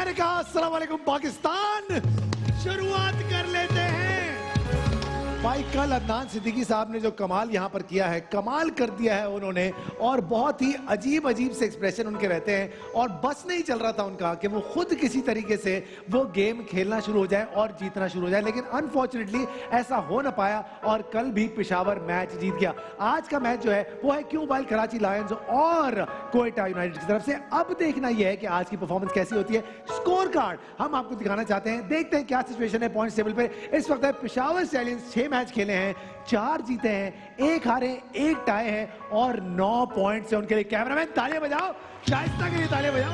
America, अस्सलाम वालेकुम पाकिस्तान। शुरुआत कर लेते हैं। भाई कल अदनान सिद्दीकी साहब ने जो कमाल यहां पर किया है, कमाल कर दिया है उन्होंने, और बहुत ही अजीब अजीब से एक्सप्रेशन उनके रहते हैं और बस नहीं चल रहा था उनका कि वो खुद किसी तरीके से वो गेम खेलना शुरू हो जाए और जीतना शुरू हो जाए, लेकिन अनफॉर्चुनेटली ऐसा हो ना पाया और कल भी पेशावर मैच जीत गया। आज का मैच जो है वो है क्यू मोबाइल कराची लायंस और क्वेटा यूनाइटेड की तरफ से। अब देखना यह है कि आज की परफॉर्मेंस कैसी होती है। स्कोर कार्ड हम आपको दिखाना चाहते हैं, देखते हैं क्या सिचुएशन है पॉइंट टेबल पे। इस वक्त है पेशावर स्टैलियंस 6 मैच खेले हैं, 4 जीते हैं, 1 हारे, 1 टाई है और 9 पॉइंट्स है उनके लिए। कैमरामैन तालियां बजाओ, शाइस्ता के लिए तालियां बजाओ।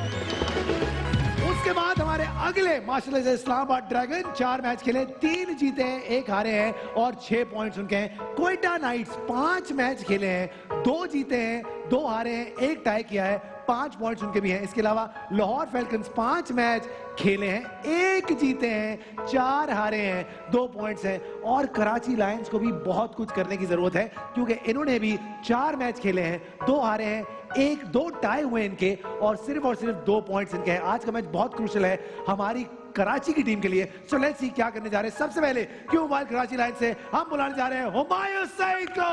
उसके बाद हमारे अगले माशाल्लाह से इस्लामाबाद ड्रैगन 4 मैच खेले, 3 जीते हैं, 1 हारे हैं और 6 पॉइंट्स उनके हैं। क्वेटा नाइट्स 5 मैच खेले हैं, 2 जीते हैं, 2 हारे हैं, 1 टाई किया है, 5 पॉइंट्स उनके भी हैं। इसके अलावा लाहौर फैल्कन्स 5 मैच खेले हैं, 1 जीते हैं, 4 हारे हैं, 2 पॉइंट्स हैं। और कराची लायंस को भी बहुत कुछ करने की जरूरत है क्योंकि इन्होंने भी 4 मैच खेले हैं, 2 हारे हैं, 1-2 टाई हुए इनके और सिर्फ 2 पॉइंट्स इनके हैं। आज का मैच बहुत क्रूशियल है हमारी कराची की टीम के लिए। सो लेट्स सी क्या करने जा रहे हैं। सबसे पहले क्यू मोबाइल कराची लायंस से हम बुलाने जा रहे हैं हुमायूं सईद को।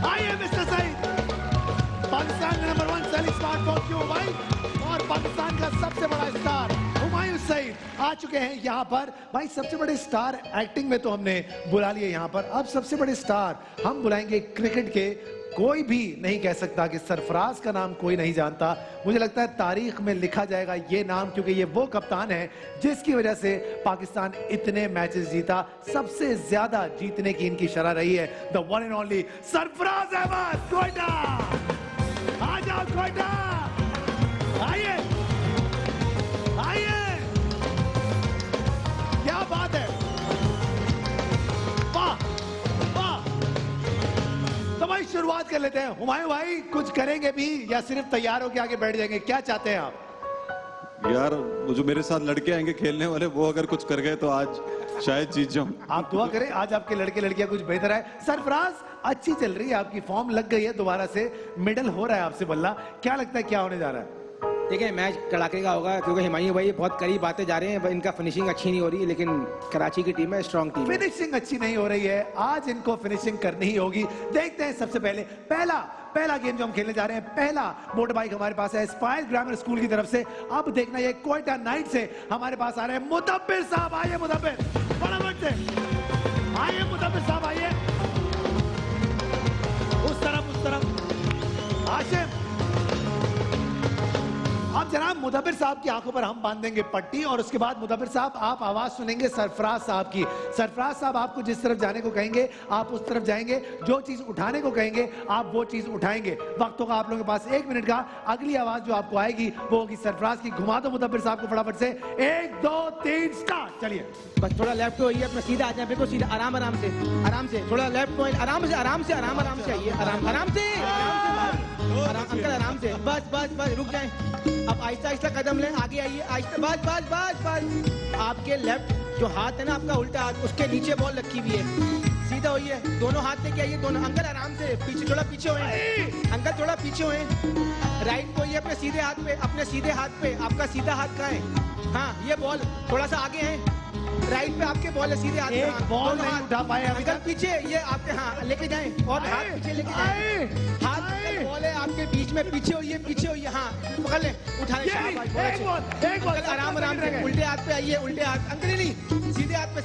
आइए मिस्टर सईद। पाकिस्तान का number 1 selling smartphone Q mobile और पाकिस्तान का सबसे बड़ा स्टार हुमायूं सईद आ चुके हैं यहाँ पर। भाई सबसे बड़े स्टार एक्टिंग में तो हमने बुला लिए यहाँ पर, अब सबसे बड़े स्टार हम बुलाएंगे क्रिकेट के। कोई भी नहीं कह सकता कि सरफराज का नाम कोई नहीं जानता। मुझे लगता है तारीख में लिखा जाएगा ये नाम क्योंकि ये वो कप्तान है जिसकी वजह से पाकिस्तान इतने मैचेस जीता। सबसे ज्यादा जीतने की इनकी शरह रही है। The one and only Sarfaraz Ahmed Quetta. आ जाओ क्वेटा, आइए आइए, क्या बात है, वाह वाह। तो भाई शुरुआत कर लेते हैं। हुमायूं भाई कुछ करेंगे भी या सिर्फ तैयार होके आगे बैठ जाएंगे, क्या चाहते हैं आप? यार वो जो मेरे साथ लड़के आएंगे खेलने वाले, वो अगर कुछ कर गए तो आज शायद जीत जाऊं। आप दुआ करें आज आपके लड़के लड़कियां कुछ बेहतर है। सरफराज अच्छी चल रही है आपकी, फॉर्म लग गई है, दोबारा से मिडल हो रहा है आपसे बल्ला। क्या लगता है क्या होने जा रहा है? देखिए मैच कड़ाके का होगा क्योंकि हुमायूं भाई बहुत करीब आते जा रहे हैं। इनका फिनिशिंग अच्छी नहीं हो रही है, लेकिन कराची की टीम है, स्ट्रॉन्ग टीम है। फिनिशिंग अच्छी नहीं हो रही है, आज इनको फिनिशिंग करनी ही होगी। देखते हैं सबसे पहले पहला गेम जो हम खेलने जा रहे हैं। पहला मोटर बाइक हमारे पास है स्पाइस ग्रामर स्कूल की तरफ से। अब देखना ये क्वेटा नाइट से हमारे पास आ रहे हैं मुदब्बिर साहब। आइए मुदब्बिर, फटाफट से आइए मुदब्बिर साहब, आइए उस तरफ आशिम। अब जनाब मुदब्बिर साहब की आंखों पर हम बांध देंगे पट्टी और उसके बाद मुदब्बिर साहब आप आवाज सुनेंगे सरफराज साहब की। सरफराज साहब आपको जिस तरफ जाने को कहेंगे आप उस तरफ जाएंगे, जो चीज उठाने को कहेंगे आप वो चीज उठाएंगे। वक्त होगा आप लोगों के पास 1 मिनट का। अगली आवाज जो आपको आएगी वो होगी सरफराज की। घुमा दो मुदब्बिर साहब को फटाफट से। 1 2 3 स्टार्ट। चलिए बस थोड़ा लेफ्ट को आइए, अपना सीधा आ जाए, बिल्कुल सीधा, आराम से थोड़ा लेफ्ट को आराम से आइए, आराम से अंकल, आराम से, बस रुक जाएं। अब आहिस्ता आहिस्ता कदम लें, आगे आइए, आहिस्ता, बस। आपके लेफ्ट जो हाथ है ना, आपका उल्टा हाथ, उसके नीचे बॉल रखी हुई है। सीधा होइए, दोनों हाथ लेके आइए, दोनों। अंकल आराम से, पीछे थोड़ा पीछे हुए, अंकल थोड़ा पीछे हुए। राइट को ये अपने सीधे हाथ पे, आपका सीधा हाथ कहाँ है? हाँ ये बॉल थोड़ा सा आगे है, राइट पे आपके बॉल है, सीधे हाथ एक बॉल नहीं उठा पाए अंकल, पीछे ये आपके, हाँ लेके जाएं और हाथ पीछे लेके जाएं। हाथ बॉल है आपके बीच में, पीछे होइए, हाँ पकड़ ले, उठा ले, अंकल आराम से, उल्टे हाथ पे आइए, उल्टे हाथ, अंकल नहीं, सीधे हाथ पे,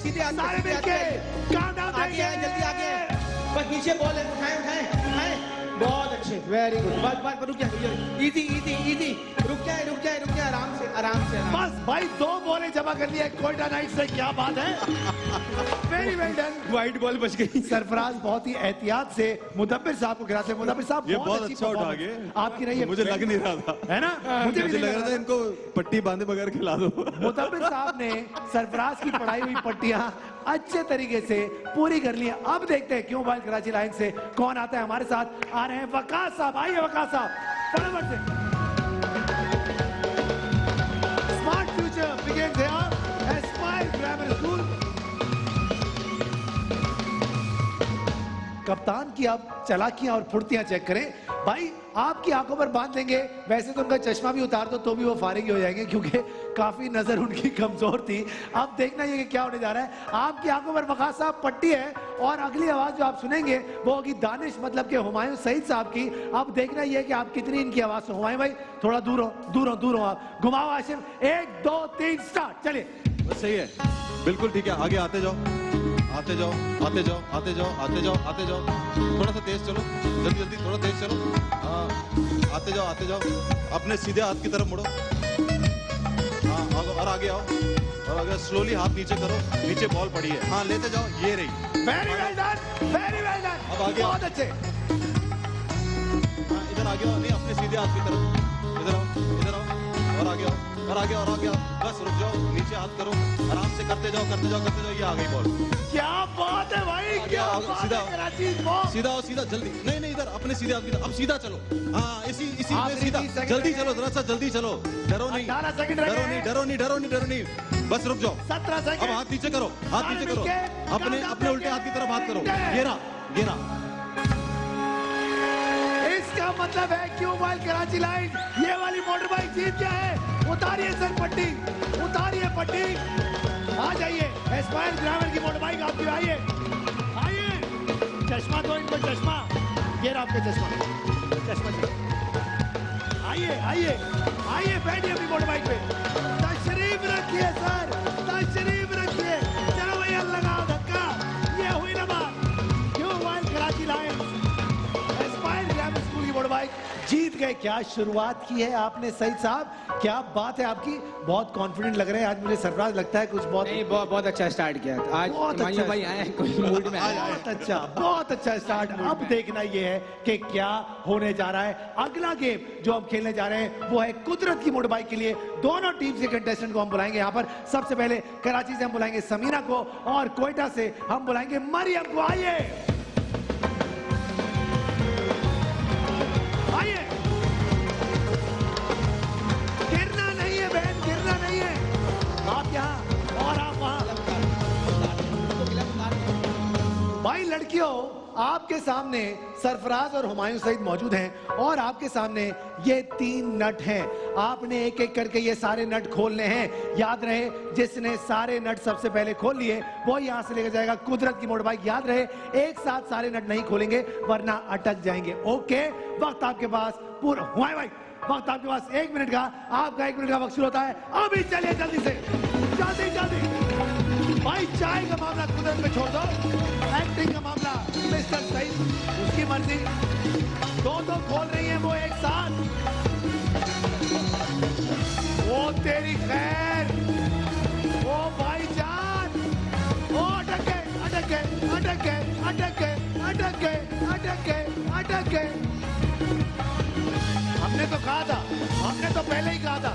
आगे आए, जल्दी आगे, बस नीचे बॉल है, उठाए, बहुत अच्छे, वेरी गुड। बस रुक जाए, इजी, रुक जाए, आराम से। बस भाई 2 बॉलें जमा कर लिया क्वेटा नाइट से, क्या बात है, very well done. White ball बच गई। सरफराज बहुत ही एहतियात से मुदब्बिर साहब को गिराते। मुदब्बिर साहब ये बहुत अच्छा उठा गए आपकी नहीं है, मुझे लग नहीं रहा था, है ना? मुझे लग रहा था इनको पट्टी बांधे बगैर खिला दो। मुदब्बिर साहब ने सरफराज की पढ़ाई हुई पट्टियां अच्छे तरीके से पूरी कर ली। अब देखते हैं क्यों मोबाइल कराची लाइन से कौन आता है हमारे साथ। आ रहे हैं वकास साहब। आइए वकास साहब, फटाफट से। Smart future begins here eight spice grammar school. कप्तान की अब चालाकियां और फुर्तियां चेक करें। भाई आपकी आंखों पर बांध देंगे। वैसे तो उनका चश्मा भी उतार दो तो भी वो फारिग हो जाएंगे, क्योंकि काफी नजर उनकी कमजोर थी। अब देखना ये कि क्या होने जा रहा है। आपकी आंखों पर वकास साहब पट्टी है और अगली आवाज जो आप सुनेंगे वो होगी दानिश मतलब के हुमायूं सईद साहब की। अब देखना ये कि आप कितनी इनकी आवाज से। हुमायूं भाई थोड़ा दूर हो, दूर हो, दूर हो आप। घुमाओ आशिम, 1 2 3 स्टार्ट। चलिए बस सही है, बिल्कुल ठीक है। आगे आते जाओ, आते जाओ, आते जाओ, आते जाओ, आते जाओ, आते जाओ। थोड़ा सा तेज चलो, जल्दी जल्दी, थोड़ा तेज चलो। हाँ, आते जाओ, आते जाओ। अपने सीधे हाथ की तरफ मुड़ो। हाँ, और आगे आओ, और आगे स्लोली हाथ नीचे करो। नीचे बॉल पड़ी है, हाँ लेते जाओ, ये रही। Very well done, very well done. अब आगे आओ। बहुत अच्छे। हाँ, इधर आगे आओ, नहीं अपने सीधे हाथ की तरफ। इधर आओ, इधर आओ, और आगे आओ, और आगे, और आगे आओ। बस रुक जाओ, नीचे हाथ करो, आराम से करते जाओ, करते जाओ, करते जाओ। ये आ गई बॉल। क्या बात है भाई, क्या बात सीधा है कराची बॉल। सीधा आओ, सीधा, जल्दी। नहीं नहीं, इधर अपने सीधे हाथ की तरफ। अब सीधा चलो। हाँ, इसी इसी में सीधा। जल्दी चलो, जरा सा जल्दी चलो। डरो नहीं, 18 सेकंड रह डरो गए। नहीं, डरो नहीं, डरो नहीं, डरो नहीं। बस रुक जाओ। 17 सेकंड। अब हाथ नीचे करो, हाथ नीचे करो। अपने अपने उल्टे हाथ की तरफ हाथ करो। ये रहा, ये रहा। इसका मतलब है क्यों मोबाइल कराची लाइन ये वाली मोटर बाइक जीत गया है। उतारिए सर पट्टी, उतारिए पट्टी। आ जाइए, एस्पायर ग्रामीण की मोटर बाइक आपकी। आइए आइए, चश्मा दो इनको, चश्मा। ये रहा आपका चश्मा, चश्मा चाहिए। आइए आइए आइए, बैठिए अपनी मोटर बाइक पे। तशरीफ रखिए सर, तशरीफ रखिए। चलो भैया लगाओ धक्का। ये हुई ना बात, क्यों मोबाइल कराची लाइन एस्पायर ग्रामीण स्कूल की मोटर बाइक जीत गए। क्या शुरुआत की है आपने सईद साहब, क्या बात है आपकी। बहुत कॉन्फिडेंट लग रहे हैं आज मुझे। सरफराज लगता है कुछ बहुत नहीं, बहुत अच्छा स्टार्ट किया था आज। बहुत अच्छा हुमायूं भाई आए कोई मूड में आए। बहुत अच्छा स्टार्ट। अब देखना ये है कि क्या होने जा रहा है। अगला गेम जो हम खेलने जा रहे हैं वो है कुदरत की मोटर बाइक के लिए। दोनों टीम से कंटेस्टेंट को हम बुलाएंगे यहाँ पर। सबसे पहले कराची से हम बुलाएंगे समीना को और कोयटा से हम बुलाएंगे मरियम को। आइए आइए। गिरना नहीं है बहन, गिरना नहीं है। आप यहाँ और आप वहाँ। भाई लड़कियों, आपके सामने सरफराज और हुमायूं सईद मौजूद हैं और आपके सामने ये 3 नट हैं। आपने एक एक करके ये सारे नट खोलने हैं। याद रहे, जिसने सारे नट सबसे पहले खोल लिए वो यहां से लेकर जाएगा कुदरत की मोटर बाइक। याद रहे, एक साथ सारे नट नहीं खोलेंगे वरना अटक जाएंगे। ओके, वक्त आपके पास पूरा। हुमायूं भाई, वक्त आपके पास 1 मिनट का। आपका 1 मिनट का वक्त शुरू होता है अभी। चलिए जल्दी से, जल्दी जल्दी। भाई चाय का मामला कुदरत पे छोड़ दो, एक्टिंग का मामला मिस्टर सईद, उसकी मर्जी। दो खोल रही हैं वो एक साथ। वो तेरी खैर, ओ भाईजान, ओ अटक गए, अटक गए, अटक गए, अटक गए, अटक गए, अटक गए, अटक गए। हमने तो कहा था, हमने तो पहले ही कहा था,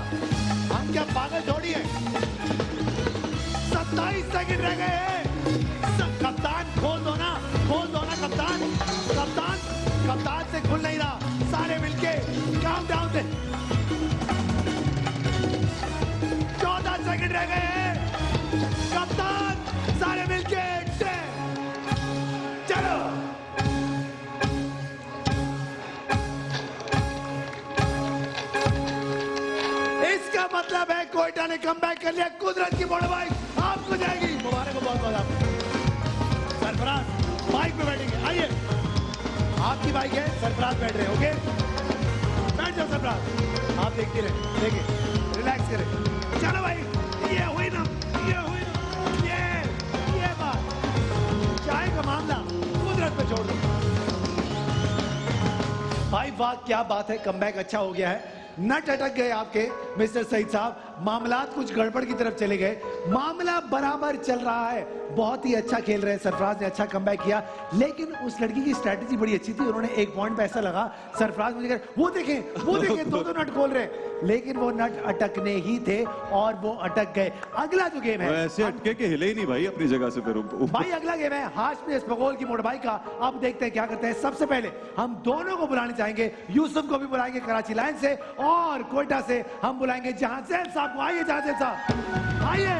हम क्या पागल थोड़ी है। 27 सेकंड रह गए हैं। कप्तान खोल दो ना, खोल दो ना कप्तान। कप्तान, कप्तान से खुल नहीं रहा। सारे मिलके काउंटडाउन से 14 सेकंड रह गए हैं। कप्तान, सारे मिलके चलो। इसका मतलब है कोयटा ने कमबैक कर लिया। कुदरत की मोटर बाइक आपको जाएगी। मुबारक हो बहुत बहुत आपको। सरफराज बाइक पे बैठेंगे। आइए, आपकी बाइक है, सरफराज बैठ रहे हैं। ओके, बैठ जाओ सरफराज। आप देखते रहे, देखिए, रिलैक्स करें। चलो भाई, ये हुई ना, ये हुई ना, ये बात। चाय का मामला कुदरत पे छोड़ दो। भाई वाह, क्या बात है, कमबैक अच्छा हो गया है। नट अटक गए आपके मिस्टर सईद साहब। मामलात कुछ गड़बड़ की तरफ चले गए। मामला बराबर चल रहा है। बहुत ही अच्छा खेल रहे हैं। सरफराज ने अच्छा कमबैक किया, लेकिन उस लड़की की स्ट्रैटेजी बड़ी अच्छी थी। उन्होंने 1 पॉइंट पे ऐसा लगा, सरफराज मुझे वो देखें, वो देखें, दो नट खोल रहे हैं, लेकिन वो नट अटकने ही थे और वो अटक गए। अगला जो गेम है, ऐसे अटके के हिले ही नहीं भाई अपनी जगह से। फिर भाई अगला गेम है हाशमी इस्माइल की मोटर बाइक का। अब देखते हैं क्या करते हैं। सबसे पहले हम दोनों को बुलाने चाहेंगे। यूसुफ को भी बुलाएंगे कराची लाइन से और कोयटा से हम बुलाएंगे जहांसेब साहब को। आइए जहांसेब साहब, आइए,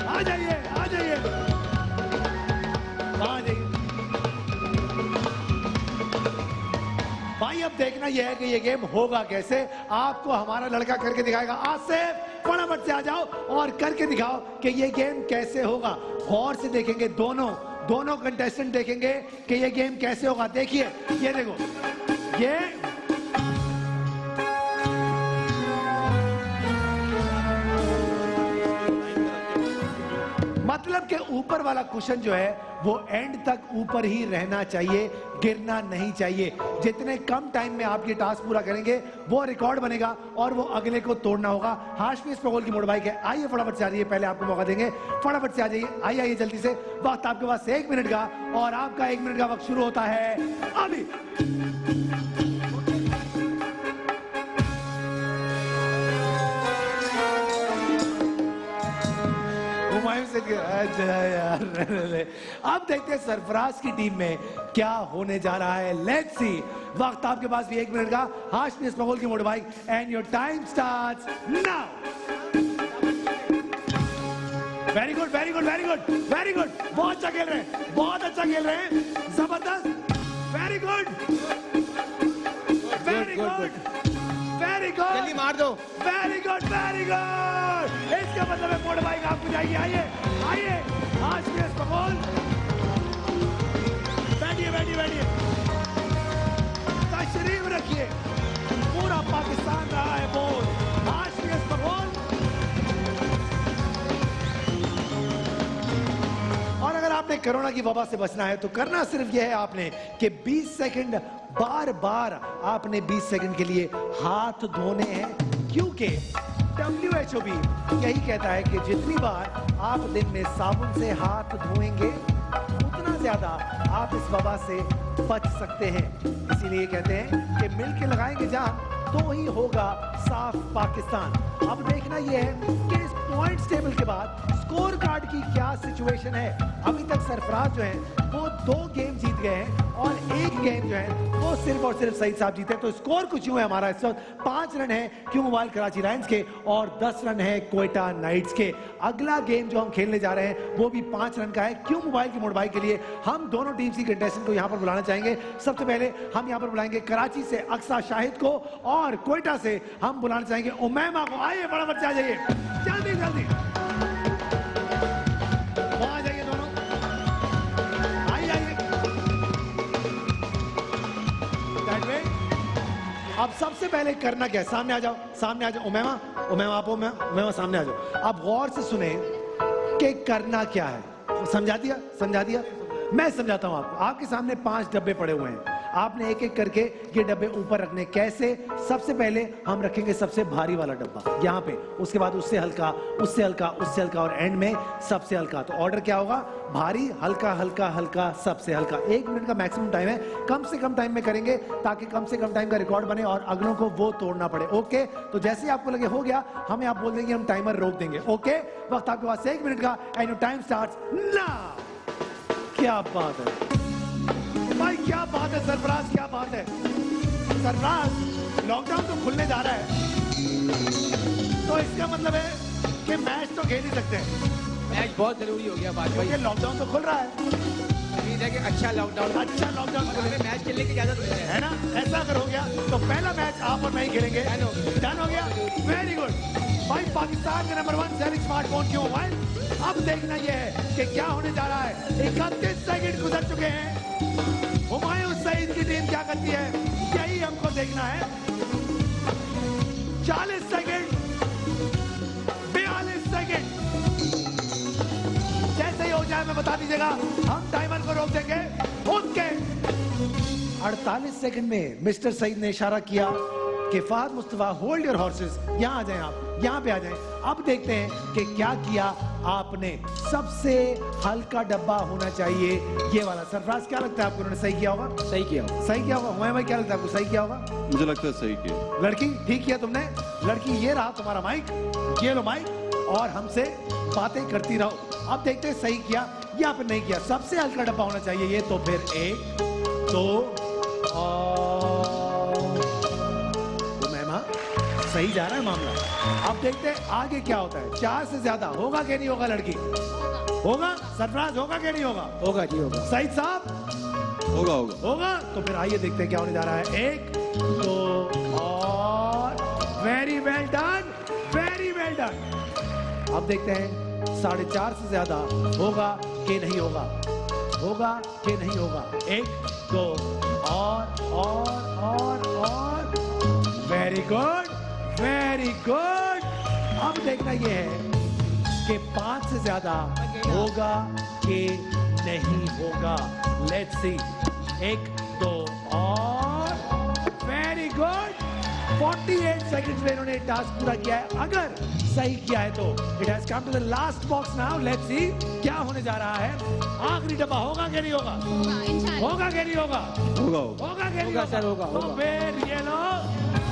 आ जाइए, आ जाइए, आ जाइए। देखना यह है कि ये गेम होगा कैसे। आपको हमारा लड़का करके दिखाएगा। आसिफ फटाफट से आ जाओ और करके दिखाओ कि ये गेम कैसे होगा। गौर से देखेंगे दोनों कंटेस्टेंट देखेंगे कि ये गेम कैसे होगा। देखिए ये देखो, ये मतलब के ऊपर वाला कुशन जो है वो एंड तक ऊपर ही रहना चाहिए, गिरना नहीं चाहिए। जितने कम टाइम में आप ये टास्क पूरा करेंगे वो रिकॉर्ड बनेगा और वो अगले को तोड़ना होगा। हाशमी स्पगोल की मोड़ बाइक है। आइए फटाफट से आ जाइए, पहले आपको मौका देंगे, फटाफट से आ जाइए। आइए जल्दी से, वक्त आपके पास 1 मिनट का और आपका 1 मिनट का वक्त शुरू होता है अभी। यार अब देखते हैं सरफराज की टीम में क्या होने जा रहा है। Let's see. वक्त आपके पास भी 1 मिनट का। हाशमी स्पगोल की motor bike and your time starts now. Very good very good very good very good, बहुत अच्छा खेल रहे हैं, बहुत अच्छा खेल रहे हैं, जबरदस्त, very good very good very good, जल्दी मार दो। Very good very good. इसका मतलब है मोटर बाइक आपको जाएगी। आइए आइए हाशमी स्पगोल, बैठिए बैठिए बैठिए, तशरीफ रखिए। पूरा पाकिस्तान रहा है बोल। हाशमी स्पगोल, और अगर आपने कोरोना की वबा से बचना है तो करना सिर्फ यह है आपने कि 20 सेकंड बार बार आपने 20 सेकंड के लिए हाथ धोने हैं, क्योंकि WHO भी यही कहता है कि जितनी बार आप दिन में साबुन से हाथ धोएंगे उतना ज्यादा आप इस वबा से बच सकते हैं। इसीलिए कहते हैं कि मिलके लगाएंगे जान तो ही होगा साफ पाकिस्तान। अब देखना यह है कि इस पॉइंट्स टेबल के बाद स्कोर कार्ड की क्या सिचुएशन है। अभी तक सरफराज जो है वो 2 गेम जीत गए हैं और 1 गेम जो है वो सिर्फ और सिर्फ सईद साहब जीते। तो स्कोर कुछ यूं है हमारा इस वक्त 5 रन है क्यू मोबाइल कराची लायंस के और 10 रन है क्वेटा नाइट्स के। अगला गेम जो हम खेलने जा रहे हैं वो भी 5 रन का है क्यू मोबाइल की मोड़ बाइक के लिए। हम दोनों टीम्स की कंटेस्टेंट को यहाँ पर बुलाना चाहेंगे। सबसे पहले हम यहाँ पर बुलाएंगे कराची से अक्सा शाहिद को और क्वेटा से हम बुलाना चाहेंगे उमैमा को। आइए फटाफट से आ जाइए, जल्दी जल्दी आ जाइए दोनों, आइए आइए। अब सबसे पहले करना क्या है, सामने आ जाओ, सामने आ जाओ। उमैमा उमैमा आप उमैमा सामने आ जाओ। आप गौर से सुने कि करना क्या है। समझा दिया मैं समझाता हूं आपको। आपके सामने 5 डब्बे पड़े हुए हैं, आपने एक एक करके ये डब्बे ऊपर रखने। कैसे? सबसे पहले हम रखेंगे सबसे भारी वाला डब्बा यहाँ पे, उसके बाद उससे हल्का, उससे हल्का, उससे हल्का और एंड में सबसे हल्का। तो ऑर्डर क्या होगा? भारी, हल्का, हल्का, हल्का, सबसे हल्का। 1 मिनट का मैक्सिमम टाइम है, कम से कम टाइम में करेंगे ताकि कम से कम टाइम का रिकॉर्ड बने और अगलों को वो तोड़ना पड़े। ओके, तो जैसे ही आपको लगे हो गया हमें आप बोल देंगे, हम टाइमर रोक देंगे। ओके, वक्त आपके पास 1 मिनट का and your time starts now. क्या बात है भाई, क्या बात है सरफराज, क्या बात है सरफराज। लॉकडाउन तो खुलने जा रहा है तो इसका मतलब है कि मैच तो खेल ही सकते हैं। मैच बहुत जरूरी हो गया बात भाई, क्योंकि लॉकडाउन तो खुल रहा है। उम्मीद है कि अच्छा लॉकडाउन हमें मैच खेलने की इजाजत है ना। ऐसा अगर हो गया तो पहला मैच आप और मैं ही खेलेंगे। डन हो गया, वेरी गुड भाई। पाकिस्तान के नंबर 1 सेलिंग स्मार्टफोन क्यों मोबाइल। अब देखना यह है कि क्या होने जा रहा है। 31 सेकंड गुजर चुके हैं। हुमायूं सईद की टीम क्या करती है यही हमको देखना है। 40 सेकंड, 42 सेकंड, जैसे ही हो जाए मैं बता दीजिएगा, हम टाइमर को रोक देंगे। ओके, 48 सेकंड में मिस्टर सईद ने इशारा किया कि Fahd Mustafa hold your horses, यहां आ जाएं, आप यहां पे आ जाएं। अब देखते हैं कि क्या किया आपने। सबसे हल्का डब्बा होना चाहिए ये वाला। सरफराज क्या लगता है आपको, उन्होंने सही किया होगा? सही किया होगा, सही किया होगा। हुमायूं भाई क्या लगता है आपको, सही किया होगा? मुझे लगता है सही किया। लड़की ठीक किया तुमने। लड़की ये रहा तुम्हारा माइक, ये लो माइक और हमसे बातें करती रहो। अब देखते हैं सही किया या फिर नहीं किया। सबसे हल्का डब्बा होना चाहिए ये, तो फिर 1 2 और सही जा रहा है मामला। अब देखते हैं आगे क्या होता है। 4 से ज्यादा होगा कि नहीं होगा? लड़की होगा। सरफराज होगा कि नहीं होगा? होगा जी होगा। सईद साहब होगा होगा होगा। तो फिर आइए देखते हैं क्या होने जा रहा है। 1 दो और very well done, very well done. अब देखते हैं 4.5 से ज्यादा होगा कि नहीं होगा, होगा कि नहीं होगा। 1 2 और वेरी गुड, वेरी गुड। अब देखना यह है कि 5 से ज्यादा होगा कि नहीं होगा। Let's see. 1 2 और वेरी गुड। 48 सेकंड्स में इन्होंने टास्क पूरा किया है। अगर सही किया है तो it has come to the last box now. Let's see क्या होने जा रहा है। आखिरी डब्बा होगा कि नहीं होगा, होगा कि नहीं होगा, होगा होगा कि नहीं होगा सर, होगा, तो होगा। फिर ये लो,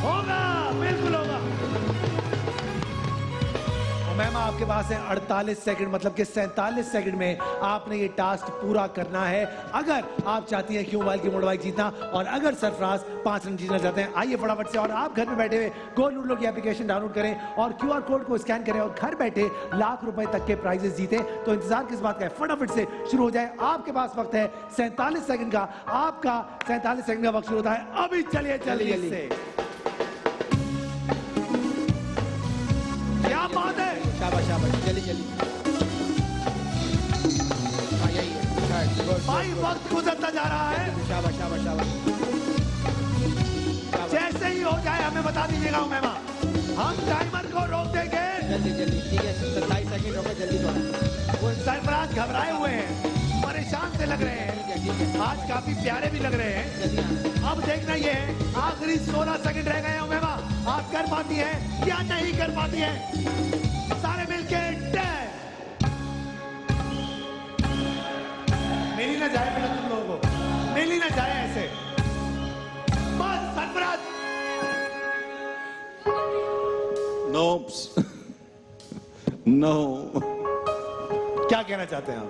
होगा, बिल्कुल होगा। मैम आपके पास है 48 सेकंड, मतलब कि 47 सेकंड में आपने ये टास्क पूरा करना है अगर आप चाहती हैं क्यू मोबाइल की मोबाइल जीतना, और अगर सरफराज 5 रन जीतना चाहते हैं। आइए फटाफट से, और आप घर में बैठे हुए गो लूडो की एप्लीकेशन डाउनलोड करें और QR कोड को स्कैन करें और घर बैठे लाख रुपए तक के प्राइजेस जीते। तो इंतजार किस बात का है, फटाफट से शुरू हो जाए। आपके पास वक्त है 47 सेकंड का, आपका 47 सेकंड का वक्त शुरू होता है अभी। चलिए जल्दी से, क्या बात है। शाबाश शाबाश, जल्दी जल्दी। हाँ यही है। गुड, भाई गुड, वक्त गुजरता जा रहा है। गुड। शाबाश शाबाश शाबाश। जैसे ही हो जाए हमें बता दीजिएगा मैमा, हम टाइमर को रोक देंगे। जल्दी जल्दी, ठीक है। 27 सेकंड रोको, जल्दी थोड़ा। वो सरफराज घबराए हुए हैं, परेशान से लग रहे हैं, आज काफी प्यारे भी लग रहे हैं। जल्दी हाँ। अब देखना ये है, आखिरी 16 सेकंड रह गए हैं मैमा, आप कर पाती हैं या नहीं कर पाती हैं। सारे मिलके 10। मिली ना जाए बेटा तुम लोगों को, मिली ना जाए ऐसे। बस सरफराज। नो नो क्या कहना चाहते हैं आप?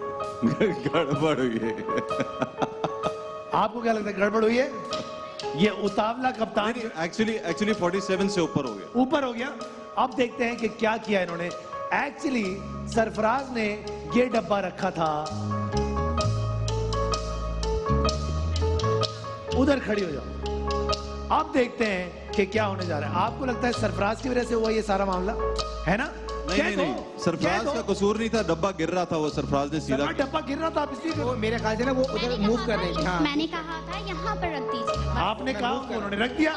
गड़बड़ हुई है। आपको क्या लगता है गड़बड़ हुई है? ये उतावला कप्तान एक्चुअली 47 से ऊपर हो गया। ऊपर हो गया। अब देखते हैं कि क्या किया इन्होंने। एक्चुअली सरफराज ने ये डब्बा रखा था, उधर खड़ी हो जाओ। अब देखते हैं कि क्या होने जा रहा है। आपको लगता है सरफराज की वजह से हुआ ये सारा मामला, है ना? नहीं, सरफराज का कसूर नहीं था, डब्बा गिर रहा था, वो सरफराज ने सीधा डब्बा गिर रहा था, आप इसलिए वो मेरे ख्याल से ना वो उधर मूव कर रहे थे। हाँ मैंने कहा था यहाँ पर रख दीजिए। आपने कहा, उन्होंने रख दिया।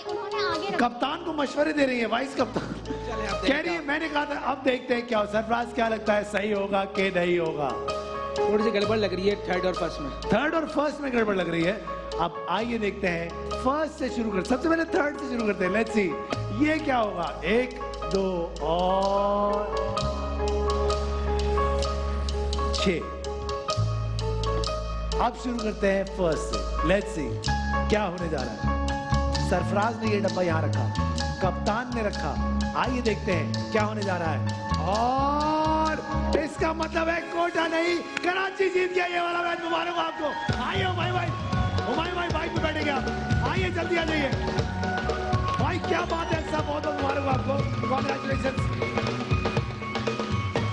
उन्होंने आगे रख कप्तान को मशवरे दे रही है वाइस कप्तान, चले आप कह रही है मैंने कहा था। अब देखते हैं क्या हो। सरफराज क्या लगता है, सही होगा कि नहीं होगा? थोड़ी सी गड़बड़ लग रही है थर्ड और फर्स्ट में। थर्ड और फर्स्ट में गड़बड़ लग रही है। अब आइए देखते हैं, फर्स्ट से शुरू कर, सबसे पहले थर्ड से शुरू करते हैं। लेट्स सी ये क्या होगा। 1 2 और 6। अब शुरू करते हैं फर्स्ट से। लेट्स सी क्या होने जा रहा है। सरफराज ने ये डब्बा यहां रखा, कप्तान ने रखा। आइए देखते हैं क्या होने जा रहा है। और इसका मतलब है कोटा नहीं, कराची जीत गया ये वाला मैच। मुबारक हो आपको। आइए भाई भाई बाइक पे बैठेंगे आप। आइए जल्दी आ जाइए भाई, क्या बात है। सब बहुत बहुत मुबारक हो आपको, कॉन्ग्रेचुलेशन।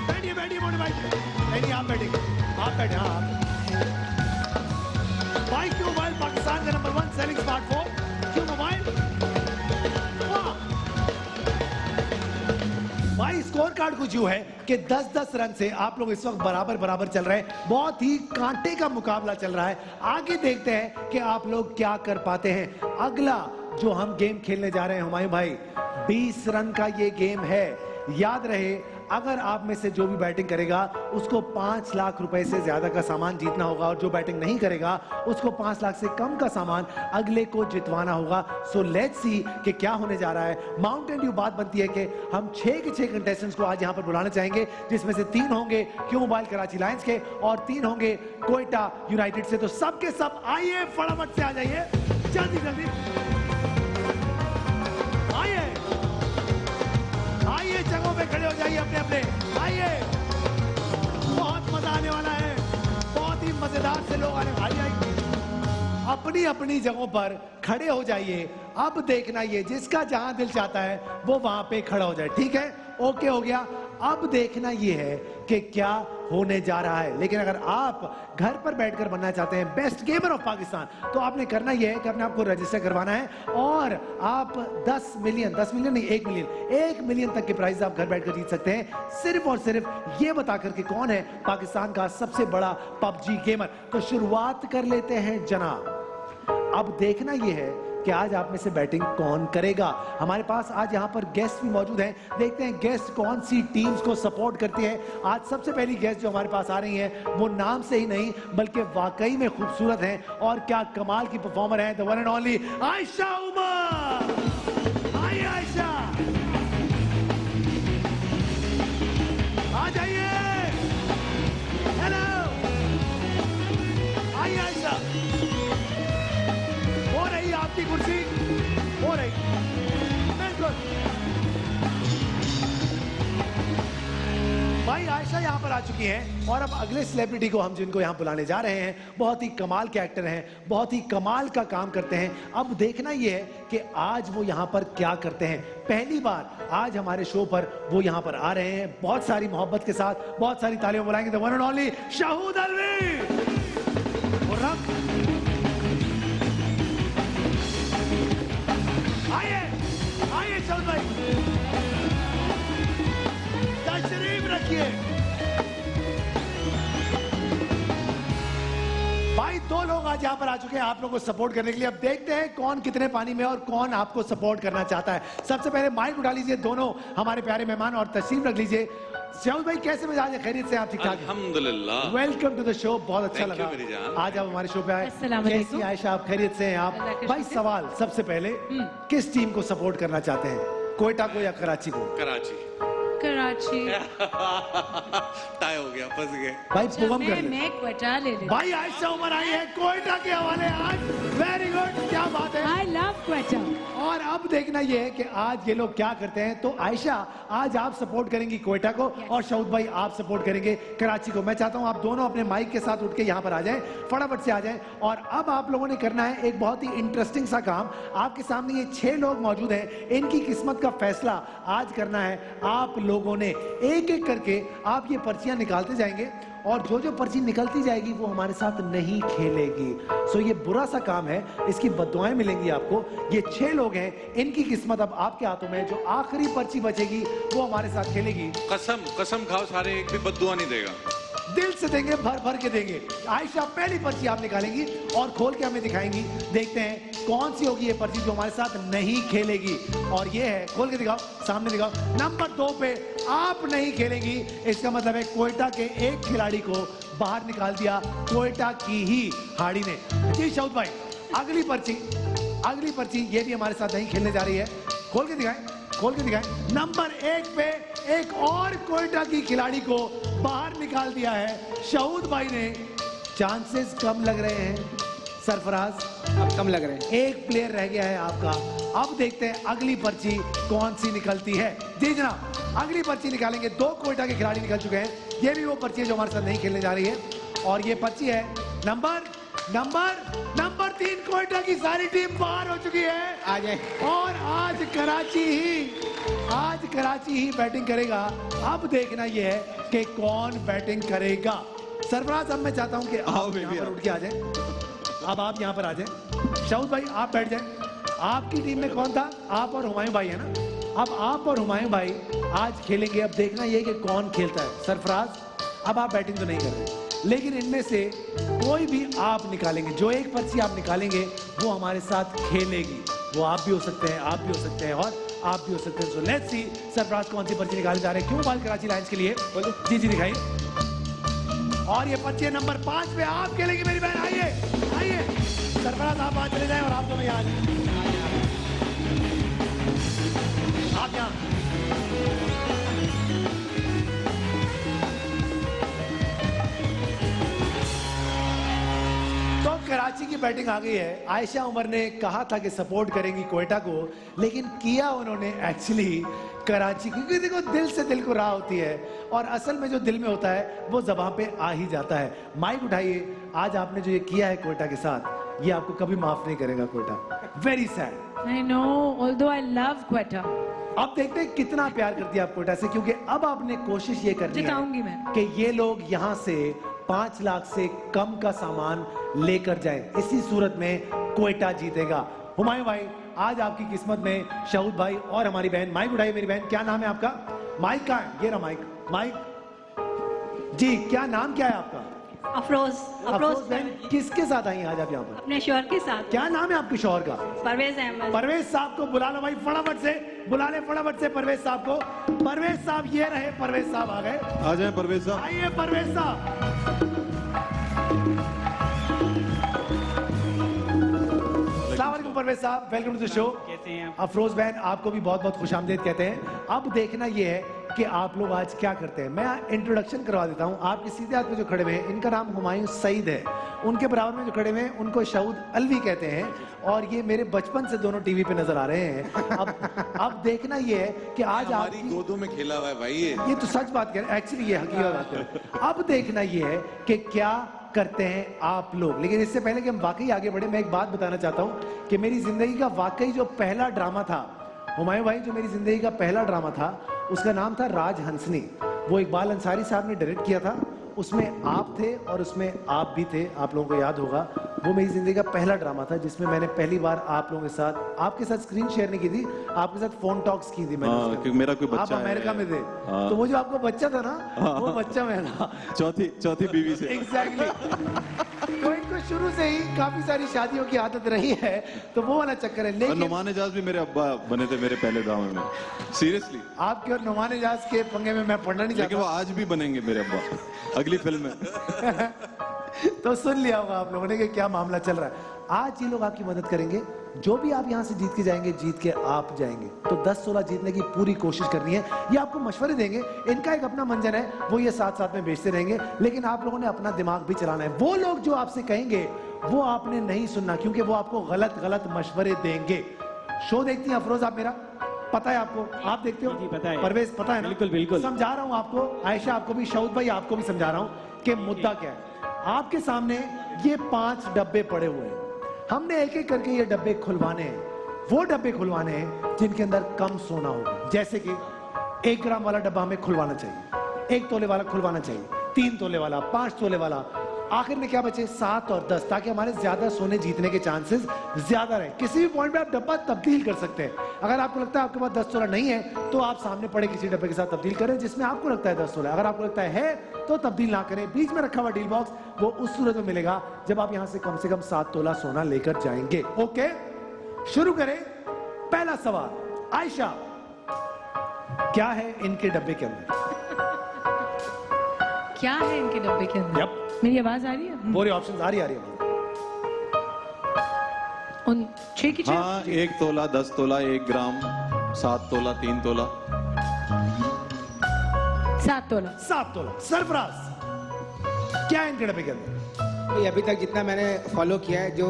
बैठिए बैठिए मोटे भाई। नहीं आप बैठेंगे, आप बैठे। हाँ आप भाई। क्यू मोबाइल पाकिस्तान का number 1 selling smartphone Q mobile. भाई स्कोर कार्ड कुछ यूं है कि 10-10 रन से आप लोग इस वक्त बराबर चल रहे हैं। बहुत ही कांटे का मुकाबला चल रहा है। आगे देखते हैं कि आप लोग क्या कर पाते हैं। अगला जो हम गेम खेलने जा रहे हैं हुमायूं भाई, 20 रन का ये गेम है। याद रहे, अगर आप में से जो भी बैटिंग करेगा उसको 5 लाख रुपए से ज्यादा का सामान जीतना होगा, और जो बैटिंग नहीं करेगा उसको 5 लाख से कम का सामान अगले को जितवाना होगा। सो लेट्स सी कि क्या होने जा रहा है। माउंटेन ड्यू बात बनती है कि हम 6 के 6 कंटेस्टेंट्स को आज यहां पर बुलाना चाहेंगे, जिसमें से 3 होंगे क्यू मोबाइल कराची लायंस के और 3 होंगे कोयटा यूनाइटेड से। तो सबके सब आइए, फटाफट से आ जाइए, जल्दी जल्दी आइए, आइए जगहों पे खड़े हो जाइए अपने अपने। आइए, बहुत मजा आने वाला है, बहुत ही मजेदार से लोग आने। आइए अपनी अपनी जगहों पर खड़े हो जाइए। अब देखना ये जिसका जहां दिल चाहता है वो वहां पे खड़ा हो जाए। ठीक है, ओके हो गया। अब देखना यह है कि क्या होने जा रहा है। लेकिन अगर आप घर पर बैठकर बनना चाहते हैं बेस्ट गेमर ऑफ पाकिस्तान, तो आपने करना यह है कि अपने आपको रजिस्टर करवाना है और आप 10 मिलियन नहीं 1 मिलियन तक के प्राइस आप घर बैठकर जीत सकते हैं, सिर्फ और सिर्फ ये बता करके कौन है पाकिस्तान का सबसे बड़ा पबजी गेमर। तो शुरुआत कर लेते हैं जनाब। अब देखना यह है कि आज आप में से बैटिंग कौन करेगा। हमारे पास आज यहाँ पर गेस्ट भी मौजूद हैं, देखते हैं गेस्ट कौन सी टीम्स को सपोर्ट करती है। आज सबसे पहली गेस्ट जो हमारे पास आ रही हैं वो नाम से ही नहीं बल्कि वाकई में खूबसूरत हैं और क्या कमाल की परफॉर्मर हैं, the one and only Ayesha Umar. आइए आयशा, आ जाइए। हेलो, आइए आयशा। हो रही आपकी कुर्सी, हो रही, बिल्कुल। भाई आयशा यहाँ पर आ चुकी हैं और अब अगले सेलिब्रिटी को हम जिनको यहाँ बुलाने जा रहे हैं बहुत ही कमाल के एक्टर हैं, बहुत ही कमाल का काम करते हैं। अब देखना यह है कि आज वो यहाँ पर क्या करते हैं। पहली बार आज हमारे शो पर वो यहाँ पर आ रहे हैं, बहुत सारी मोहब्बत के साथ, बहुत सारी तालियां बुलाएंगे the one and only Shahood Alvi. आइए आइए शाहूद भाई, तशरीफ रखिए। भाई दो लोग आज यहाँ पर आ चुके हैं आप लोगों को सपोर्ट करने के लिए। अब देखते हैं कौन कितने पानी में और कौन आपको सपोर्ट करना चाहता है। सबसे पहले माइक उठा लीजिए दोनों हमारे प्यारे मेहमान और तशरीफ रख लीजिए। शाहूद भाई कैसे मिजाज है, खैरियत से आप ठीक ठाक? अल्हम्दुलिल्लाह। वेलकम टू द शो, बहुत अच्छा Thank you, लगा मेरी जान। आज आप हमारे शो पे आए। अस्सलाम वालेकुम। कैसी आयशा आप, खैरियत से हैं अल्लाह आप? का भाई शुक्र। सवाल सबसे पहले किस टीम को सपोर्ट करना चाहते हैं, क्वेटा को या कराची को? कराची। कराची। टाई हो गया, फंस गए। भाई पुगम कर ले। मैं क्वेटा ले लेती। भाई आयशा उमर आई है क्वेटा के हवाले आज। वेरी गुड, क्या बात है। I love Quetta. और अब देखना यह है कि आज ये लोग क्या करते हैं। तो आयशा आज आप सपोर्ट करेंगी क्वेटा को और शाहूद भाई आप सपोर्ट करेंगे कराची को। मैं चाहता हूं आप दोनों अपने माइक के साथ उठ के यहां पर आ जाएं, फटाफट से आ जाएं। और अब आप लोगों ने करना है एक बहुत ही इंटरेस्टिंग सा काम। आपके सामने ये 6 लोग मौजूद हैं, इनकी किस्मत का फैसला आज करना है आप लोगों ने। एक एक करके आप ये पर्चियां निकालते जाएंगे और जो जो पर्ची निकलती जाएगी वो हमारे साथ नहीं खेलेगी। सो ये बुरा सा काम है, इसकी बद्दुआएं मिलेंगी आपको। ये 6 लोग हैं, इनकी किस्मत अब आपके हाथों में है। जो आखिरी पर्ची बचेगी वो हमारे साथ खेलेगी। कसम कसम खाओ, सारे एक भी बद्दुआ नहीं देगा। दिल से देंगे, भर भर के देंगे। आयशा पहली पर्ची आप निकालेंगी और खोल के हमें दिखाएंगी। देखते हैं कौन सी होगी ये पर्ची जो हमारे साथ नहीं खेलेगी। और ये है, खोल के दिखाओ, सामने दिखाओ। नंबर 2 पे आप नहीं खेलेंगी, इसका मतलब है क्वेटा के एक खिलाड़ी को बाहर निकाल दिया क्वेटा की ही हाड़ी ने। जी शाहूद भाई, अगली पर्ची ये भी हमारे साथ नहीं खेलने जा रही है। खोल के दिखाएं। नंबर 1 पे एक और क्वेटा की खिलाड़ी को बाहर निकाल दिया है शाहूद भाई ने। चांसेस कम लग रहे हैं सरफराज, अब कम लग रहे हैं। एक प्लेयर रह गया है आपका। अब देखते हैं अगली पर्ची कौन सी निकलती है। जी जनाब, अगली पर्ची निकालेंगे। 2 क्वेटा के खिलाड़ी निकल चुके हैं, ये भी वो पर्ची है जो हमारे साथ नहीं खेलने जा रही है। और ये पर्ची है नंबर 3। क्वेटा की सारी टीम बाहर हो चुकी है। आ जाए। और आज कराची ही बैटिंग करेगा। अब देखना यह है कि कौन बैटिंग करेगा। सरफराज, अब मैं चाहता हूं कि आप यहाँ पर उठ के आ जाएं। अब आप यहाँ पर आ जाएं। शाहूद भाई आप बैठ जाएं। आपकी टीम में कौन था? आप और हुमायूं भाई है ना। अब आप और हुमायूं भाई आज खेलेंगे। अब देखना यह कि कौन खेलता है। सरफराज, अब आप बैटिंग तो नहीं कर रहे, लेकिन इनमें से कोई भी आप निकालेंगे, जो एक पर्ची आप निकालेंगे वो हमारे साथ खेलेगी। वो आप भी हो सकते हैं, आप भी हो सकते हैं और आप भी हो सकते हैं। सो लेट्स सी सरफराज कौन सी पर्ची निकालने जा रहे हैं। क्यों बाल कराची लायंस के लिए? जी दिखाइए। और ये पर्ची है नंबर 5 पे आप खेलेंगे मेरी बहन। आइए सरफराज, आप वहां चले जाएं और आप दोनों यहाँ आप यहाँ। तो कराची की बैटिंग आ गई है। आयशा उमर ने कहा था कि सपोर्ट करेंगी क्वेटा को, लेकिन किया उन्होंने एक्चुअली कराची, क्योंकि देखो दिल से दिल को राह होती है और असल में जो दिल में होता है वो ज़बान पे आ ही जाता है। माइक उठाइए। आज आपने जो ये किया है क्वेटा के साथ, ये आपको कभी माफ नहीं करेगा Quetta. Very sad. I know, although I love Quetta. अब देखते हैं कितना प्यार करती है आप कोयटा से, क्योंकि अब आपने कोशिश ये करनी जिताऊंगी है मैं। कि ये लोग यहाँ से 5 लाख से कम का सामान लेकर जाएं। इसी सूरत में कोयटा जीतेगा। हुमायूं भाई, आज आपकी किस्मत में शहूद भाई और हमारी बहन, माइक उठाइए मेरी बहन, क्या नाम है आपका? माइक कहाँ है? ये रहा माइक। माइक जी, क्या नाम क्या है आपका? अफरोज अफरोज बहन, किसके साथ आई हैं आज आप यहाँ पर? अपने शोहर के साथ। क्या नाम है आपके शौहर का? परवेज अहमद। परवेज साहब को बुला लो भाई, फटाफट से बुला ले, फटाफट से परवेज साहब को। परवेज साहब ये रहे, परवेज साहब आ गए। आ जाए परवेज साहब। आइए परवेज साहब। अस्सलाम वालेकुम परवेज साहब, वेलकम टू द शो। कैसे हैं आप? अफरोज बहन, आपको भी बहुत बहुत खुशामदीद कहते हैं। अब देखना ये है कि आप लोग आज क्या करते हैं। मैं इंट्रोडक्शन करवा देता हूँ। आपके सीधे हाथ में जो खड़े हुए हैं, इनका नाम हुमायूं सईद है। उनके बराबर में जो खड़े हुए हैं, उनको शहूद अलवी कहते हैं। और ये मेरे बचपन से दोनों टीवी पे नजर आ रहे हैं। अब देखना ये है कि आज हमारी आपकी, गोदों में खेला हुआ है भाई ये तो सच बात कह रहे हैं, एक्चुअली ये हकीकत बात है। अब देखना ये है कि क्या करते हैं आप लोग। लेकिन इससे पहले कि हम वाकई आगे बढ़े, मैं एक बात बताना चाहता हूं कि मेरी जिंदगी का वाकई जो पहला ड्रामा था, हुमायूं भाई, जो मेरी जिंदगी का पहला ड्रामा था, उसका नाम था राज हंसनी। वो इकबाल अंसारी साहब ने डायरेक्ट किया था। उसमें आप थे और उसमें आप भी थे, आप लोगों को याद होगा। वो मेरी जिंदगी का पहला ड्रामा था जिसमें मैंने पहली बार आप लोगों के साथ, आपके साथ स्क्रीन शेयर नहीं की थी, आपके साथ फोन टॉक्स की थी मैंने। हाँ, उसके क्योंकि मेरा कोई आप बच्चा है। अमेरिका में थे, हाँ। तो वो जो आपका बच्चा था ना, वो बच्चा मैं था। चौथी बीवी से। एग्जैक्टली। तो इनको शुरू से ही काफी सारी शादियों की आदत रही है, तो वो वाला चक्कर है। और लेकिन नुमान एजाज भी मेरे अब्बा बने थे मेरे पहले ड्रामे में, सीरियसली। आपके और नुमान एजाज के पंगे में मैं पढ़ना नहीं लेकिन वो चाहता। आज भी बनेंगे मेरे अब्बा अगली फिल्म में। तो सुन लिया होगा आप लोगों ने कि क्या मामला चल रहा है। आज ये लोग आपकी मदद करेंगे। जो भी आप यहाँ से जीत के जाएंगे, जीत के आप जाएंगे। तो 10-16 जीतने की पूरी कोशिश करनी है। ये आपको मशवरे देंगे, इनका एक अपना मंजर है, वो ये साथ साथ में बेचते रहेंगे। लेकिन आप लोगों ने अपना दिमाग भी चलाना है। वो लोग जो आपसे कहेंगे वो आपने नहीं सुनना, क्योंकि वो आपको गलत गलत मशवरे देंगे। शो देखती हैं अफरोज आप मेरा? पता है आपको? आप देखते हो? जी, पता है। परवेज पता है ना? बिल्कुल, बिल्कुल। समझा रहा हूँ आपको, आयशा आपको भी, शहूद भाई आपको भी समझा रहा हूँ कि मुद्दा क्या है। आपके सामने ये 5 डब्बे पड़े हुए हैं। हमने एक एक करके ये डब्बे खुलवाने हैं। वो डब्बे खुलवाने हैं जिनके अंदर कम सोना होगा। जैसे कि 1 ग्राम वाला डब्बा हमें खुलवाना चाहिए, 1 तोले वाला खुलवाना चाहिए, 3 तोले वाला, 5 तोले वाला। आखिर में क्या बचे? 7 और 10, ताकि हमारे ज्यादा सोने जीतने के चांसेस ज्यादा रहे। किसी भी पॉइंट पे आप डब्बा तब्दील कर सकते हैं। अगर आपको लगता है आपके पास 10 तोला नहीं है, तो आप सामने पड़े किसी डब्बे के साथ तब्दील करें जिसमें आपको लगता है 10 तोला। अगर आपको लगता है तो तब्दील ना करें। बीच में रखा हुआ डील बॉक्स वो उस सूरत में मिलेगा जब आप यहां से कम 7 तोला सोना लेकर जाएंगे। ओके, शुरू करें। पहला सवाल, आयशा, क्या है इनके डब्बे के अंदर? क्या है इनके डब्बे के अंदर? Yep. मेरी आवाज आ रही है? पूरे ऑप्शन आ रही है। उन 6 की 6? हाँ, 1 तोला, 10 तोला, 1 ग्राम, 7 तोला, 3 तोला। 7 तोला। 7 तोला। सरफराज, क्या है इनके डब्बे के अंदर? ये अभी तक जितना मैंने फॉलो किया है, जो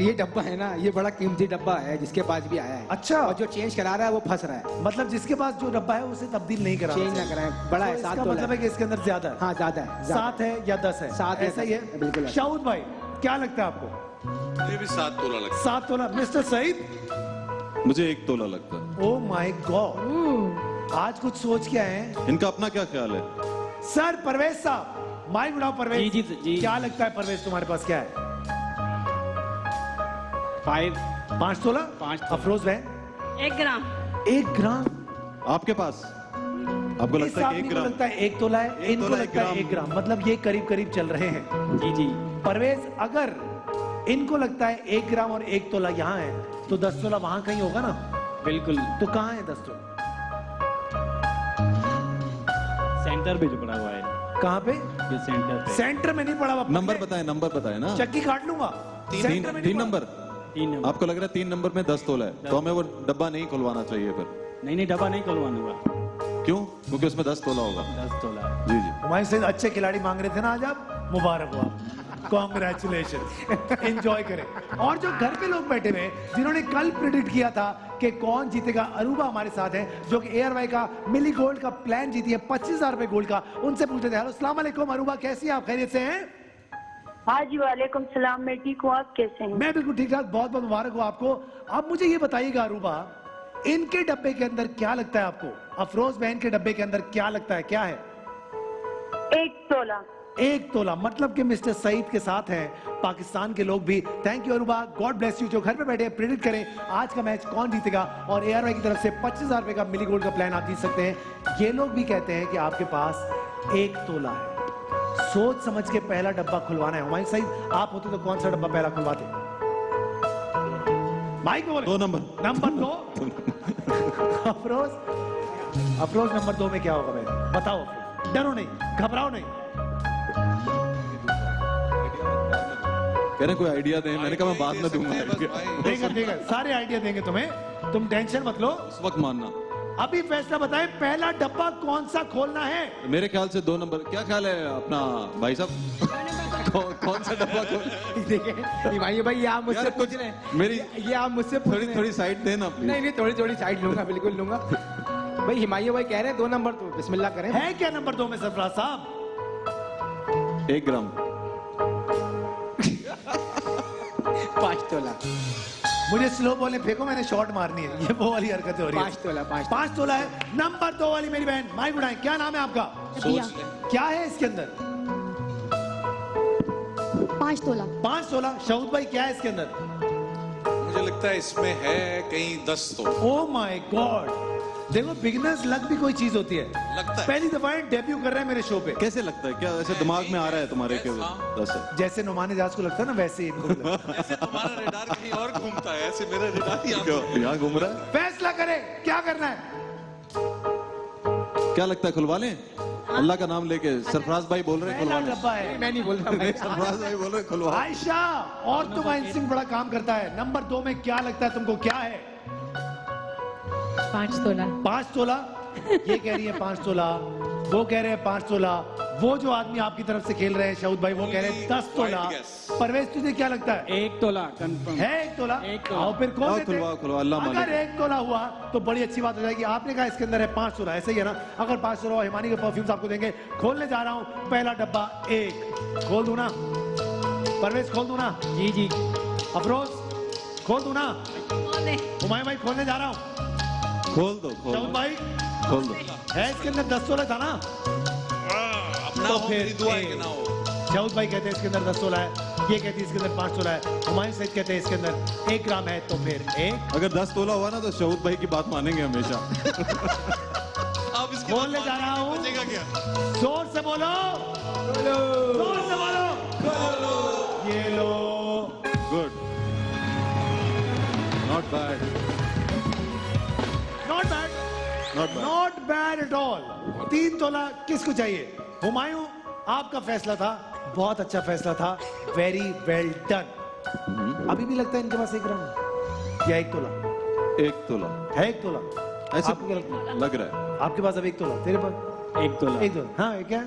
ये डब्बा है ना, ये बड़ा कीमती डब्बा है, जिसके पास भी आया है। अच्छा। और जो चेंज करा रहा है वो फंस रहा है। मतलब जिसके पास जो डब्बा है उसे तब्दील नहीं करा, चेंज ना कराएं, बड़ा है, 7 तोला मतलब है कि इसके अंदर ज्यादा है। हाँ, ज्यादा है, ज्यादा। 7 है या 10 है? 7 है, ऐसा ही है। बिल्कुल ऐसा। शाहूद भाई, क्या लगता है आपको? ये भी 7 तोला लगता 7 तोला। मिस्टर सईद? मुझे 1 तोला लगता है। ओ माय गॉड, आज कुछ सोच के आए हैं। इनका अपना क्या ख्याल है? सर परवेज साहब, माइक उठाओ। परवेज जी, जी। क्या लगता है परवेज, तुम्हारे पास क्या है? 5 तोला। 5 अफरोज बहन? 1 ग्राम। 1 ग्राम। आपके पास? आपको इस लगता है कि आदमी 1 को ग्राम? लगता है 1 तोला है, 1 इनको तोला, लगता है 1 ग्राम। मतलब ये करीब करीब चल रहे हैं। जी, जी। परवेज, अगर इनको लगता है 1 ग्राम और 1 तोला यहाँ है, तो 10 तोला वहां कहीं होगा ना? बिल्कुल। तो कहाँ है 10 तोला? सेंटर पे जो पड़ा हुआ है, कहाँ पे? ये सेंटर पे। सेंटर में नहीं पड़ा हुआ। नंबर बताए ना। चक्की काट लूंगा। सेंटर में नहीं 3 पड़ा। नंबर। 3 नंबर। आपको लग रहा है 3 नंबर में 10 तोला है, तो हमें वो डब्बा नहीं खुलवाना चाहिए फिर। नहीं, डब्बा नहीं खुलवाऊंगा। क्यों? क्योंकि उसमें 10 तोला होगा। 10 तोला। जी जी। हमारे से अच्छे खिलाड़ी मांग रहे थे ना आज आप, मुबारक हो आप, कॉन्ग्रेचुलेशन, एंजॉय करें। और जो घर पे लोग बैठे हुए हैं जिन्होंने कल प्रेडिक्ट किया था कि कौन जीतेगा, अरूबा हमारे साथ है, जो कि एयरवाई का मिली गोल्ड का प्लान जीती है, 25,000 रुपए गोल्ड का। उनसे पूछते थे। हेलो, अस्सलाम वालेकुम अरूबा, कैसी हैं आप? खैरियत से हैं? हाँ जी, वालेकुम सलाम। मैं ठीक हूँ, आप कैसे हैं? मैं बिल्कुल ठीक ठाक, बहुत बहुत मुबारक हो आपको। अब मुझे ये बताइएगा अरूबा इनके डब्बे के अंदर क्या लगता है आपको? अफरोज बहन के डब्बे के अंदर क्या लगता है, क्या है? 1 तोला। 1 तोला, मतलब कि मिस्टर सईद के साथ हैं पाकिस्तान के लोग भी। Thank you Aruba, God bless you. जो घर पे बैठे प्रेडिक्ट करें आज का मैच कौन जीतेगा, और ARY की तरफ से 25,000 रुपए का मिली गोल्ड का प्लान आप जीत सकते हैं। ये लोग भी कहते हैं कि आपके पास 1 तोला है। सोच समझ के पहला डब्बा खुलवाना है। हुमायूं सईद आप होते तो कौन सा डब्बा पहला खुलवाते? माइक में बोले। 2 नंबर। नंबर 2। अफरोज नंबर 2 में क्या होगा भाई बताओ? डरो नहीं, घबराओ नहीं। कह रहे कोई आइडिया दें, मैंने कहा मैं बाद में दूंगा देंगे देंगे, सारे आइडिया देंगे तुम्हें, तुम टेंशन मत लो। उस वक्त मानना। अभी फैसला बताएं पहला डब्बा कौन सा खोलना है? मेरे ख्याल से 2 नंबर। क्या ख्याल है अपना भाई साहब? कौन सा डब्बा खोल? देखिए हिमायू भाई ये आप मुझसे यार, पूछ रहे हैं, मेरी ये आप मुझसे पूछ रहे हैं। थोड़ी साइड देना प्लीज। नहीं थोड़ी साइड लूंगा, बिल्कुल लूंगा। भाई हिमायू भाई कह रहे हैं 2 नंबर, तो बिस्मिल्लाह करें। है क्या नंबर 2 में सरफराज साहब? 1 ग्राम। 5 तोला। मुझे स्लो बॉलें फेंको, मैंने शॉट मारनी है। ये वो वाली हरकत हो रही है। 5 तोला। 5 तोला है। नंबर 2 वाली मेरी बहन माइक उठाएं। क्या नाम है आपका? क्या है इसके अंदर? 5 तोला। 5 तोला। शहीद भाई क्या है इसके अंदर? मुझे लगता है इसमें है कहीं 10 तो। ओ माय गॉड, देखो बिगिनर्स लक भी कोई चीज होती है। लगता है। पहली दफा डेब्यू कर रहे हैं मेरे शो पे। कैसे लगता है? क्या ऐसे दिमाग में आ रहा है तुम्हारे के? 10 है। जैसे नुमान इजाज को लगता है ना, वैसे ही इनको भी लगता है। ऐसे तुम्हारा रेडार कहीं और घूमता है, ऐसे मेरा रेडार यहाँ घूम रहा है। फैसला करें क्या करना है। क्या लगता है खुलवा लें? अल्लाह का नाम लेके सरफराज भाई बोल रहे हैं पहला खुलवा लें। डब्बा है। मैं नहीं बोल रहा नहीं, सरफराज भाई बोल रहे हैं खुलवा। आयशा, और तुम्हारा इंस्टिंक्ट बड़ा काम करता है। नंबर 2 में क्या लगता है तुमको, क्या है? 5 तोला। 5 तोला। ये कह रही है 5 तोला, वो कह रहे हैं 5 तोला। वो जो आदमी आपकी तरफ से खेल रहे हैं शहीद भाई, वो कह रहे हैं 10 तोला। Wild guess. परवेज तुझे क्या लगता है? 1 तोला कंफर्म है 1 तोला। 1 तोला। आओ फिर खोल आओ, देते हैं। खुलवाओ, अल्लाह मालिक। अगर 1 तोला हुआ तो बड़ी अच्छी बात हो जाएगी। आपने कहा इसके अंदर है 5 तोला, ऐसे ही है ना? अगर 5 तोला हिमानी के परफ्यूम्स आपको देंगे। खोलने जा रहा हूं पहला डब्बा। 1 खोल दूं ना? परवेज खोल दूं ना? जी। अफरोज खोल दूं ना? हुमायूं भाई खोलने जा रहा हूं। खोल दो, खोल शहीद दो, भाई खोल दो। है इसके अंदर 10 तोला था ना? ना तो हो, फिर मेरी दुआ है एक। कि ना हो। शहीद भाई कहते हैं इसके अंदर 10 तोला है, ये कहती है इसके अंदर 5 तोला है, हुमायूं सईद कहते हैं इसके अंदर 1 ग्राम है। तो फिर 1 अगर 10 तोला हुआ ना तो शहीद भाई की बात मानेंगे हमेशा। अब इसके बाद बोलने जा रहा हूं। बचेगा क्या? जोर से बोलो, जोर से बोलो। ये लो। Good, not bad, not bad, not bad. Not bad at all. 3 तोला किसको चाहिए? हुमायूं, आपका फैसला था, बहुत अच्छा फैसला था, वेरी वेल डन। अभी भी लगता है इनके पास 1 ग्राम है या 1 तोला 1 तोला है? 1 तोला ऐसे आपको क्या लगता है? लग रहा है। आपके पास अब 1 तोला, तेरे पास 1 तोला। 1 तोला। हाँ, ये क्या है?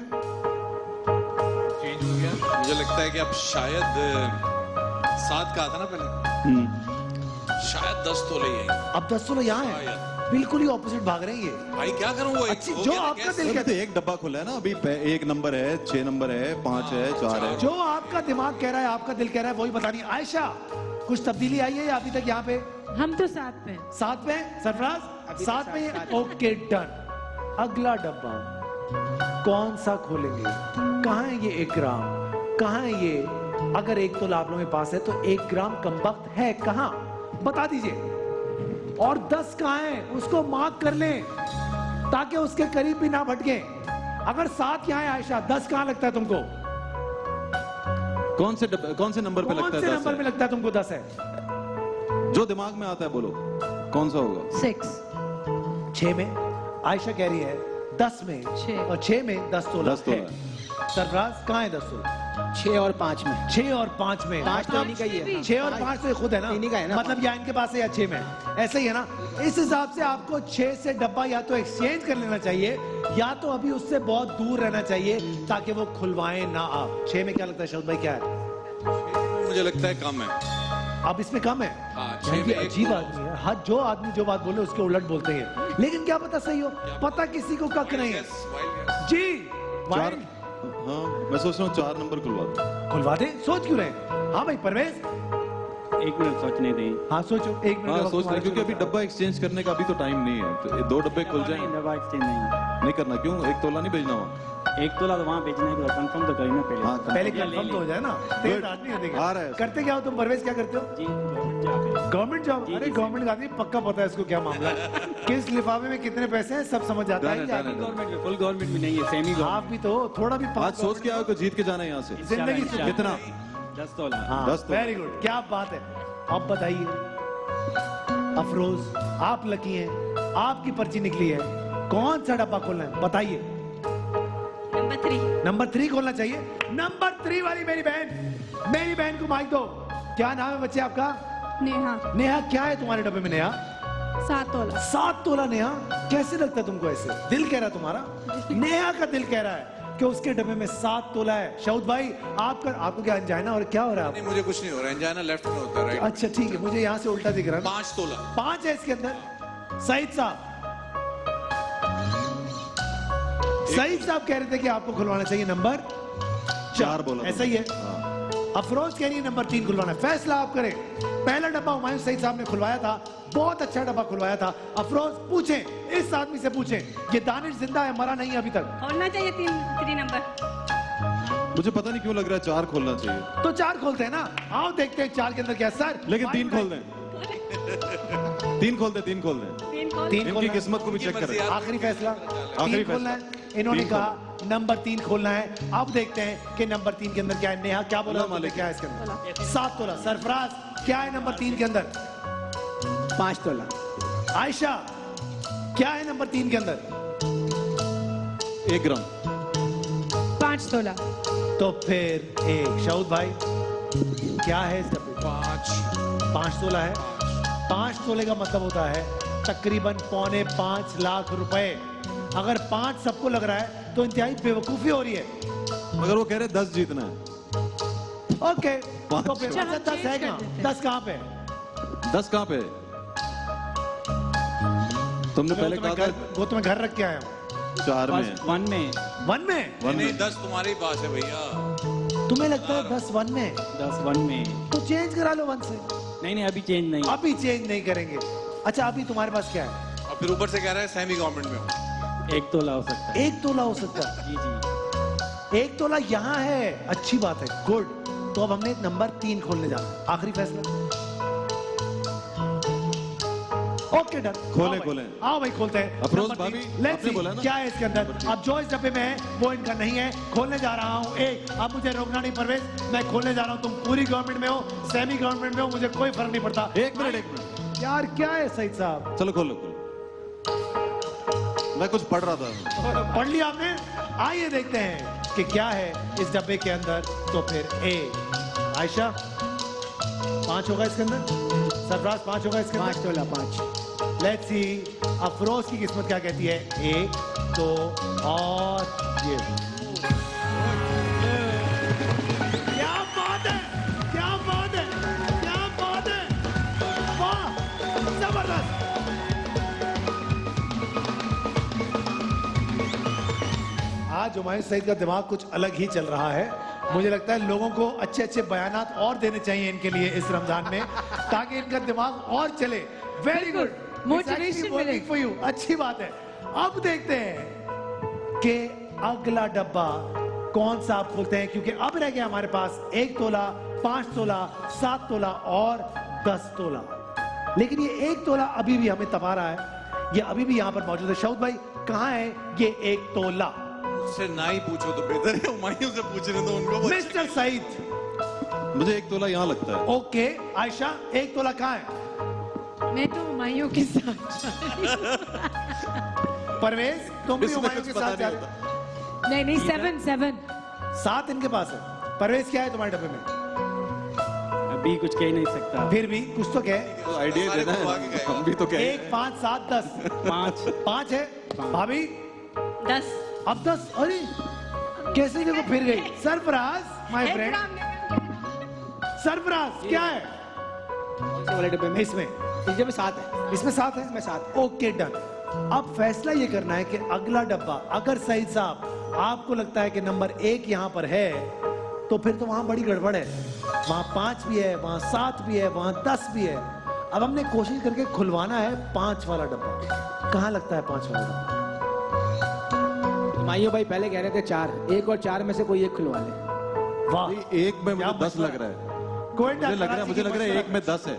चेंज हो गया। मुझे लगता है कि अब शायद 7 का था ना पहले, शायद 10 तोले ही है। अब 10 तोला यहाँ है। शायद। बिल्कुल ही ऑपोजिट भाग रहे हैं ये। भाई क्या करूं? वो अच्छी, हो जो गया ना आपका guess? दिल अभी कहता तो एक डब्बा खुला है ना अभी। 1 नंबर है, 6 नंबर है, 5 है, 4 है। जो आपका दिमाग कह रहा है, आपका दिल कह रहा है, वही बतानी। आयशा, कुछ तब्दीली आई है या अभी तक यहाँ पे? हम तो 7 पे हैं। 7 में सरफराज, अभी 7 तक में। सात। Okay done. अगला डब्बा कौन सा खोलेंगे? कहाँ है ये 1 ग्राम? कहाँ है ये? अगर 1 तोला आप लोगों के पास है तो 1 ग्राम कम वक्त है कहाँ? बता दीजिए। और 10 कहाँ है उसको मार्क कर लें ताकि उसके करीब भी ना भटके। अगर 7 यहाँ है आयशा, 10 कहाँ लगता है तुमको? कौन से नंबर पे लगता कौन है? से 10 नंबर है? पे लगता है तुमको 10 है? जो दिमाग में आता है बोलो, कौन सा होगा? 6। 6 में आयशा कह रही है 10 में, 6 और 6 में 10 तोला 10 तोला है। सरफराज कहाँ है 10 तोला? 6 और 5 में। 6 और 5 में। 5 तो इन्हीं का ही है। 6 और 5 तो ये खुद है ना? इन्हीं का है ना? मतलब या इनके पास है या 6 में, ऐसे ही है ना? इस हिसाब से आपको 6 से डब्बा या तो एक्सचेंज कर लेना चाहिए या तो अभी उससे बहुत दूर रहना चाहिए ताकि वो खुलवाएं ना आप। 6 में क्या लगता है शहीद भाई, क्या है? मुझे लगता है कम है। अब इसमें कम है। हाँ, यानी 6 कि में 1 अजीब तो- आदमी है। हर जो आदमी जो बात बोले उसके उलट बोलते हैं, लेकिन क्या पता सही हो? पता किसी को कख नहीं है। Guess, wild guess। जी 4। वाइल्ड। हाँ, मैं सोच रहा हूँ 4 नंबर खुलवा दो। खुलवा दे, सोच क्यों रहे? हाँ भाई परवेज, एक मिनट सोचने दें। हाँ सोचो, 1 मिनट हाँ का वक्त सोच रहे तुम्हारा क्योंकि अभी शुरू डब्बा एक्सचेंज करने का अभी तो टाइम नहीं है, तो 2 डब्बे खुल जाए। नहीं, डब्बा एक्सचेंज नहीं। नहीं करना क्यों? 1 तोला नहीं भेजना वहाँ। 1 तोला तो वहाँ बेचने के बाद कंफर्म तो करी ना पहले। हाँ, पहले ले कंफर्म ले। तो हो जाए ना। तेज आदमी है देखिए। आ रहा है। करते क्या हो तुम परवेज, क्या करते हो? जी गवर्नमेंट जॉब है। Government job? जी, अरे जी, गवर्नमेंट का आदमी पक्का पता है इसको क्या मामला है। किस लिफाफे में कितने पैसे हैं सब समझ आता है। डन है, डन है। गवर्नमेंट में, फुल गवर्नमेंट में नहीं है, सेमी आप गवर्नमेंट। भी तो थोड़ा भी आज सोच के आओ कि जीत के जाना है यहाँ से। जिंदगी से कितना? 10 तोला। हाँ 10 तो। वेरी गुड, क्या बात है। अब बताइए अफरोज, आप लकी हैं, आपकी पर्ची निकली है। कौन सा डब्बा खोलना है बताइए। नंबर 3। नंबर 3 खोलना चाहिए। नंबर 3 वाली मेरी बहन को माइक दो। क्या नाम है बच्चे आपका? नेहा। नेहा, क्या है तुम्हारे डब्बे में नेहा? 7 तोला। 7 तोला। नेहा, कैसे लगता है तुमको ऐसे? दिल कह रहा है तुम्हारा? नेहा का दिल कह रहा है कि उसके डब्बे में 7 तोला है। शाउद भाई, आपको क्या अंजाना और क्या हो रहा है? नहीं मुझे कुछ नहीं हो रहा है, अंजाना लेफ्ट में होता है, राइट। अच्छा ठीक है, मुझे यहाँ से उल्टा दिख रहा है। 5 तोला। 5 है इसके अंदर। सईद साहब कह रहे थे कि आपको खुलवाना चाहिए नंबर 4 बोला। ऐसा ही है। हाँ। अफरोज कह रही है नंबर 3 खुलवाना है। फैसला आप करें। पहला डब्बा हुमायूं सईद साहब ने खुलवाया था, बहुत अच्छा डब्बा खुलवाया था। अफरोज पूछें, इस आदमी से पूछें, ये दानिश जिंदा है, मरा नहीं अभी तक? खोलना चाहिए 3 नंबर। मुझे पता नहीं क्यों लग रहा है 4 खोलना चाहिए। तो 4 खोलते हैं ना। आओ देखते हैं 4 के अंदर क्या। सर लेकिन 3 खोल दें। 3 खोल दें। 3 खोल। 3 इनकी खोलना है। किस्मत को भी चेक करें। आखिरी फैसला। आखिरी 3 खोलना फैसला। है। इन्होंने 3 कहा नंबर 3 खोलना है। अब देखते हैं कि नंबर 3 के अंदर क्या है। नेहा क्या बोला? अल्लाह मालिक। क्या है इसके अंदर? 7 तोला। सरफराज, क्या है नंबर 3 के अंदर? 5 तोला। आयशा, क्या है नंबर 3 के अंदर? 1 ग्राम। 5 तोला। तो फिर 1। शाउद भाई, क्या है इस डब्बे? 5 तोला है। 5 तोले का मतलब होता है तकरीबन 4.25 लाख रुपए। अगर 5 सबको लग रहा है तो इंतहाई बेवकूफी हो रही है। मगर वो कह रहे 10 जीतना है। ओके, पाँच तो फिर तोला। 10 है कहाँ? 10 कहाँ पे? 10 कहाँ पे? तुमने पहले कहा था वो तो मैं घर रख के आया हूँ। 4 में। 1 में। 1 में? नहीं 10 तुम्हारे पास है भैया। तुम्हें लगता है 10 1 में? 10 1 में। तो चेंज करा लो 1 से। नहीं अभी चेंज नहीं। अभी चेंज नहीं करेंगे। अच्छा, अभी तुम्हारे पास क्या है? और फिर ऊपर से कह रहा है सेमी गवर्नमेंट में हूँ। 1 तोला हो सकता है। 1 तोला हो सकता है। जी जी। 1 तोला यहाँ है, अच्छी बात है, गुड। तो अब हमने नंबर 3 खोलने जाना है। आखिरी फैसला। Okay done. खोलें। आओ भाई खोलते हैं। अफरोज नंबर भाभी, 3। Let's आपने see, बोला ना? क्या है इसके अंदर? अब जो इस डब्बे में है वो इनका नहीं है। खोलने जा रहा हूँ 1। अब मुझे रोकना नहीं परवेज, मैं खोलने जा रहा हूँ। तुम पूरी गवर्नमेंट में हो, सेमी गवर्नमेंट में हो, मुझे कोई फर्क नहीं पड़ता। 1 मिनट। यार क्या है सईद साहब? चलो खोल लो। मैं कुछ पढ़ रहा था। पढ़ लिया आपने? आइए देखते हैं कि क्या है इस डब्बे के अंदर। तो फिर आयशा, 5 होगा इसके अंदर। सरफराज 5 होगा इसके अंदर। 5 तोला। 5। लेट्स सी अफरोज की किस्मत क्या कहती है। 1 2 और ये। क्या बात है, क्या बात है, क्या बात है, वाह जबरदस्त। आज हुमायूं सईद का दिमाग कुछ अलग ही चल रहा है। मुझे लगता है लोगों को अच्छे अच्छे बयानात और देने चाहिए इनके लिए इस रमजान में, ताकि इनका दिमाग और चले। वेरी गुड, मोटिवेशन मिले। For you. अच्छी बात है। अब देखते हैं कि अगला डब्बा कौन सा आप खोलते हैं, क्योंकि अब रह गया हमारे पास 1 तोला, 5 तोला, 7 तोला और 10 तोला। लेकिन ये 1 तोला अभी भी हमें तपा रहा है। ये अभी भी यहाँ पर मौजूद है। शाउद भाई, कहाँ है ये 1 तोला? उससे ना ही पूछो तो बेहतर है, हुमायूं से पूछने दो उनको। मिस्टर सईद। मुझे 1 तोला यहाँ लगता है। ओके आयशा, 1 तोला कहाँ है? मैं तो हुमायूं के साथ। परवेज, तुम भी इसमें हुमायूं कुछ के पता साथ जा नहीं रहे होता। नहीं 7 7 इनके पास है। परवेज, क्या है तुम्हारे डब्बे में? अभी कुछ कह नहीं सकता। फिर भी कुछ तो कहे। तो आइडिया सारे देना खुलवा के है। गए। हम भी तो कह 1 5 7 10। 5 5 है। भाभी 10। अब 10। अरे कैसे देखो फिर गई। सरफराज माय फ्रेंड, सरफराज क्या है कौन से वाले डब्बे में? इसमें? इस डब्बे में 7 है। इसमें 7 है। इसमें 7 है। Okay done. अब फैसला ये करना है कि अगला डब्बा, अगर सईद साहब आपको लगता है कि नंबर 1 यहां पर है, तो फिर तो वहां बड़ी गड़बड़ है। वहां 5 भी है, वहां 7 भी है, वहां 10 भी है। अब हमने कोशिश करके खुलवाना है 5 वाला डब्बा। कहां लगता है 5 वाला डब्बा? माइयो भाई पहले कह रहे थे 4, 1 और 4 में से कोई एक खुलवा ले। वाह, एक में मुझे क्या 10 मसला लग रहा है। कोयटा मुझे लग रहा है एक में 10 है।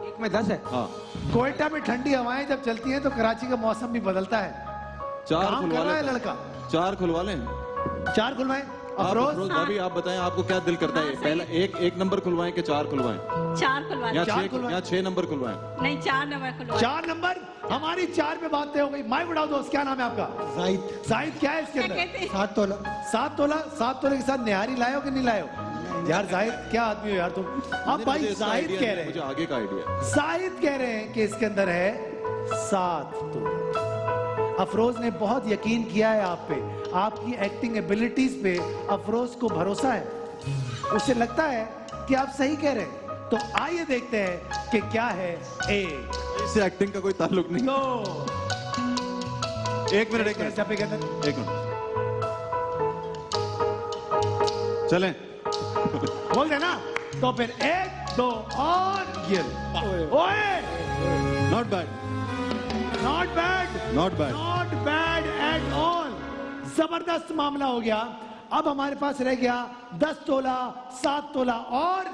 एक में 10 है। हाँ, कोयटा में ठंडी हवाएं जब चलती हैं तो कराची का मौसम भी बदलता है। 4 काम कर खुलवा रहा है ले। लड़का। 4 खुलवा लें। 4 खुलवाएं। आप अफरोज अफरोज भाभी आप बताएं आपको क्या दिल करता है? पहला एक नंबर खुलवाएं कि 4 खुलवाएं? 4 खुलवा या लो। 6 नंबर खुलवाएं? नहीं 4 नंबर खुलवा। 4 नंबर हमारी 4 पे बात तय हो गई। माइक उठाओ दोस्त, क्या नाम है आपका? जाहिद। जाहिद क्या है इसके क्या अंदर? कहते हैं? 7 तोला। 7 तोला। 7 तोले के साथ निहारी लायो कि नहीं लायो? यार जाहिद क्या आदमी हो यार तुम। अब भाई मुझे इसका जाहिद आइडिया कह नहीं, रहे मुझे हैं, आगे का आइडिया। जाहिद कह रहे हैं कि इसके अंदर है 7 तोला। अफरोज ने बहुत यकीन किया है आप पे, आपकी एक्टिंग एबिलिटीज पे अफरोज को भरोसा है। उसे लगता है कि आप सही कह रहे हैं। तो आइए देखते हैं कि क्या है। इससे एक्टिंग का कोई ताल्लुक नहीं। 2 एक मिनट डब्बे के अंदर एक मिनट चलें। बोल देना तो फिर 1 2 और गिर। ओए not bad, not bad, not bad. Not bad at all. जबरदस्त मामला हो गया। अब हमारे पास रह गया 10 तोला, 7 तोला और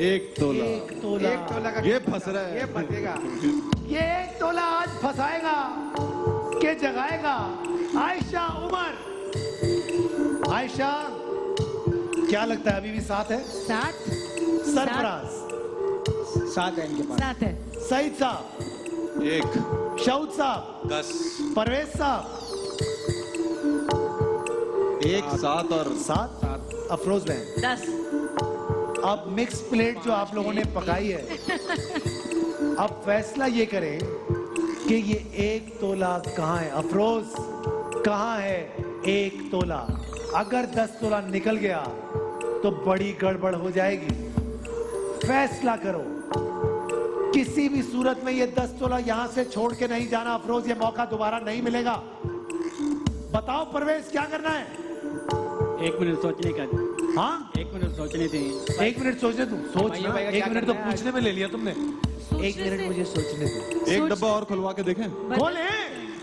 1 तोला। 1 तोला। 1 तोला का ये फंस रहा है। ये फंसेगा। ये 1 तोला आज फंसाएगा के जगाएगा आयशा उमर। आयशा क्या लगता है अभी भी 7 है? 7 सरफराज 7 है इनके पास। 7 है। सईद साहब, 1 शऊद साहब, 10 परवेज साहब 1 7 और 7। अफरोज में 10 अब मिक्स प्लेट जो आप लोगों ने पकाई है, अब फैसला ये करें कि ये 1 तोला कहाँ है। अफरोज कहाँ है 1 तोला? अगर 10 तोला निकल गया तो बड़ी गड़बड़ हो जाएगी। फैसला करो। किसी भी सूरत में ये 10 तोला यहां से छोड़ के नहीं जाना अफरोज, ये मौका दोबारा नहीं मिलेगा। बताओ परवेज क्या करना है? 1 मिनट सोचने का। हाँ 1 मिनट सोचने थे। 1 मिनट सोचने दो। सोच भाइयों, ना, भाई का 1 क्या मिनट तो करना है पूछने में ले लिया तुमने। 1 सोचने मिनट से- मुझे सोचने दो। एक डब्बा और खुलवा के देखें। खोले,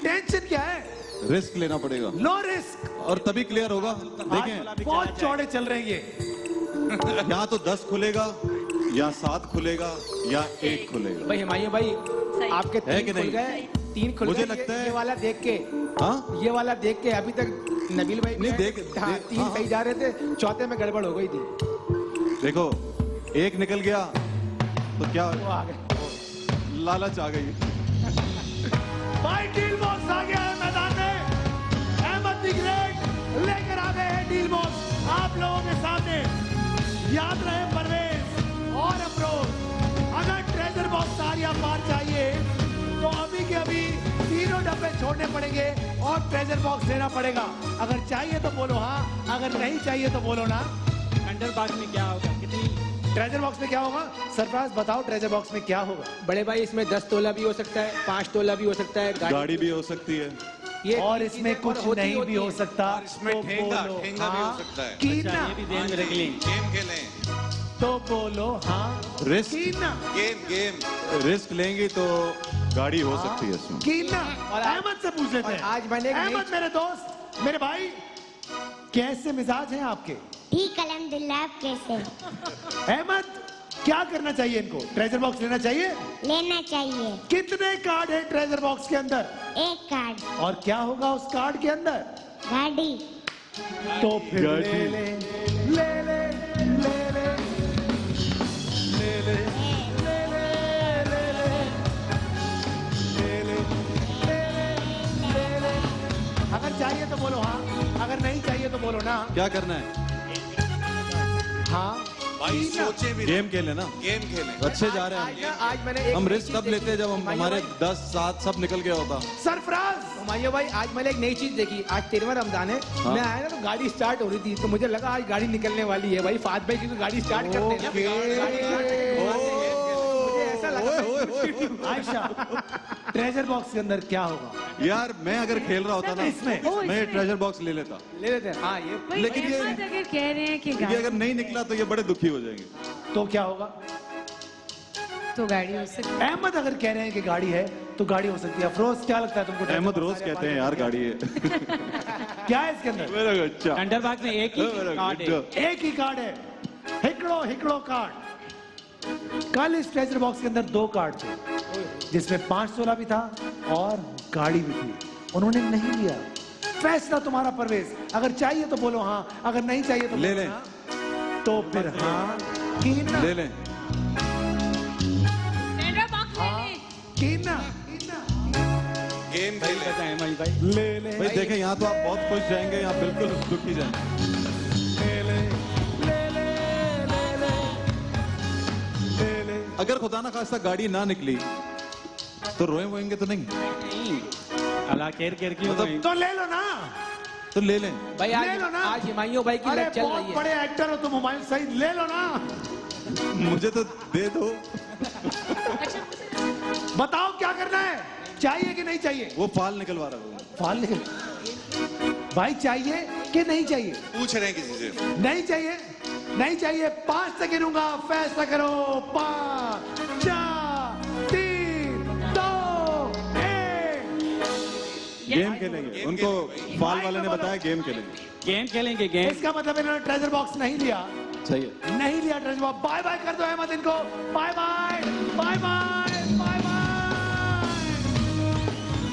टेंशन क्या है? रिस्क लेना पड़ेगा नो रिस्क। और तभी क्लियर होगा। देखें बहुत चौड़े चल रहे हैं ये। यहाँ तो 10 खुलेगा या 7 खुलेगा या 1 खुलेगा। भाई हिमायू भाई आपके है 3 कि खुल नहीं? गए, 3 खुल मुझे गए। लगता है- ये वाला देख के, हाँ ये वाला देख के अभी तक नबील भाई नहीं, ने- देख- हाँ, देख- 3 हाँ, सही जा रहे थे, चौथे में गड़बड़ हो गई थी। देखो 1 निकल गया तो क्या वो आ गए। लालच आ गई। भाई डील बॉक्स आ गया है मैदान में। अहमद द ग्रेट लेकर आ गए हैं डील बॉक्स आप लोगों के सामने। याद रहे परवेज और अफरोज, अगर ट्रेजर बॉक्स आरिया पार चाहिए तो अभी के अभी तीनों डब्बे छोड़ने पड़ेंगे और ट्रेजर बॉक्स लेना पड़ेगा। अगर चाहिए तो बोलो हाँ, अगर नहीं चाहिए तो बोलो ना। अंडर बाग में क्या होगा? कितनी? ट्रेजर बॉक्स में क्या होगा? सरफराज बताओ ट्रेजर बॉक्स में क्या होगा? बड़े भाई इसमें 10 तोला भी हो सकता है, 5 तोला भी हो सकता है, गाड़ी भी हो सकती है। ये और तीन इसमें चीजें कुछ और होती नहीं भी हो हैं। सकता। और इसमें तो ठेंगा बोलो ठेंगा भी हो हाँ, सकता है। कीना। अच्छा, ये भी ध्यान में रख लें। गेम खेलें। तो बोलो हाँ, रिस्क कीना। गेम रिस्क लेंगे तो गाड़ी हो सकती है इसमें। कीना। और आज- अहमद से पूछ लेते और हैं। आज मैंने एक नई- अहमद मेरे दोस्त, मेरे भाई, कैसे मिजाज हैं आपके? ठीक अल्हम्दुलिल्लाह। आप कैसे? अहमद क्या करना चाहिए इनको? ट्रेजर बॉक्स लेना चाहिए? लेना चाहिए। कितने कार्ड है ट्रेजर बॉक्स के अंदर? 1 कार्ड। और क्या होगा उस कार्ड के अंदर? गाड़ी। तो फिर गाड़ी। ले ले ले ले ले ले ले ले ले ले ले ले ले ले। अगर चाहिए तो बोलो हाँ, अगर नहीं चाहिए तो बोलो ना। क्या करना है? हाँ भाई सोचे भी गेम खेलें ना। गेम खेलें। अच्छे जा रहे आज हैं ना आज मैंने एक हम। नई रिस्क चीज तब देखी। लेते हैं जब हम हिमायू हमारे भाई- 10 7 सब निकल गया होता। सरफराज हुमायूं भाई आज मैंने एक नई चीज देखी। आज 13वां रमजान है। हाँ। मैं आया ना तो गाड़ी स्टार्ट हो रही थी, तो मुझे लगा आज गाड़ी निकलने वाली है। भाई फात भाई की तो गाड़ी स्टार्ट करते हैं ना। ओके। गाड़ी start करके मुझे ऐसा लगा आयशा, ट्रेजर बॉक्स के अंदर क्या होगा? यार मैं अगर खेल रहा होता ना इसमें। मैं ट्रेजर बॉक्स ले लेता, ले लेते हैं हाँ ये वही लेकिन ये- अहमद अगर कह रहे हैं कि ये अगर नहीं निकला तो ये बड़े दुखी हो जाएंगे। तो क्या होगा? तो गाड़ी हो सकती है। अहमद अगर कह रहे हैं कि गाड़ी है तो गाड़ी हो सकती है। अफरोज क्या लगता है तुमको? ट्रेजर अहमद बॉक्स रोज आ कहते हैं जाए? यार गाड़ी है। क्या है इसके अंदर? मेरा अच्छा थंडर बाग में एक ही कार्ड है। एक ही कार्ड है, हिकड़ो कार्ड। कल इस ट्रेजर बॉक्स के अंदर 2 कार्ड थे जिसमें 5 तोला भी था और गाड़ी भी थी, उन्होंने नहीं लिया। फैसला तुम्हारा परवेज, अगर चाहिए तो बोलो हाँ, अगर नहीं चाहिए तो ले बोलो लें। ना। तो फिर हाँ की ना, ले लें। टेंडर बॉक्स ले ले। की ना, गेम खेले कहता है अहमद भाई। ले ले भाई देखें यहाँ तो आप बहुत खुश जाएंगे, यहाँ बिल्कुल दुखी जाएंगे। ले ले ले ले ले ले ले ले। अगर खुदा ना खास्ता गाड़ी ना निकली तो रोएंगे तो नहीं, नहीं अल्लाह केयर केयर की मतलब तो ले लो ना, तो ले लें। भाई ले लो ना। आज हुमायूं भाई की अरे लत चल बहुत रही है। बड़े एक्टर हो तुम, हुमायूं सईद, ले लो ना। मुझे तो दे दो। बताओ क्या करना है, चाहिए कि नहीं चाहिए? वो फाल निकलवा रहा हूँ। फाल निकल भाई, चाहिए कि नहीं चाहिए? पूछ रहे हैं किसी से। नहीं चाहिए, नहीं चाहिए। 5 से गिनूंगा, फैसला करो। 5 4 3 2 1। गेम खेलेंगे, उनको फाल वाले ने बताया गेम खेलेंगे। गेम खेलेंगे गेम। इसका मतलब इन्होंने ट्रेजर बॉक्स नहीं लिया, सही है। नहीं लिया ट्रेजर बॉक्स। बाय बाय कर दो अहमद इनको, bye bye bye bye bye bye.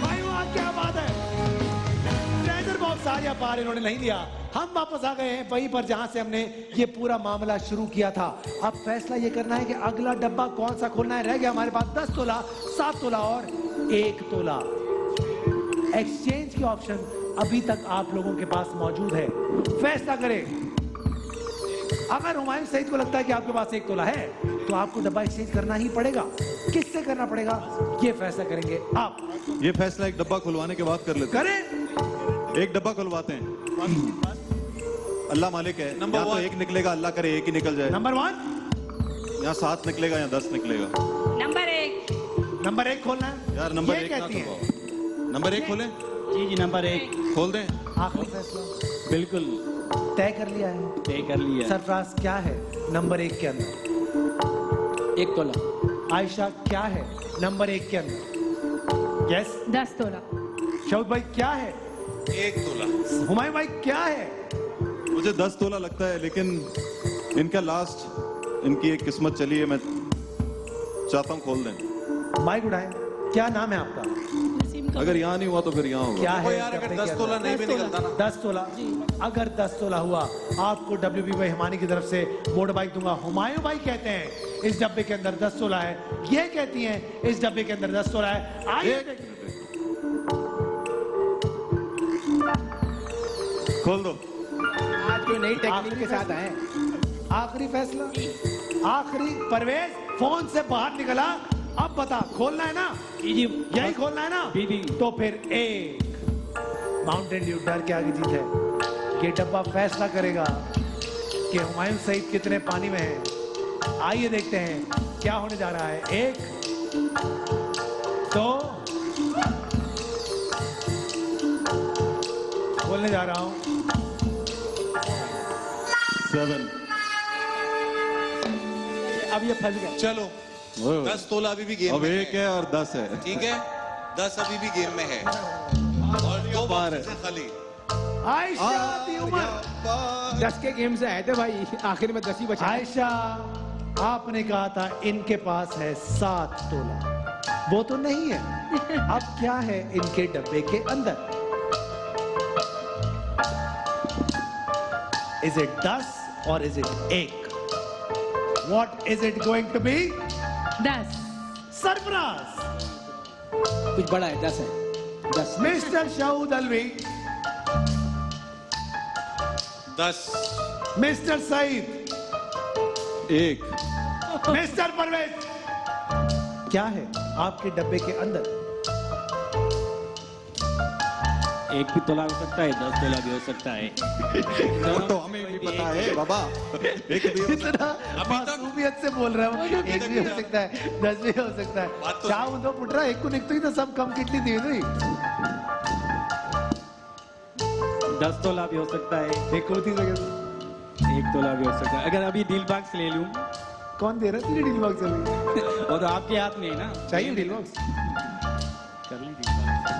भाई वाह क्या बात है, ट्रेजर बॉक्स आ या पार इन्होंने नहीं लिया। हम वापस आ गए हैं वहीं पर जहां से हमने ये पूरा मामला शुरू किया था। अब फैसला ये करना है कि अगला डब्बा कौन सा खोलना है। रह गया हमारे पास 10 तोला, 7 तोला और 1 तोला। एक्सचेंज की ऑप्शन अभी तक आप लोगों के पास मौजूद है, फैसला करें। अगर हुमायूं सईद को लगता है कि आपके पास 1 तोला है तो आपको डब्बा एक्सचेंज करना ही पड़ेगा। किससे करना पड़ेगा ये फैसला करेंगे आप। ये फैसला एक डब्बा खुलवाने के बाद कर लेते करें। हैं। एक डब्बा खुलवाते हैं, अल्लाह मालिक है। नंबर या तो 1 एक निकलेगा, अल्लाह करे एक ही निकल जाए। नंबर 1, यहाँ 7 निकलेगा या 10 निकलेगा। नंबर 1। नंबर 1 खोलना है यार नंबर ये 1 ना कहती है। खुलवाओ। नंबर 1 खोलें, जी जी नंबर 1 खोल दें। आखिरी फैसला बिल्कुल तय कर लिया है। तय कर लिया। सरफराज क्या है नंबर 1 के अंदर? 1 तोला। आयशा क्या है नंबर 1 के अंदर? यस। 10 तोला। शौद भाई क्या है? 1 तोला। हुमायूं भाई क्या है? मुझे 10 तोला लगता है, लेकिन इनका लास्ट, इनकी एक किस्मत चली है, मैं चाहता हूँ खोल दें। माइक उठाएं, क्या नाम है आपका? अगर यहाँ नहीं हुआ तो फिर यहाँ होगा। क्या वो है यार डब्बे अगर के 10 तोला अंदर? नहीं भी निकलता ना। 10 तोला। अगर 10 तोला हुआ आपको WB भाई हिमानी की तरफ से मोटर बाइक दूंगा। हुमायूं भाई कहते हैं इस डब्बे के अंदर 10 तोला है, ये कहती हैं इस डब्बे के अंदर 10 तोला है। आइए खोल दो। आज कोई नई टेक्निक के साथ आए। आखिरी फैसला, आखिरी। परवेज फोन से बाहर निकला, अब बता खोलना है ना? जी जी यही खोलना है ना? जी, जी। तो फिर 1 माउंटेन ड्यू डर के आगे जीत है। ये डब्बा फैसला करेगा कि हुमायूं सईद कितने पानी में है। आइए देखते हैं क्या होने जा रहा है। 1 2 खोलने जा रहा हूं। 7 अब ये फंस गया। चलो 10 तोला अभी भी गेम अब में 1 है और 10 है। ठीक है, 10 अभी भी गेम में है और 2 बार है। बॉक्सेस हैं खाली। आयशा दी उमर। 10 के गेम से आए थे भाई, आखिर में 10 ही बचा। आयशा आपने कहा था इनके पास है 7 तोला, वो तो नहीं है। अब क्या है इनके डब्बे के अंदर? इज इट 10 और is it 1? What is it going to be? 10। Sarfaraz. कुछ बड़ा है, 10 है। 10 mister Shahood Alvi, 10 mister Saeed, 1 mister Parvez, क्या है आपके डब्बे के अंदर? 1 भी तोला हो सकता है, 10 तोला भी हो सकता है। वो तो हमें भी पता है बाबा। एक भी हो सकता इतना मासूमियत से बोल रहा है वो। 1 भी हो सकता है, 10 भी हो सकता है। बात तो क्या उन्दो पुट्रा एकू निकतो तो सब कम कितनी दी हुई 10 तोला भी हो सकता है, एक होती तो 1 तोला भी हो सकता है। अगर अभी डील बॉक्स ले लूं, कौन दे रहा है तुझे डील बॉक्स? चल रही है वो तो आपके हाथ में है ना। चाहिए डील बॉक्स? कर लें डील बॉक्स।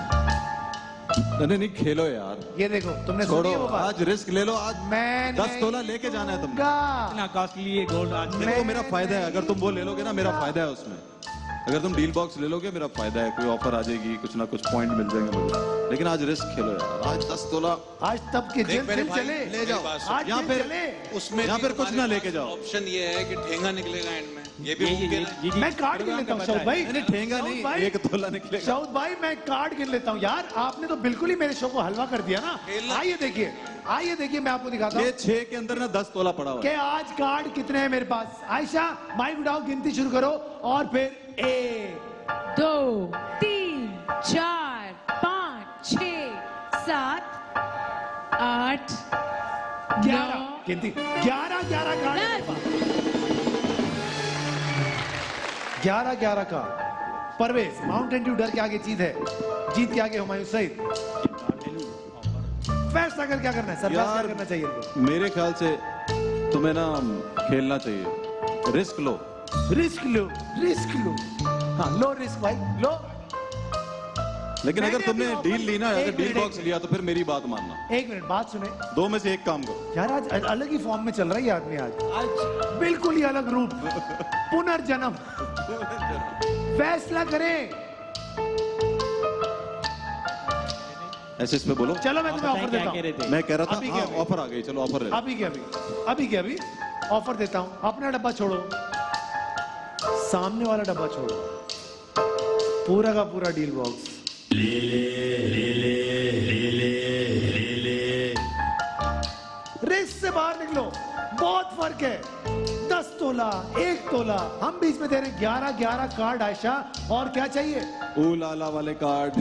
नहीं नहीं खेलो यार, ये देखो तुमने छोड़ो सुनी है वो बात? आज रिस्क ले लो। आज मैं 10 तोला लेके जाना है तुमने। इतना कॉस्टली है गोल्ड आज। देखो मेरा फायदा है, अगर तुम वो ले लोगे ना मेरा फायदा है उसमें। अगर तुम डील बॉक्स ले लोगे मेरा फायदा है, कोई ऑफर आ जाएगी, कुछ ना कुछ पॉइंट मिल जाएंगे मुझे। लेकिन आज रिस्क खेलो यार, आज 10 तोला आज तब के देख जेल मेरे जेल भाई, चले ले जाओ। आज यहाँ जेल पे- चले। उसमें यहाँ भी पर कुछ ना तुम्हारे लेके पास जाओ। ऑप्शन ये है कि ठेंगा निकलेगा एंड में, ये भी मुमकिन है। जी, जी, मैं कार्ड गिन लेता हूँ शौद भाई। नहीं ठेंगा शौद नहीं, भाई, 1 तोला निकलेगा। शौद भाई मैं कार्ड गिन लेता हूँ यार। आपने तो बिल्कुल ही मेरे शो को हलवा कर दिया ना। खेलना- आइए देखिए, आइए देखिए मैं आपको दिखाता ये हूँ 6 के अंदर ना 10 तोला पड़ा हुआ कि है। आज कार्ड कितने हैं मेरे पास। आयशा माइक उठाओ, गिनती शुरू करो और फिर 1 2 3 4 5 6 7 8 11 गिनती 11 कार्ड है मेरे पास। 11 कार्ड। परवेज माउंटेन ड्यू डर के आगे जीत है, जीत के आगे हुमायूं सईद। फैसला कर क्या करना है सर? क्या यार करना चाहिए इनको? मेरे ख्याल से तुम्हें ना खेलना चाहिए, रिस्क लो। रिस्क लो, रिस्क लो। हाँ लो रिस्क भाई लो। लेकिन अगर मैंने तुमने अभी डील ली ना, एक अगर डील मिनट, बॉक्स लिया तो फिर मेरी बात मानना। 1 मिनट बात सुने 2 में से 1 काम करो। यार। आज अलग ही फॉर्म में चल रहा है ये आदमी। आज बिल्कुल ही अलग रूप, पुनर्जन्म। फैसला करें। ऐसे इसमें बोलो। चलो मैं आप तुम्हें बताएं ऑफर क्या देता कह रहे हूँ। थे? मैं कह रहा अभी था क्या हाँ अभी? ऑफर आ गई, चलो ऑफर ले लो। अभी क्या अभी ऑफर देता हूँ। अपना डब्बा छोड़ो, सामने वाला डब्बा छोड़ो, पूरा का पूरा डील बॉक्स रेस से बाहर निकलो। बहुत फर्क है। 10 तोला 1 तोला, हम बीच में दे रहे हैं 11 कार्ड। आयशा और क्या चाहिए? ओ लाला वाले कार्ड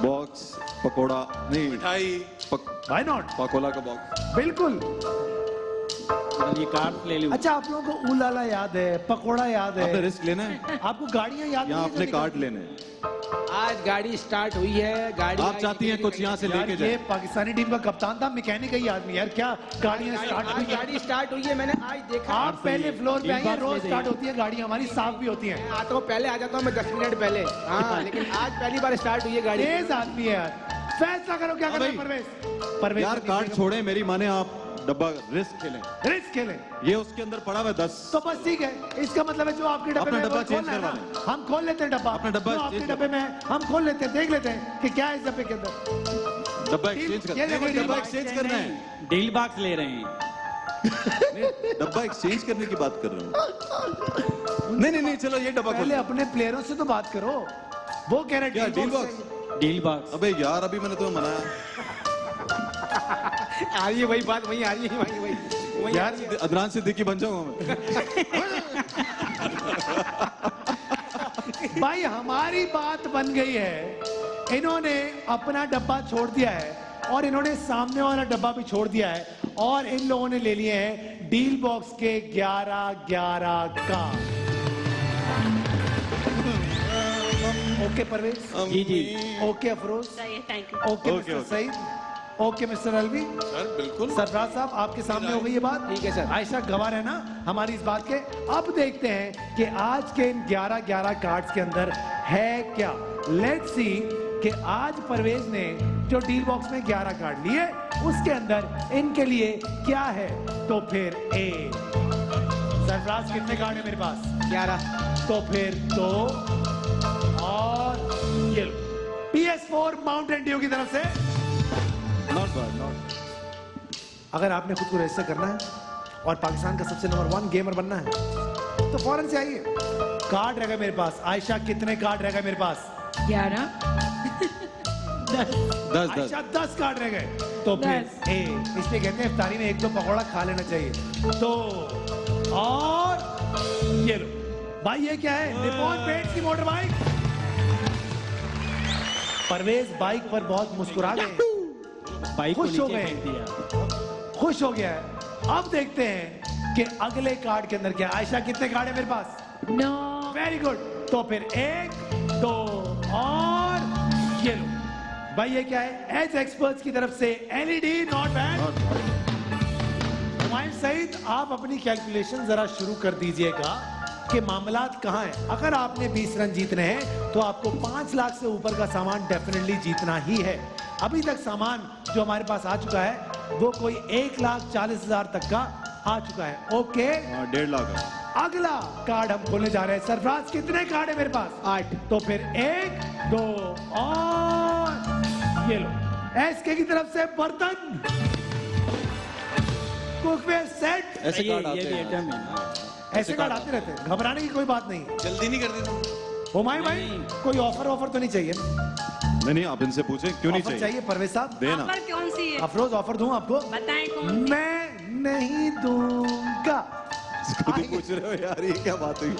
बॉक्स पकोड़ा नहीं मिठाई व्हाई नॉट? पकोला का बॉक्स। बिल्कुल। ये कार्ड ले लूं। अच्छा आप लोगों को उलाला याद है, पकोड़ा याद आपने है, रिस्क लेना है, आपको गाड़ियां याद यहाँ नहीं है अपने जो कार्ड लेने हैं। आज गाड़ी स्टार्ट हुई है, गाड़ी आप चाहती हैं कुछ यहाँ से यार लेके ये जाए? पाकिस्तानी टीम का कप्तान था, मैकेनिक ही आदमी यार। क्या गाड़ियां स्टार्ट आज हुई हैं? गाड़ी स्टार्ट हुई है, मैंने आज देखा। आप पहले फ्लोर पे आइए, बात रोज ले स्टार्ट जाइए। होती है गाड़ियां हमारी, साफ भी होती हैं। मैं आता हूँ, पहले आ जाता हूँ मैं 10 मिनट पहले। हाँ लेकिन आज पहली बार स्टार्ट हुई है गाड़ी। तेज आदमी है यार। फैसला करो क्या करना है भाई। परवेज। परवेज यार कार्ड छोड़े, मेरी माने आप डब्बा रिस्क खेलें। रिस्क खेलें ये उसके अंदर पड़ा हुआ है 10। तो बस ठीक है। इसका मतलब है जो आपके डब्बे अपना में डब्बा वो चेंज खोलना है करवा ना, हम खोल लेते हैं डब्बा। अपना डब्बा जो आपके चेंज डब्बे में है, हम खोल लेते हैं, देख लेते हैं कि क्या है इस डब्बे के अंदर। डब्बा डील- एक्सचेंज ये करना देखो है, डील डब्बा बॉक्स एक्सचेंज करना है। डील बॉक्स ले रहे हैं। नहीं, डब्बा एक्सचेंज करने की बात कर रहा हूँ। नहीं चलो ये डब्बा खोल। पहले अपने प्लेयरों से तो बात करो। वो कह रहे क्या हैं deal deal box? Box. Deal box. अबे यार अभी मैंने तुम्हें मनाया। आ रही है वही बात, वही आ रही है, वही यार अदनान सिद्दीकी बन जाऊंगा मैं। भाई हमारी बात बन गई है। इन्होंने अपना डब्बा छोड़ दिया है और इन्होंने सामने वाला डब्बा भी छोड़ दिया है और इन लोगों ने ले लिए हैं डील बॉक्स के 11 का। ओके परवेज, जी जी। Okay Afroz, thank you. Okay okay, mister okay. Saeed, okay mister Alvi. Sir बिल्कुल। सरफराज साहब आपके सामने हो गई ये बात। ठीक है सर। आयशा गवाह है ना हमारी इस बात के। अब देखते हैं कि आज के इन 11 कार्ड्स के अंदर है क्या। लेट्स सी कि आज परवेज ने जो डील बॉक्स में 11 कार्ड लिए उसके अंदर इनके लिए क्या है। तो फिर ए सरफराज कितने कार्ड है मेरे पास? 11। तो फिर 2 और ये लो PS4 माउंटेन ड्यू की तरफ से। Not bad, not. अगर आपने खुद को रजिस्टर करना है और पाकिस्तान का सबसे नंबर 1 गेमर बनना है तो फौरन से आइए। कार्ड रहेगा मेरे पास। आयशा कितने कार्ड रहेगा मेरे पास? 11 10 आयशा 10 कार्ड रह गए। तो फिर 10। ए इसलिए कहते हैं इफ्तारी में 1-2 पकौड़ा खा लेना चाहिए। तो और ये लो भाई, ये क्या है? निपॉन पेंट्स की मोटर बाइक। परवेज बाइक पर बहुत मुस्कुरा गए, बाइक को खुश हो नीचे गए। फेंक दिया। खुश हो गया है। अब देखते हैं कि अगले कार्ड के अंदर क्या है। आयशा कितने कार्ड है मेरे पास? 9, वेरी गुड। तो फिर 1, 2 और ये लो भाई। ये क्या है? एज एक्सपर्ट्स की तरफ से LED, not bad. Humayun Saeed, आप अपनी कैलकुलेशन जरा शुरू कर दीजिएगा कि मामलात कहां हैं। अगर आपने 20 रन जीतने हैं तो आपको 5 लाख से ऊपर का सामान डेफिनेटली जीतना ही है। अभी तक सामान जो हमारे पास आ चुका है वो कोई 1,40,000 तक का आ चुका है। ओके, 1.5 लाख है। अगला कार्ड हम खोलने जा रहे हैं। सरफराज, कितने कार्ड है मेरे पास? 8। तो फिर 1, 2 और ये लो। एसके की तरफ से बर्तन, कुकवेयर सेट। ऐसे कार्ड आते ये भी हैं। आइटम है ना। ऐसे कार्ड आते रहते हैं, घबराने की कोई बात नहीं। जल्दी नहीं कर दी तुम। हुमायूं भाई, कोई ऑफर तो नहीं चाहिए ना? नहीं, आप इनसे पूछें क्यों नहीं ऑफर चाहिए? चाहिए परवेज साहब? देना। ऑफर कौन सी है? अफरोज, ऑफर दूं आपको? बताएं कौन सी? मैं नहीं दूंगा। खुद ही पूछ रहे हो यार, ये क्या बात हुई?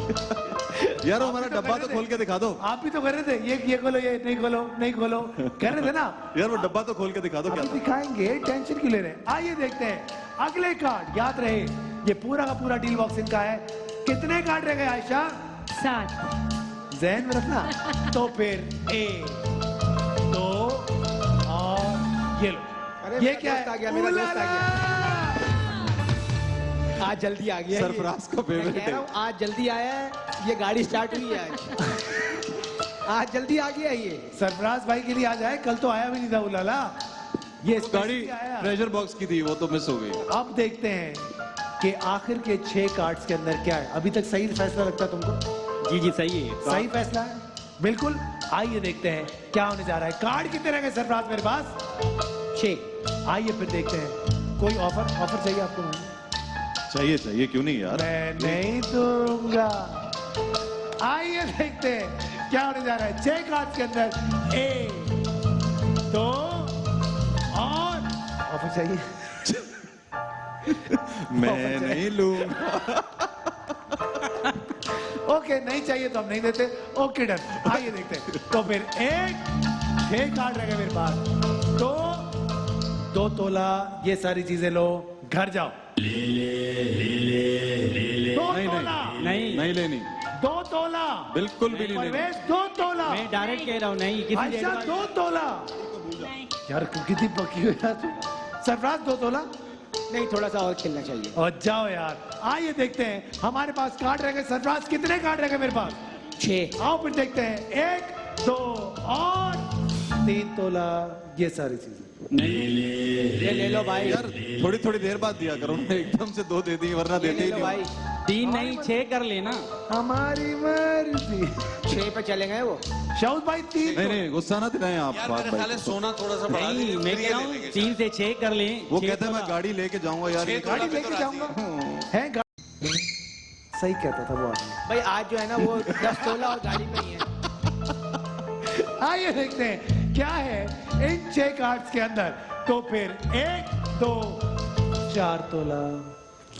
यार वो हमारा डब्बा तो खोल के दिखा दो। आप भी तो कर रहे थे, ये खोलो, ये नहीं खोलो, नहीं खोलो, कर रहे थे ना? यार वो डब्बा तो खोल के दिखा दो। क्या अभी दिखाएंगे, टेंशन क्यों ले रहे हैं? आइए देखते हैं अगले कार्ड। याद रहे ये पूरा का पूरा डील बॉक्स इनका है। कितने कार्ड रह गए आयशा? 7, ज़हन में रखना। तो फिर 1, 2 और ये लो। अरे ये मेरा क्या दोस्त है? आ गया, मेरा दोस्त आ उलाला! आज जल्दी आ गया। सरफराज का मैं फेवरेट कह है। रहा हूँ आज जल्दी आया है, ये गाड़ी स्टार्ट हुई है आज जल्दी आ गया ये। सरफराज भाई के लिए आ जाए, कल तो आया भी नहीं था उलाला। ये वो गाड़ी स्पेशली आया। ट्रेजर बॉक्स की थी, वो तो मिस हो गई। अब देखते हैं कि आखिर के 6 कार्ड्स के अंदर क्या है। अभी तक सही फैसला लगता है तुमको? जी जी सही है। सही फैसला है बिल्कुल। आइए देखते हैं क्या होने जा रहा है। कार्ड कितने रह गए सरफराज मेरे पास? 6। आइए फिर देखते हैं। कोई ऑफर चाहिए आपको? चाहिए क्यों नहीं यार? मैं नहीं दूंगा। आइए देखते हैं क्या होने जा रहा है। 6 कार्ड्स के अंदर 1, 2 और ऑफर चाहिए? मैं नहीं लूंगा। ओके, नहीं चाहिए तो हम नहीं देते। Okay done. आइए देखते हैं। तो फिर 6 कार्ड रह गए मेरे पास। तो 2 तोला, ये सारी चीजें लो, घर जाओ। 2 तोला, नहीं लेनी। 2 तोला, बिल्कुल भी नहीं लेनी। परवेज 2 तोला, मैं डायरेक्ट कह रहा हूँ नहीं किसी आयशा डेढ़ 2 तोला। नहीं। यार कितनी पकी हो यार तू। सरफराज 2 तोला नहीं, थोड़ा सा और खेलना चाहिए। और जाओ यार। आइए देखते हैं हमारे पास कार्ड रह गए। सरफराज कितने कार्ड रह गए मेरे पास? 6। आओ फिर देखते हैं। 1, 2 और 3 तोला, ये सारी चीजें। ये ले लो भाई, यार थोड़ी देर बाद दिया करो ना, एकदम से 2 दे दी वरना ये देते ले ही लो नहीं। भाई। 3 नहीं 6 कर लेना। हमारी मर्जी। 6 पे चले गए वो। शाउद भाई 3। नहीं गुस्सा ना दिलाएं आप। यार बात मेरे भाई ख्याल है को। सोना थोड़ा सा बढ़ा नहीं दीजिए, मैं फिर कह ये रहा ले हूँ लेंगे। 3 से 6 कर लें। वो 6 कहते हैं मैं गाड़ी लेके जाऊंगा यार। 6 गाड़ी तोला पे लेके तो राजी जाऊंगा। है। है सही कहता था वो आदमी। भाई आज जो है ना वो 10 तोला और गाड़ी में ही है। आइए देखते हैं क्या है इन 6 कार्ड्स के अंदर। तो फिर 1, 2, 4 तोला,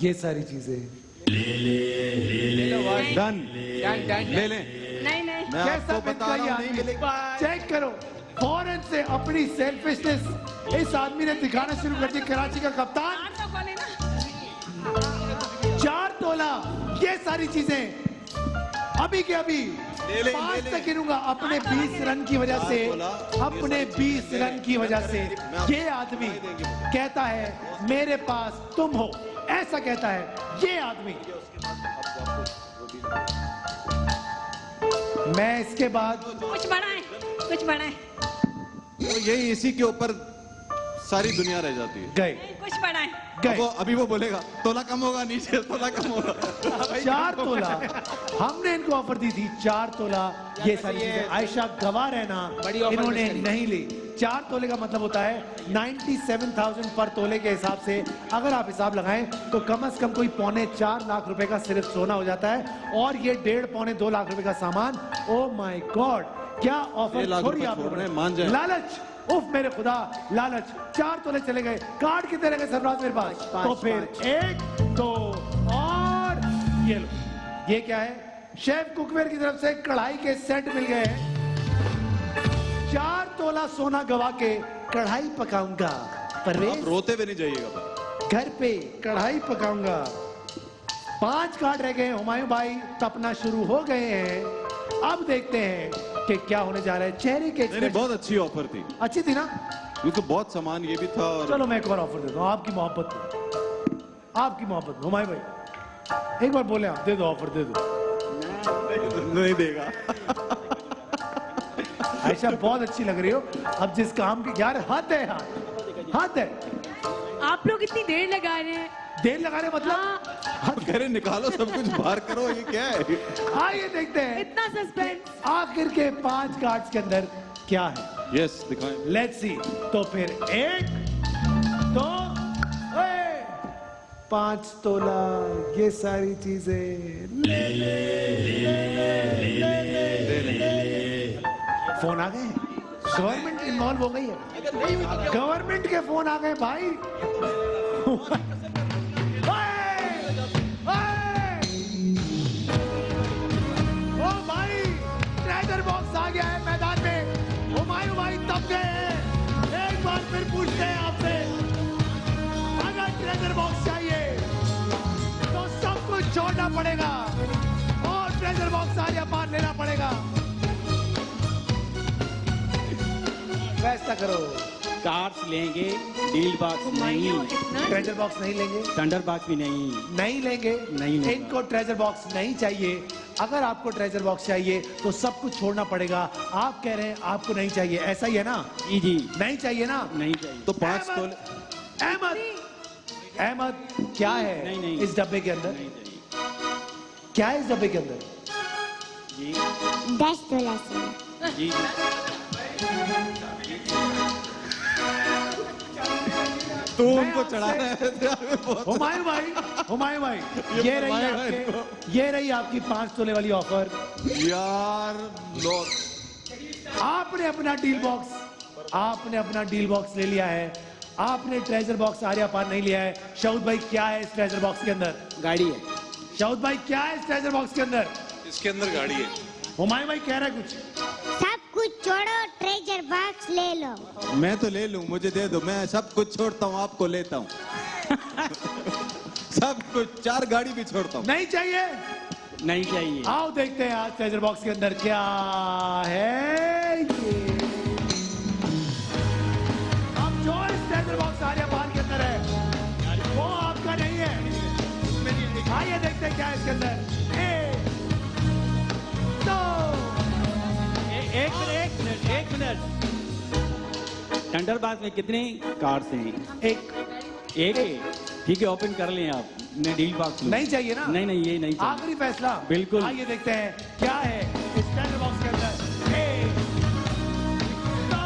ये सारी चीजें। ले लो भाई। डन। डन। ले लें। नहीं नहीं। मैं कैसा आपको बता मिलता रहा ये हूँ नहीं आदमी? मिलेगा। चेक करो, फौरन से अपनी सेल्फिशनेस इस आदमी ने दिखाना शुरू कर दी। कराची का कप्तान 8 तो बोले ना। 4 तोला, ये सारी चीजें अभी के अभी ले ले, 5 ले ले। तक गिनूंगा। अपने 20 रन की वजह से, अपने 20 रन की वजह से ये आदमी कहता है मेरे पास तुम हो, ऐसा कहता है ये आदमी। मैं इसके बाद कुछ बढ़ाएं, कुछ बढ़ाएं। तो यही इसी के ऊपर सारी दुनिया रह जाती है। गए नहीं, कुछ बढ़ाएं। गए अभी वो बोलेगा तोला कम होगा, नीचे तोला कम होगा। 4 तोला हमने इनको ऑफर दी थी। 4 तोला, ये सारी चीजें। आयशा गवाह रहना, बड़ी ऑफर इन्होंने मिस करी। नहीं ली। 4 तोले का मतलब होता है 97,000 पर तोले के हिसाब से। अगर आप हिसाब लगाएं तो कम से कम कोई 3.25 लाख रुपए का सिर्फ सोना हो जाता है। और ये 1.5-2 लाख रुपए का सामान। ओ माय गॉड, क्या ये ऑफर लाख छोड़ी रुपए आप छोड़ लोगों रहे ने। हैं, मान जाए। लालच, उफ मेरे खुदा, लालच। 4 तोले चले गए। कार्ड कितने रह गए सरफराज मेरे पास? पाँच, तो फिर पाँच। 1, 2 और ये लो। ये क्या है? शेफ कुकवेयर की तरफ से कढ़ाई के सेट मिल गए हैं। 4 तो तोला सोना गवा के कढ़ाई पकाऊंगा। परवेज आप रोते हुए नहीं जाइएगा भाई। घर पे कढ़ाई पकाऊंगा। 5 कार्ड रह गए। हुमायूं भाई तपना शुरू हो गए हैं। अब देखते हैं कि क्या होने जा रहा है। चेहरे के नहीं, बहुत अच्छी ऑफर थी, अच्छी थी ना। क्योंकि बहुत सामान ये भी था और चलो मैं एक और ऑफर देता हूँ आपकी मोहब्बत में। आपकी मोहब्बत में हुमायूं भाई एक बार बोले आप, दे दो ऑफर, दे दो। नहीं देगा। आयशा बहुत अच्छी लग रही हो। अब जिस काम की यार हद है यार, हद है। आप लोग इतनी देर लगा रहे हैं। देर लगा रहे मतलब आप कह रहे निकालो सब कुछ बाहर करो, ये क्या है? आइए देखते हैं इतना सस्पेंस। आखिर के 5 कार्ड्स के अंदर क्या है। यस दिखाएं। Let's see. तो फिर 1 2 5 तोला ये सारी चीजें ले ले। फोन आ गए, गवर्नमेंट इन्वॉल्व हो गई है। गवर्नमेंट के फोन आ गए भाई। ओ भाई ट्रेजर बॉक्स आ गया है मैदान में। हुमायूं भाई तब गए हैं। एक बार फिर पूछते हैं आपसे, अगर ट्रेजर बॉक्स चाहिए तो सब कुछ छोड़ना पड़ेगा और ट्रेजर बॉक्स आर्या पार लेना पड़ेगा। फैसला करो। कार्ड्स लेंगे, डील बॉक्स नहीं, ट्रेजर बॉक्स नहीं लेंगे, थंडर बॉक्स भी नहीं। नहीं लेंगे। नहीं लेंगे। इनको ट्रेजर बॉक्स नहीं चाहिए। अगर आपको ट्रेजर बॉक्स चाहिए तो सब कुछ छोड़ना पड़ेगा। आप कह रहे हैं आपको नहीं चाहिए, ऐसा ही है ना? जी जी, नहीं चाहिए ना? नहीं चाहिए। तो 5 तोले। अहमद, अहमद क्या है नहीं, नहीं। इस डब्बे के अंदर? नहीं चाहिए। क्या है इस डब्बे के अंदर? जी 10 तोला सोना। जी तू मैं उनको चढ़ा आपसे- रहे थे। हुमायूं भाई, हुमायूं भाई, ये रही फरमाया है आपके, ये रही आपकी 5 तोले वाली ऑफर। यार लोग आपने अपना डील बॉक्स, आपने अपना डील बॉक्स ले लिया है। आपने ट्रेजर बॉक्स आर्या पार नहीं लिया है। शाहुद भाई क्या है इस ट्रेजर बॉक्स के अंदर? गाड़ी है। शाहुद भाई क्या है इस ट्रेजर बॉक्स के अंदर? इसके अंदर गाड़ी है। हुमायूं भाई कह रहा है कुछ। सब कुछ छोड़ो, ट्रेजर बॉक्स ले लो। मैं तो ले लूं, मुझे दे दो, मैं सब कुछ छोड़ता हूं, आपको लेता हूं। सब कुछ, 4 गाड़ी भी छोड़ता हूं। नहीं चाहिए? नहीं चाहिए। आओ देखते हैं आज ट्रेजर बॉक्स के अंदर क्या है ये। अब जो इस ट्रेजर बॉक्स आर्या पार के अंदर है वो आपका नहीं है। आइए देखते हैं क्या है इसके अंदर। 1 2 एक मिनट। थंडर बॉक्स में कितने कार्ड्स हैं? 1। एक है। ठीक है, ओपन कर लें आप। मैं डील बॉक्स लूं। नहीं चाहिए ना? नहीं, ये नहीं चाहिए। आखिरी फैसला। बिल्कुल। आइए देखते हैं क्या है इस ट्रेजर बॉक्स के अंदर। 1 2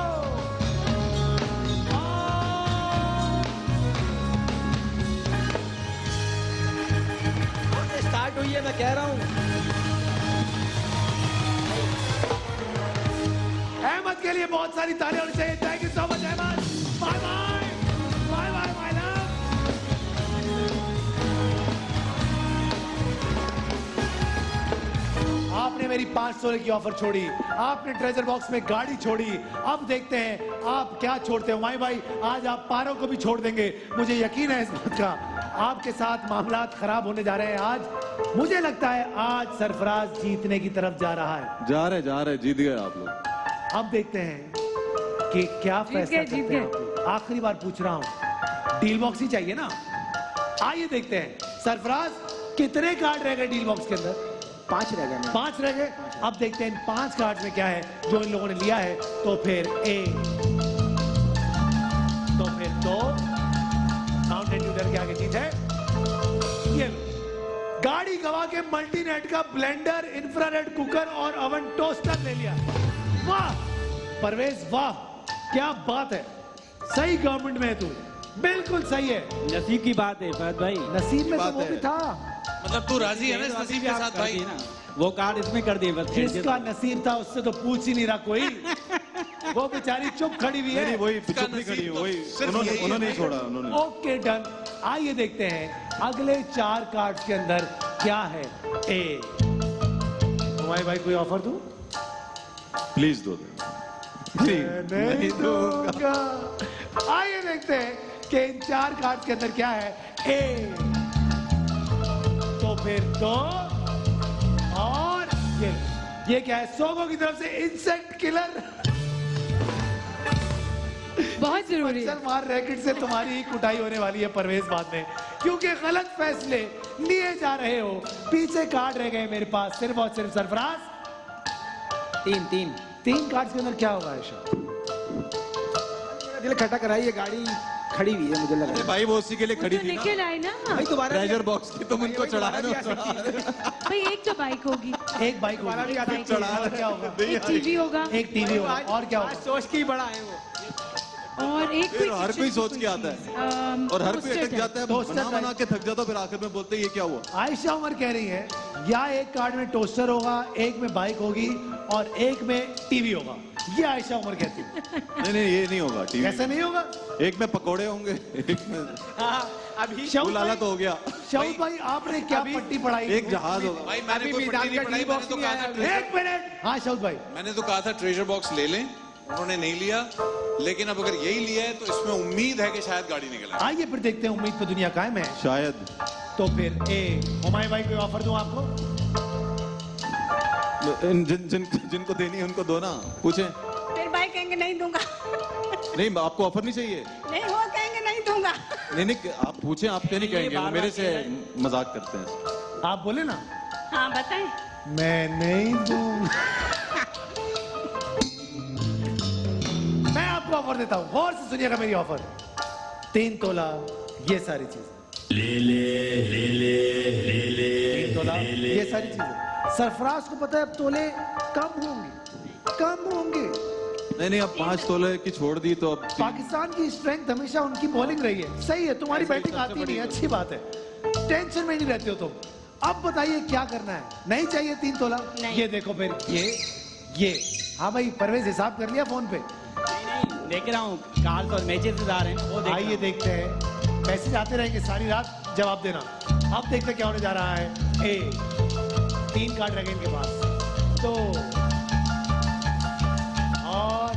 स्टार्ट हुई है, मैं कह रहा हूँ। अहमद के लिए बहुत सारी तालियां होनी चाहिए। Thank you so much Ahmad. Bye bye bye bye my love. आपने मेरी 5 तोले की ऑफर छोड़ी, आपने ट्रेजर बॉक्स में गाड़ी छोड़ी। अब देखते हैं आप क्या छोड़ते हो। हुमायूं भाई आज आप पारों को भी छोड़ देंगे, मुझे यकीन है इस बात का। आपके साथ मामलात खराब होने जा रहे हैं आज। मुझे लगता है आज सरफराज जीतने की तरफ जा रहा है। जा रहे, जीत गए आप लोग। अब देखते हैं कि क्या फैसला जीत करते हैं गए। आप। आखिरी बार पूछ रहा हूं, डील बॉक्स ही चाहिए ना? आइए देखते हैं सरफराज कितने कार्ड रह गए डील बॉक्स के अंदर? 5 रह गए। 5 रह गए। अब देखते हैं इन 5 कार्ड में क्या है जो इन लोगों ने लिया है। तो फिर 1 तो फिर 2। माउंटेन ड्यू डर के आगे जीत है। ये लो। गाड़ी गवा के मल्टीनेट का ब्लेंडर, इंफ्रारेड कुकर और ओवन टोस्टर ले लिया। वाह परवेज, वाह क्या बात है। सही गवर्नमेंट में है तू, बिल्कुल सही है। नसीब की बात है फहद भाई। नसीब में तो बात वो है। भी था। मतलब तू राजी है ना इस नसीब के साथ भाई? वो कार्ड इसमें कर दिए बस। जिसका नसीब था उससे तो पूछ ही नहीं रहा कोई। वो बेचारी चुप खड़ी हुई नहीं, है। वही इसका चुप नहीं नसीब खड़ी है, तो वही सिर्फ यही है उन्होंने ही भाई। छोड़ा उन्होंने। Okay done. आइए देखते हैं अगले 4 कार्ड्स के अंदर क्या है। ए हुमायूं भाई कोई ऑफर दूं? प्लीज दो दे। नहीं दूंगा। आइए देखते हैं कि इन 4 कार्ड के अंदर क्या है। ए तो फिर 2 और ये क्या है? सोगो की तरफ से इंसेक्ट किलर। बहुत जरूरी है। मच्छर मार रैकेट से तुम्हारी ही कुटाई होने वाली है परवेज बाद में, क्योंकि गलत फैसले लिए जा रहे हो। पीछे कार्ड रह गए मेरे पास सिर्फ और सिर्फ सरफराज। 3 कार्ड्स के अंदर क्या होगा आयशा? दिल खटा कराई, ये गाड़ी खड़ी हुई है मुझे लग रहा अरे है। भाई वो उसी के लिए खड़ी तो थी ना, निकल आए ना भाई दोबारा ट्रेजर बॉक्स की, तुम उनको चढ़ा रहे हो। भाई, एक तो बाइक होगी, एक बाइक दोबारा भी होगी, आती है। और क्या होगा? एक टीवी होगा, एक टीवी होगा, और क्या आज होगा? सोच के ही बड़ा है वो। और एक फिर हर कोई सोच के आता है और हर कोई अटक जाता है, टोस्टर बना बना के थक जाता है, फिर आखिर में बोलते हैं ये क्या हुआ। आयशा उमर कह रही है या एक कार्ड में टोस्टर होगा, एक में बाइक होगी और एक में टीवी होगा। ये आयशा उमर कहती है। नहीं ये नहीं होगा, टीवी कैसे नहीं होगा? एक में पकोड़े होंगे, एक में अभी बुलाला तो हो गया, शौक भाई आपने क्या पट्टी पढ़ाई? एक जहाज होगा। भाई मैंने अभी कोई मैदान पट्टी नहीं का पढ़ाई, टी मैंने बॉक्स तो नहीं कहा आया। था एक मिनट। हाँ शौक भाई, मैंने तो कहा था ट्रेजर बॉक्स ले लें, उन्होंने नहीं लिया। लेकिन अब अगर यही लिया है तो इसमें उम्मीद है कि शायद गाड़ी निकल आए। आइए फिर देखते हैं उम्मीद पे दुनिया कायम है। शायद तो फिर ए हुमायूं भाई कोई ऑफर दूं आपको? जिनको देनी है उनको दो ना, पूछे। फिर भाई कहेंगे नहीं दूंगा। नहीं आपको ऑफर नहीं चाहिए? नहीं, वो कहेंगे नहीं दूंगा। नहीं आप पूछे, आप क्या नहीं कहेंगे, वो मेरे से मजाक करते हैं। आप बोले ना। हाँ बताएं। मैं नहीं दूंगा। मैं आपको ऑफर देता हूं, गौर से सुनिएगा मेरी ऑफर। 3 तोला ये सारी चीज, 3 तोला ये सारी चीजें। सरफराज को पता है अब तोले कम होंगे। नहीं अब 5 तोले की छोड़ दी तो अब पाकिस्तान की स्ट्रेंथ हमेशा उनकी बॉलिंग रही है। सही है, तुम्हारी ऐसे ही बैटिंग सबसे आती बड़ी नहीं है, अच्छी बात है, टेंशन में नहीं रहते हो तुम। अब बताइए क्या करना है? नहीं चाहिए 3 तोला? नहीं। ये देखो फिर ये। हाँ भाई परवेज हिसाब कर लिया फोन पे? नहीं देख रहा हूँ, कॉल और मैचेस आ रहे हैं वो देख आइए देखते हैं, मैसेज आते रहेंगे सारी रात, जवाब देना। अब देखते हैं क्या होने जा रहा है। ए 3 कार्ड रह गए इनके पास, तो और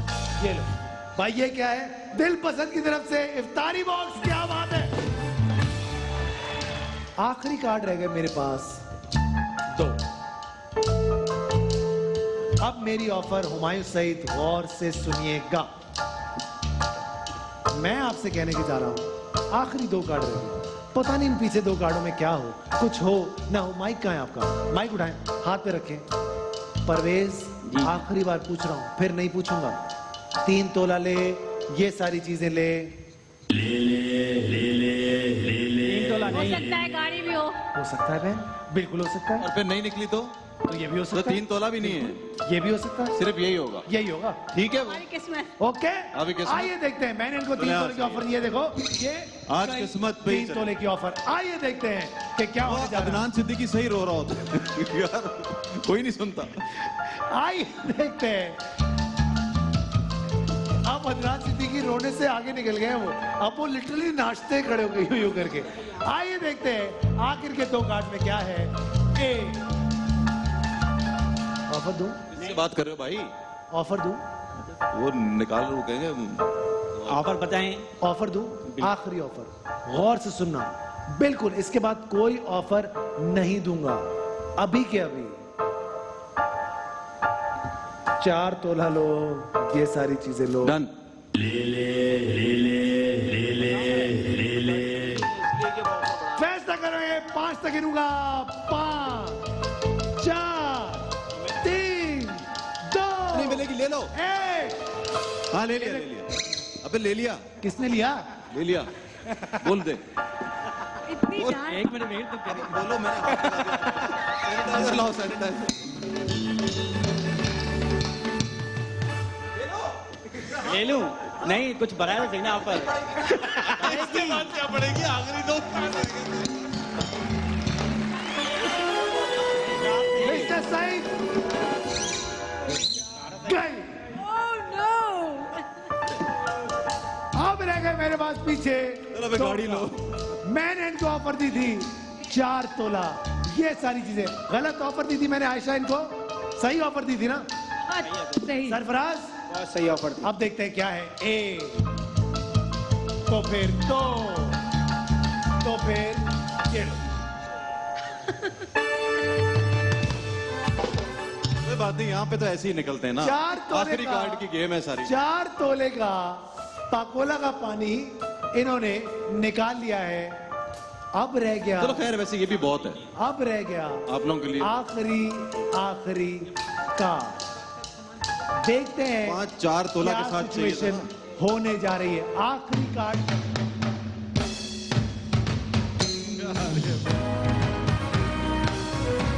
ये लो भाई। ये क्या है? दिल पसंद की तरफ से इफ्तारी बॉक्स। क्या बात है। आखिरी कार्ड रह गए मेरे पास 2। अब मेरी ऑफर हुमायूं सईद गौर से सुनिएगा। मैं आपसे कहने के जा रहा हूं, आखिरी 2 कार्ड रह गए। पता नहीं इन पीछे 2 कार्डों में क्या हो, कुछ हो ना हो। माइक कहाँ है आपका? माइक उठाएं, हाथ पे रखें। परवेज आखिरी बार पूछ रहा हूं, फिर नहीं पूछूंगा। 3 तोला ले, ये सारी चीजें ले। 3 तोला हो नहीं। सकता है गाड़ी भी हो। हो सकता है बहन, बिल्कुल हो सकता है। और फिर नहीं निकली तो ये भी हो तो सकता है, 3 तोला भी नहीं है, ये भी हो सकता है, सिर्फ यही होगा। यही होगा। ठीक है हमारी किस्मत। ओके अभी किस्मत। आइए देखते हैं। मैंने इनको 3 चले तोले की ऑफर दी है, देखो ये आज किस्मत पे ही 3 चले। तोले की ऑफर। आइए देखते हैं कि क्या होने जा रहा अदनान सिद्दीकी सही रो रहा होता है यार, कोई नहीं सुनता। है। आइए देखते हैं। अब अदनान सिद्दीकी रोने से आगे निकल गए वो, अब वो लिटरली नाचते खड़े हो गए यूं करके। आइए देखते हैं आखिर के 2 कार्ड में क्या है। ए ऑफर दूं? इससे बात कर रहे हो भाई, ऑफर दूं? वो निकाल रुकेंगे। ऑफर बताएं। ऑफर दूं? आखिरी ऑफर, गौर से सुनना, बिल्कुल इसके बाद कोई ऑफर नहीं दूंगा। अभी के अभी 4 तोला लो, ये सारी चीजें लो। डन। फैसला करोगे 5 तक गिनूंगा। 5 4 3 2 नहीं मिलेगी, ले लो। 1। हाँ ले लिया। अबे ले लिया, किसने लिया? ले लिया। बोल दे, इतनी जान। 1 मिनट वेट तो करिए। बोलो। मैंने सैनिटाइजर लाओ, सैनिटाइजर ले लूं? नहीं कुछ बढ़ाया तो सही ना ऑफर। इसके बाद क्या पड़ेगी? आखिरी 2 मिस्टर सईद गई। Oh no! अब रह गए मेरे पास पीछे चलो अबे गाड़ी लो। मैंने इनको ऑफर दी थी 4 तोला, ये सारी चीजें। गलत ऑफर दी थी मैंने आयशा इनको, सही ऑफर दी थी ना? सही। सरफराज बहुत सही ऑफर थी। अब देखते हैं क्या है। ए तो फिर दो, तो फिर ये लो। कोई बात नहीं, यहाँ पे तो ऐसे ही निकलते हैं ना। 4 तोले आखिरी का- कार्ड की गेम है सारी। 4 तोले का पाकोला का पानी इन्होंने निकाल लिया है। अब रह गया, चलो खैर, वैसे ये भी बहुत है अब रह गया आप लोगों के लिए। आखिरी का। देखते हैं 5-4 तोला क्या के साथ चाहिए था सिचुएशन होने जा रही है। आखिरी कार्ड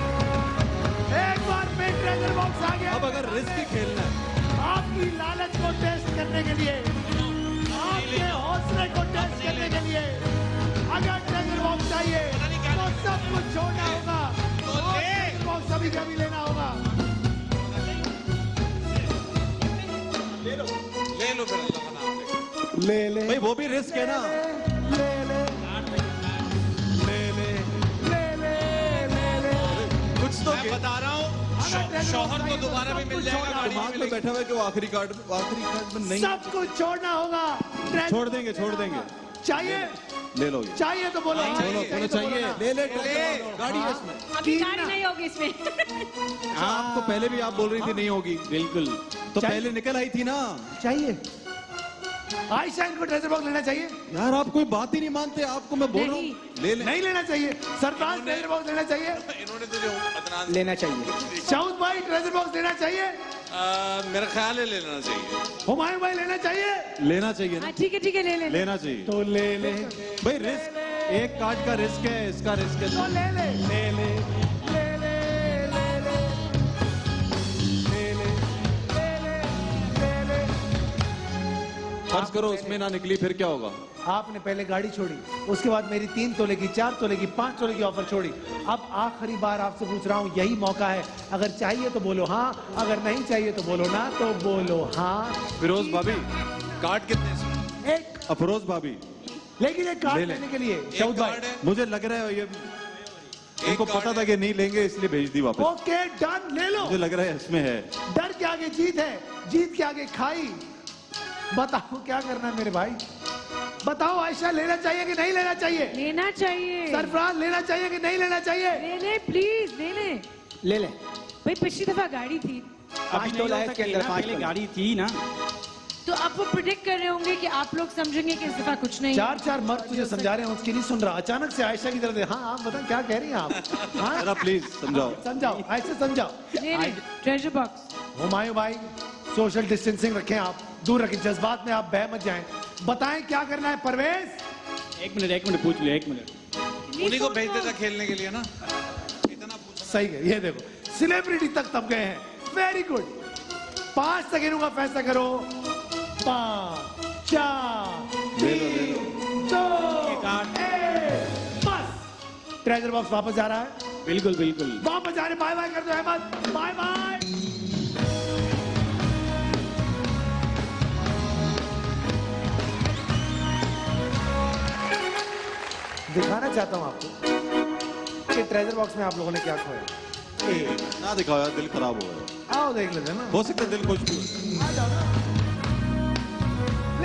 एक बार फिर ट्रेजर बॉक्स आ गया। अब अगर रिस्क ही खेलना है, आपकी लालच को टेस्ट करने के लिए, आपके हौसले को टेस्ट करने के लिए, अगर ट्रेजर बॉक्स चाहिए तो सब कुछ छोड़ना होगा और ट्रेजर बॉक्स अभी का भी लेना होगा। ले लो फिर अल्लाह का नाम लेके। ले ले भाई वो भी रिस्क है ना। ले ले ले ले ले ले ले ले। कुछ तो मैं बता रहा हूँ शौहर को दोबारा भी मिल जाएगा, गाड़ी दिमाग भी में मिलेगी। बैठा हुआ है कि वो आखिरी कार्ड में नहीं। सब कुछ छोड़ना होगा। छोड़ देंगे, छोड़ देंगे। चाहिए, ले लो ये। चाहिए तो बोलो। हाँ, बोलो, चाहिए बोलो तो बोलो चाहिए। ना। ले ले गाड़ी है इसमें। अभी तीन गाड़ी ना। नहीं होगी इसमें। आप तो पहले भी आप बोल रही थी नहीं होगी। बिल्कुल। तो चाहिए। पहले निकल आई थी ना। चाहिए। आयशा इनको ट्रेजर बॉक्स लेना चाहिए। यार आप कोई बात ही नहीं मानते, आपको मैं बोल रहा नहीं। हूँ ले ले। नहीं लेना चाहिए। सरताज ट्रेजर बॉक्स लेना चाहिए। इन्होंने तो जो अदनान लेना चाहिए। शाउद भाई ट्रेजर बॉक्स लेना चाहिए। मेरा ख्याल है लेना चाहिए। हुमायूं भाई लेना चाहिए। लेना चाहिए ना, हाँ ठीक है ले ले लेना चाहिए। तो ले ले, भाई रिस्क, एक कार्ड का रिस्क है, इसका रिस्क तो है। ले ले ले ले ले ले ले ले ले ले ले ले ले। फर्ज करो उसमें ना निकली, फिर क्या होगा? आपने पहले गाड़ी छोड़ी, उसके बाद मेरी 3 तोले की, 4 तोले की, 5 तोले की ऑफर छोड़ी। अब आखिरी बार आपसे पूछ रहा हूँ, यही मौका है। अगर चाहिए तो बोलो हाँ, अगर नहीं चाहिए तो बोलो ना, तो बोलो हाँ। फिरोज भाभी, कार्ड कितने हैं? एक, अफरोज भाभी, लेकिन एक कार्ड ले ले। लेने के लिए एक शाउद भाई। कार्ड है, मुझे लग रहा है ये इनको कार्ड पता था है। कि नहीं लेंगे, इसलिए भेज दी वापस। ओके डन, ले लो। मुझे लग रहा है इसमें है। डर के आगे जीत है, जीत के आगे खाई। बताओ क्या करना है मेरे भाई, बताओ। आयशा लेना चाहिए कि नहीं लेना चाहिए? लेना चाहिए। सरफराज लेना चाहिए कि नहीं लेना चाहिए? ले ले प्लीज ले ले। ले ले। भाई पिछली दफा गाड़ी थी पाँच अभी तोला नहीं है हो इसके सकेगा, अंदर, 5 पहले तोला। गाड़ी थी ना। तो अब वो प्रिडिक्ट कर रहे होंगे कि आप लोग समझेंगे कि इस दफा कुछ नहीं। 4 मर्द तुझे समझा रहे हैं, उसकी नहीं सुन रहा। अचानक से आयशा की तरफ, हाँ आप बताएं क्या कह रही हैं आप? हाँ जरा प्लीज समझाओ। समझाओ, ऐसे समझाओ। ले ले ट्रेजर बॉक्स। हुमायूं भाई सोशल डिस्टेंसिंग रखें, आप दूर रखें, जज्बात में आप बह मत जाएं। बताएं क्या करना है परवेज? एक मिनट पूछ लो, 1 मिनट। उन्हीं को भेज देता खेलने के लिए ना, इतना पूछना। सही है, ये देखो सेलिब्रिटी तक तब गए हैं। Very good. 5 सेकेंडों का फैसला करो। 5 4 3 2 1 बस। ट्रेजर बॉक्स वापस जा रहा है, बिल्कुल बिल्कुल। वापस जा रहे। बाय बाय कर दो अहमद, बाय बाय। दिखाना चाहता हूं आपको कि ट्रेजर बॉक्स में आप लोगों ने क्या खोया। ए, ना दिखाओ यार, दिल खराब हो गया। आओ देख लेते हैं ना। हो सकता है दिल खुश भी हो। आ जाओ ना।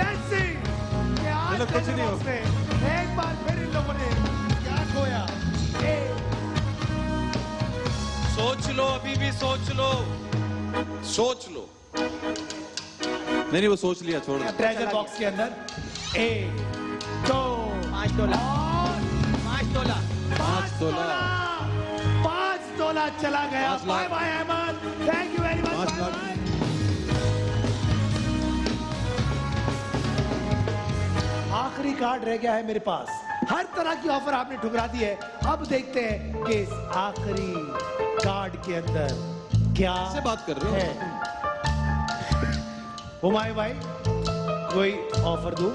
Let's see कि आज चलो, कुछ ट्रेजर नहीं बॉक्स में एक बार फिर इन लोगों ने क्या खोया। ए, सोच लो, अभी भी सोच लो, सोच लो। नहीं वो सोच लिया, छोड़ दो। ट्रेजर बॉक्स के अंदर 1 2 5 तोला। और 5 तोला। 5 तोला। 5 तोला चला गया। 5 bye lakh. Bye Ahmad, thank you very much. 5 lakh. आखिरी कार्ड रह गया है मेरे पास। हर तरह की ऑफर आपने ठुकरा दी है। अब देखते हैं कि इस आखिरी कार्ड के अंदर क्या से बात कर रहे हो? है। हुमायूं भाई कोई ऑफर दूं?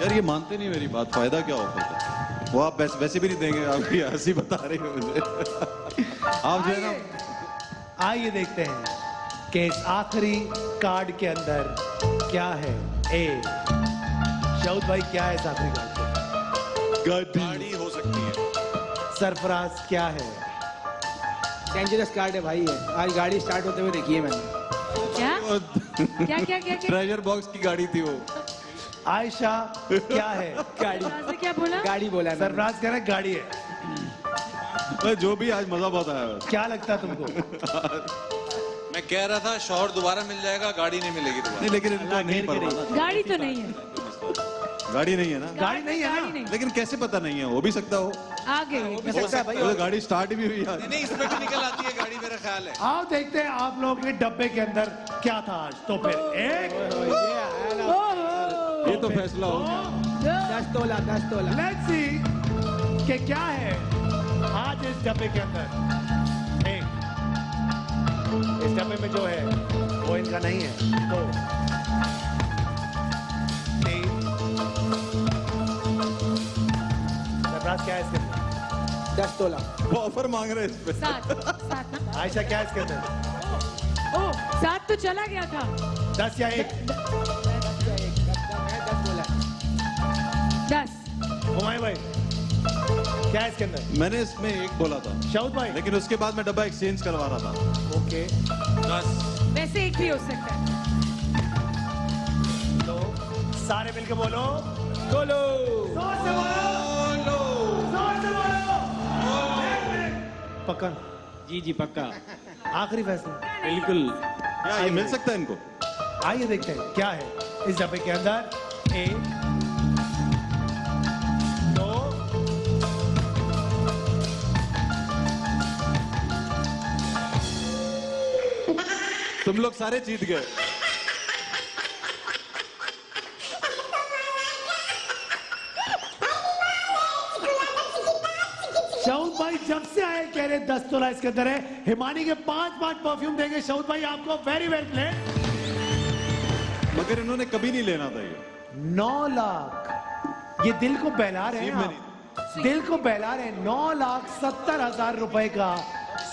यार ये मानते नहीं मेरी बात, फायदा क्या ऑफर का? वो आप वैसे भी नहीं देंगे, आप भी हंसी बता रहे हो मुझे। आप जो है ना, आइए देखते हैं कि इस आखिरी कार्ड के अंदर क्या है। ए शाउद भाई क्या है इस आखिरी कार्ड के? गाड़ी हो सकती है। सरफराज क्या है? डेंजरस कार्ड है भाई है। आज गाड़ी स्टार्ट होते हुए देखी है मैंने। क्या क्या क्या क्या क्या ट्रेजर बॉक्स की गाड़ी थी वो। आयशा क्या है? गाड़ी सरफराज ने क्या बोला? गाड़ी बोला है मैंने। सरफराज कह रहे हैं गाड़ी है। अरे जो भी, आज मजा बहुत आया बस। क्या लगता है तुमको? मैं कह रहा था शौहर दोबारा मिल जाएगा, गाड़ी नहीं मिलेगी दोबारा। नहीं, लेकिन इनको नहीं पता। गाड़ी तो नहीं है, गाड़ी नहीं है ना? गाड़ी नहीं है गाड़ी ना? नहीं। लेकिन कैसे पता नहीं है? हो भी सकता हो। आगे हो भी सकता है भाई। वो तो गाड़ी स्टार्ट भी हुई आज। नहीं इसमें भी निकल आती है गाड़ी, मेरा ख्याल है। आओ देखते हैं आप लोगों के डब्बे के अंदर क्या था आज। तो फिर एक, ये तो फैसला हो गया। 10 तोला 10 तोला। लेट्स सी कि क्या है आज इस डब्बे के अंदर। एक, इस डब्बे में जो है वो इनका नहीं है। 2, 3, सरफराज क्या है इसके अंदर? 10 तोला। वो ऑफर मांग रहे हैं इस पे। 7 आयशा क्या है इसके अंदर? ओ 7 तो चला गया था। 10 या 1? 10 बोला। 10 हुमायूं भाई क्या है इसके अंदर? मैंने इसमें एक बोला था, शाहुद भाई? लेकिन उसके बाद मैं डब्बा एक्सचेंज करवा रहा था। ओके, 10 वैसे एक भी हो सकता है। तो सारे मिलके बोलो। बोलो। जोर से बोलो, जोर से बोलो। पक्का? जी जी पक्का, आखिरी फैसला। बिल्कुल। क्या ये मिल सकता है इनको? आइए देखते हैं क्या है इस डब्बे के अंदर। 1, 2, तुम लोग सारे जीत गए। शाहुद भाई जब से आए कह रहे 10 तोला इसके अंदर है। हिमानी के 5 परफ्यूम देंगे शाहुद भाई आपको। Very well played. मगर इन्होंने कभी नहीं लेना था ये। 9 लाख, ये दिल को बहला रहे हैं नसीब में आप। दिल को बहला रहे हैं। 9,70,000 रुपए का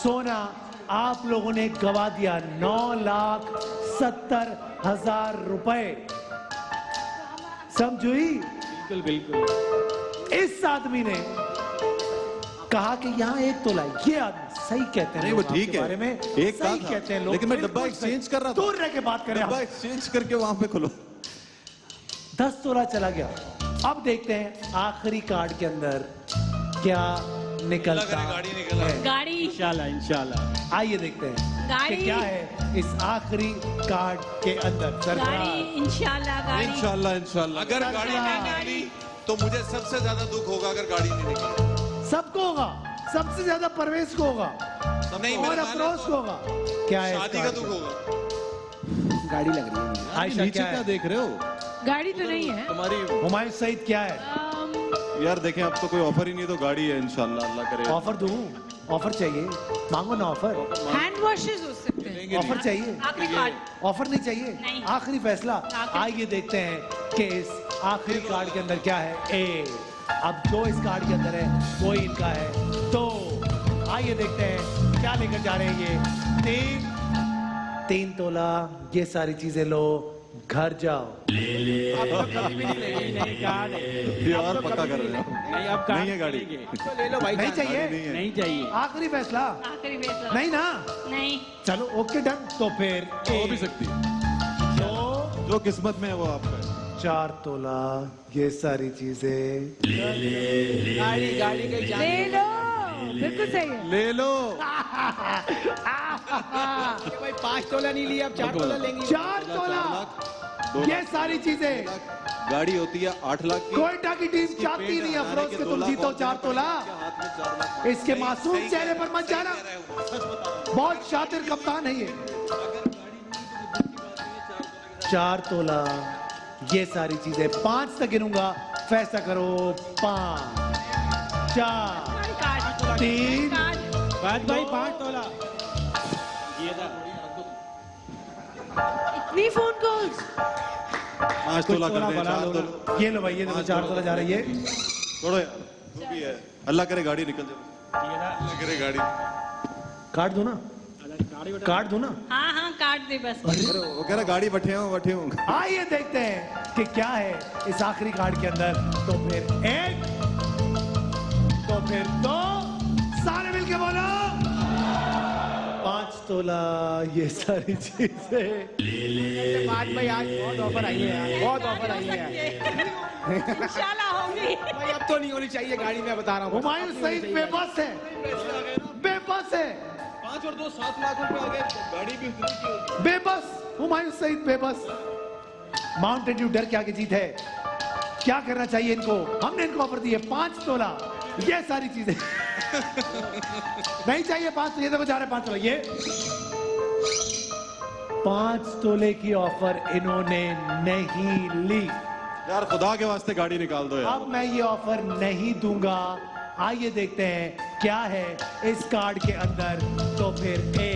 सोना आप लोगों ने गवा दिया। 9,70,000 रुपए। समझुई? बिल्कुल बिल्कुल। इस आदमी ने कहा कि यहाँ 1 तोला। ये आदमी सही कहते हैं। नहीं, वो लोग ठीक आपके है। बारे में एक सही था। कहते हैं लोग। लेकिन मैं डब्बा बिल्कुल एक्सचेंज सही। कर रहा था। दूर रह के बात करें डब्बा आप। एक्सचेंज करके वहां पे खोलो। 10 तोला चला गया। अब देखते हैं आखिरी कार्ड के अंदर क्या निकलता करे गाड़ी निकल आई। है। गाड़ी इंशाल्लाह इंशाल्लाह। आइए देखते हैं गाड़ी। कि क्या है इस आखिरी कार्ड के अंदर। गाड़ी सरफराज, इंशाल्लाह गाड़ी। इंशाल्लाह इंशाल्लाह। अगर गाड़ी नहीं निकली तो मुझे सबसे ज्यादा दुख होगा अगर गाड़ी नहीं निकली। सबको होगा, सबसे ज्यादा परवेज को होगा नहीं और मेरा अफरोज को होगा। क्या है इस शादी का कार्ड दुख में? होगा। गाड़ी लग रही है मुझे। आयशा नीचे क्या क्या है? देख रहे हो? गाड़ी तो नहीं है। तुम्हारी हुमायूं सईद क्या है? यार देखें, अब तो कोई ऑफर ही नहीं, तो गाड़ी है इंशाल्लाह, अल्लाह करे। ऑफर दूं? ऑफर चाहिए? मांगो ना ऑफर। हैंड वॉशेस हो सकते हैं। ऑफर चाहिए? आखिरी कार्ड। ऑफर नहीं चाहिए? नहीं। आखिरी फैसला। आखिरी। आइए देखते हैं कि इस आखिरी कार्ड के अंदर क्या है। अब जो इस कार्ड के अंदर है वो ही इनका है। 2, आइए देखते हैं क्या लेकर जा रहे हैं ये। 3 तोला। ये सारी चीजें लो, घर जाओ। आप तो कभी भी नहीं लेंगे। नहीं कार्ड ये और पक्का कर रहे हो। नहीं, अब कार्ड नहीं है गाड़ी। लेंगे। तो ले लो भाई। नहीं चाहिए? नहीं है। नहीं चाहिए। आखिरी फैसला? आखिरी फैसला। नहीं ना? नहीं। चलो ओके डन। तो फिर हो भी सकती है, 2, जो किस्मत में है वो आपका है। 4 तोला। ये सारी चीजें गाड़ी गाड़ी कहीं जाने ले लो, बिल्कुल सही है। ले लो। भाई 5 तोला नहीं लिया, अब 4 तोला लेंगे। 4 तोला। ये सारी चीजें गाड़ी होती है 8 लाख की। कोयटा की टीम चाहती नहीं अफरोज के तुम जीतो 4 तोला। इसके मासूम चेहरे पर मत जाना। बहुत शातिर कप्तान है ये। 4 तोला। ये सारी चीजें 5 तक गिनूंगा, फैसला करो। 5, 4, 3। बात भाई 5 तोला। ये था। इतनी फोन कॉल्स। 5 तोला कर दे, 4 तोला। ये लो भाई, ये देखो 4 तोला जा रही है। छोड़ो यार, जो भी है, अल्लाह करे गाड़ी निकल जाए। अल्लाह करे गाड़ी। काट दो ना, काट दो ना। हाँ हाँ काट दे बस। वो कह रहा गाड़ी बैठे हो बैठे हो। आइए देखते हैं कि क्या है इस आखिरी कार्ड के अंदर। तो फिर 1, तो फिर 2, सारे मिलके बोलो। 5 तोला ये सारी चीजें। आज भाई आज बहुत ऑफर आई है यार, बहुत ऑफर आई है यार। इंशाल्लाह होंगी। भाई अब तो नहीं होनी चाहिए गाड़ी, मैं बता रहा हूँ। हुमायूं सईद बेबस है, बेबस है, 5 और 2 7 लाख रुपए आ गए, गाड़ी भी उतनी की होगी। बेबस। हुमायूं सईद बेबस। माउंटेन ड्यू डर के आगे जीत है। क्या करना चाहिए इनको? हमने इनको ऑफर दी है 5 तोला ये सारी चीजें। नहीं चाहिए 5 तोले, ये देखो जा रहे 5 तोला। ये 5 तोले की ऑफर इन्होंने नहीं ली। यार खुदा के वास्ते गाड़ी निकाल दो यार। अब मैं ये ऑफर नहीं दूंगा। आइए देखते हैं क्या है इस कार्ड के अंदर। तो फिर ए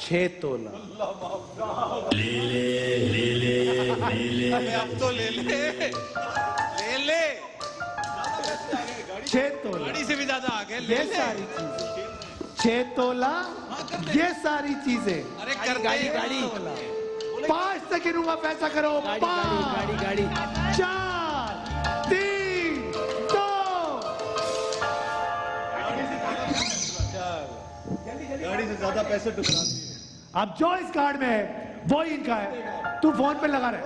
6 तोला। अरे अब तो ले ले, ले ले। 6 तोला गाड़ी से भी ज्यादा आ गए, ले ये ले। सारी चीजें। 6 तोला ये सारी चीजें। अरे कर दे। गाड़ी 5 तक गिनूंगा, पैसा करो। 5 गाड़ी 4 3 2। गाड़ी से ज्यादा पैसे टुकरा दिए। अब जो इस कार्ड में है वो ही इनका है। तू फोन पे लगा रहे,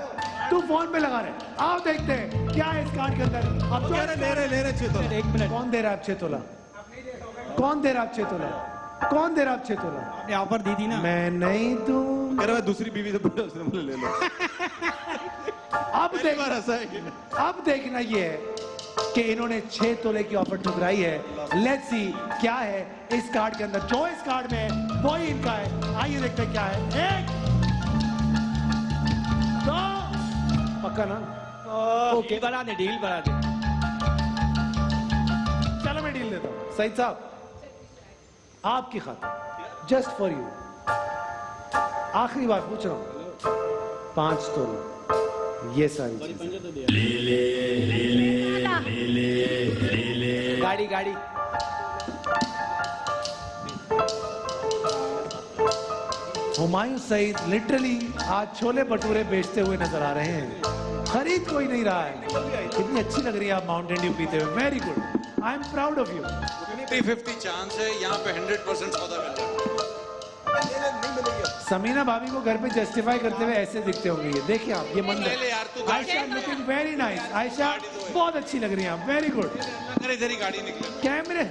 तू फोन पे लगा रहे। आओ देखते हैं क्या है इस कार्ड के अंदर। अब जो ले रहे 6 तोला। 1 मिनट, कौन दे रहा है अब 6 तोला? कौन दे रहा है अब 6 तोला? कौन दे रहा है अब 6 तोला? आपने ऑफर दी थी ना। मैं नहीं दूं। कह रहा है दूसरी बीवी से पूछा, उसने बोला ले लो। अब पहली देख, बार ऐसा है कि अब देखना ये है कि इन्होंने 6 तोले की ऑफर ठुकराई है। लेट्स सी क्या है इस कार्ड के अंदर। जो इस कार्ड में है वो ही इनका है। आइए देखते हैं क्या है। 1 2 पक्का ना? ओके, बढ़ा दे, डील बढ़ा दे। चलो मैं डील देता हूं। सईद साहब आपकी खातिर, जस्ट फॉर यू, आखिरी बार पूछ रहा हूं। 5 तोले ये सारी चीजें। गाड़ी हुमायूं सईद लिटरली आज छोले भटूरे बेचते हुए नजर आ रहे हैं। खरीद कोई नहीं रहा है। कितनी अच्छी लग रही है आप माउंटेन ड्यू पीते हुए। Very good, I am proud of you. 50-50 chance है, यहाँ पे 100% सौदा मिल रहा है। समीना भाभी को घर पे जस्टिफाई करते हुए ऐसे दिखते होंगे। ये देखिए आप, ये मंदिर। ले ले यार तू। Ayesha looking very nice. Ayesha बहुत अच्छी लग रही है आप। Very good. अगर इधर ही गाड़ी निकले। कैमरे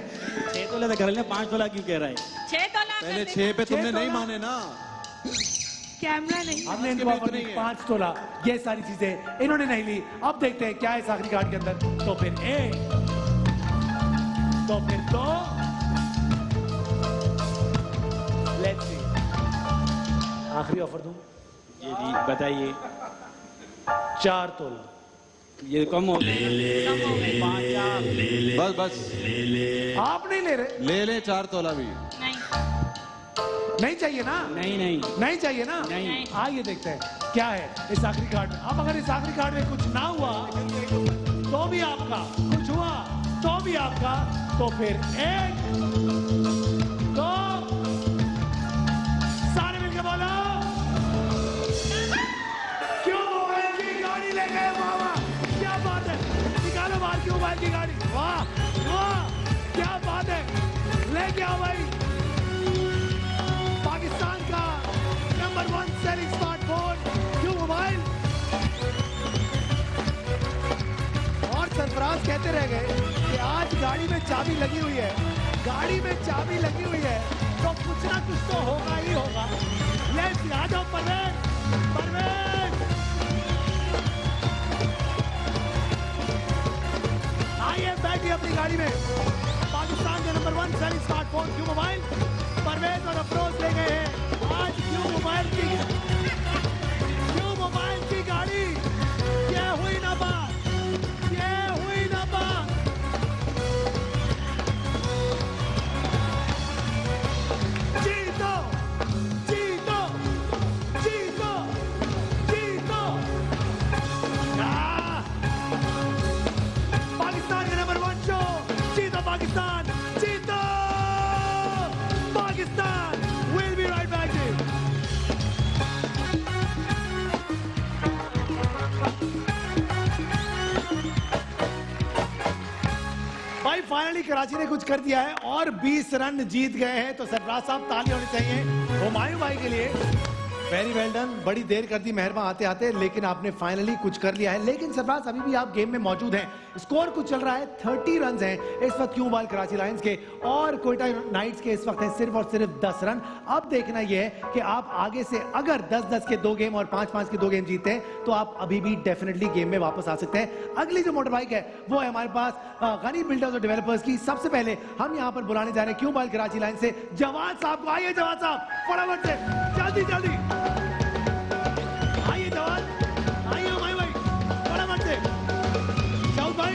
6 तोले तो कर ले, 5 तोला क्यों कह रहा है? 6 तोला पहले 6 पे तुमने 6 नहीं तोला? माने ना। कैमरा नहीं। हमने इनको ऑफर दी 5 तोला ये सारी चीजें, इन्होंने नहीं ली। अब देखते हैं क्या है इस आखिरी कार्ड के अंदर। तो फिर ए, तो फिर 2। लेट्स सी आखिरी ऑफर दूं। ये जी बताइए। 4 तोला। ये कम हो गया। 5 बस आप नहीं ले रहे? ले ले 4 तोला भी। नहीं नहीं चाहिए ना? नहीं नहीं चाहिए ना? नहीं। आइए देखते हैं क्या है इस आखिरी कार्ड में। अब अगर इस आखिरी कार्ड में कुछ ना हुआ तो भी आपका, कुछ हुआ तो भी आपका। तो फिर 1 2 सारे मिलकर बोलो। क्यों मोबाइल की गाड़ी ले गए मामा? क्या बात है, निकालो बाहर की मोबाइल की गाड़ी। वाह वाह क्या बात है, लेके आओ भाई। पाकिस्तान का number 1 selling smartphone Q mobile. और सरफराज कहते रह गए कि आज गाड़ी में चाबी लगी हुई है। गाड़ी में चाबी लगी हुई है तो कुछ ना कुछ तो होगा ही होगा। लेट्स आ जाओ परवेज, परवेज आइए बैठिए अपनी गाड़ी में। पाकिस्तान के नंबर 1 selling smartphone Q mobile Parvez और अफरोज ले गए हैं आज क्यू मोबाइल की गाड़ी। ये हुई ना बात, ये हुई ना बात। जीतो जीतो जीतो जीतो। पाकिस्तान के नंबर 1 शो, जीतो पाकिस्तान, जीतो Pakistan. We'll be right back to you. Finally Karachi ने कुछ कर दिया है और 20 रन जीत गए हैं। तो सरफराज साहब ताली होनी चाहिए हुमायूं भाई के लिए। Very well done. बड़ी देर कर दी मेहरबान आते आते, लेकिन आपने फाइनली कुछ कर लिया है। लेकिन सरफराज अभी भी आप गेम में मौजूद हैं। स्कोर कुछ चल रहा है, 30 रन हैं इस वक्त क्यू मोबाइल कराची लायंस के और कोयटा नाइट्स के इस वक्त है सिर्फ और सिर्फ 10 रन। अब देखना यह है कि आप आगे से अगर 10-10 के 2 गेम और 5-5 के 2 गेम जीतते हैं तो आप अभी भी डेफिनेटली गेम में वापस आ सकते हैं। अगली जो मोटर बाइक है वो है हमारे पास गनी बिल्डर्स और डेवलपर्स की। सबसे पहले हम यहाँ पर बुलाने जा रहे हैं क्यू मोबाइल कराची लायंस से जवान साहब को। आइए जवान साहब, फटाफट से, जल्दी जल्दी आइए जवान, आइए हुमायूं भाई, फटाफट से शाहूद भाई।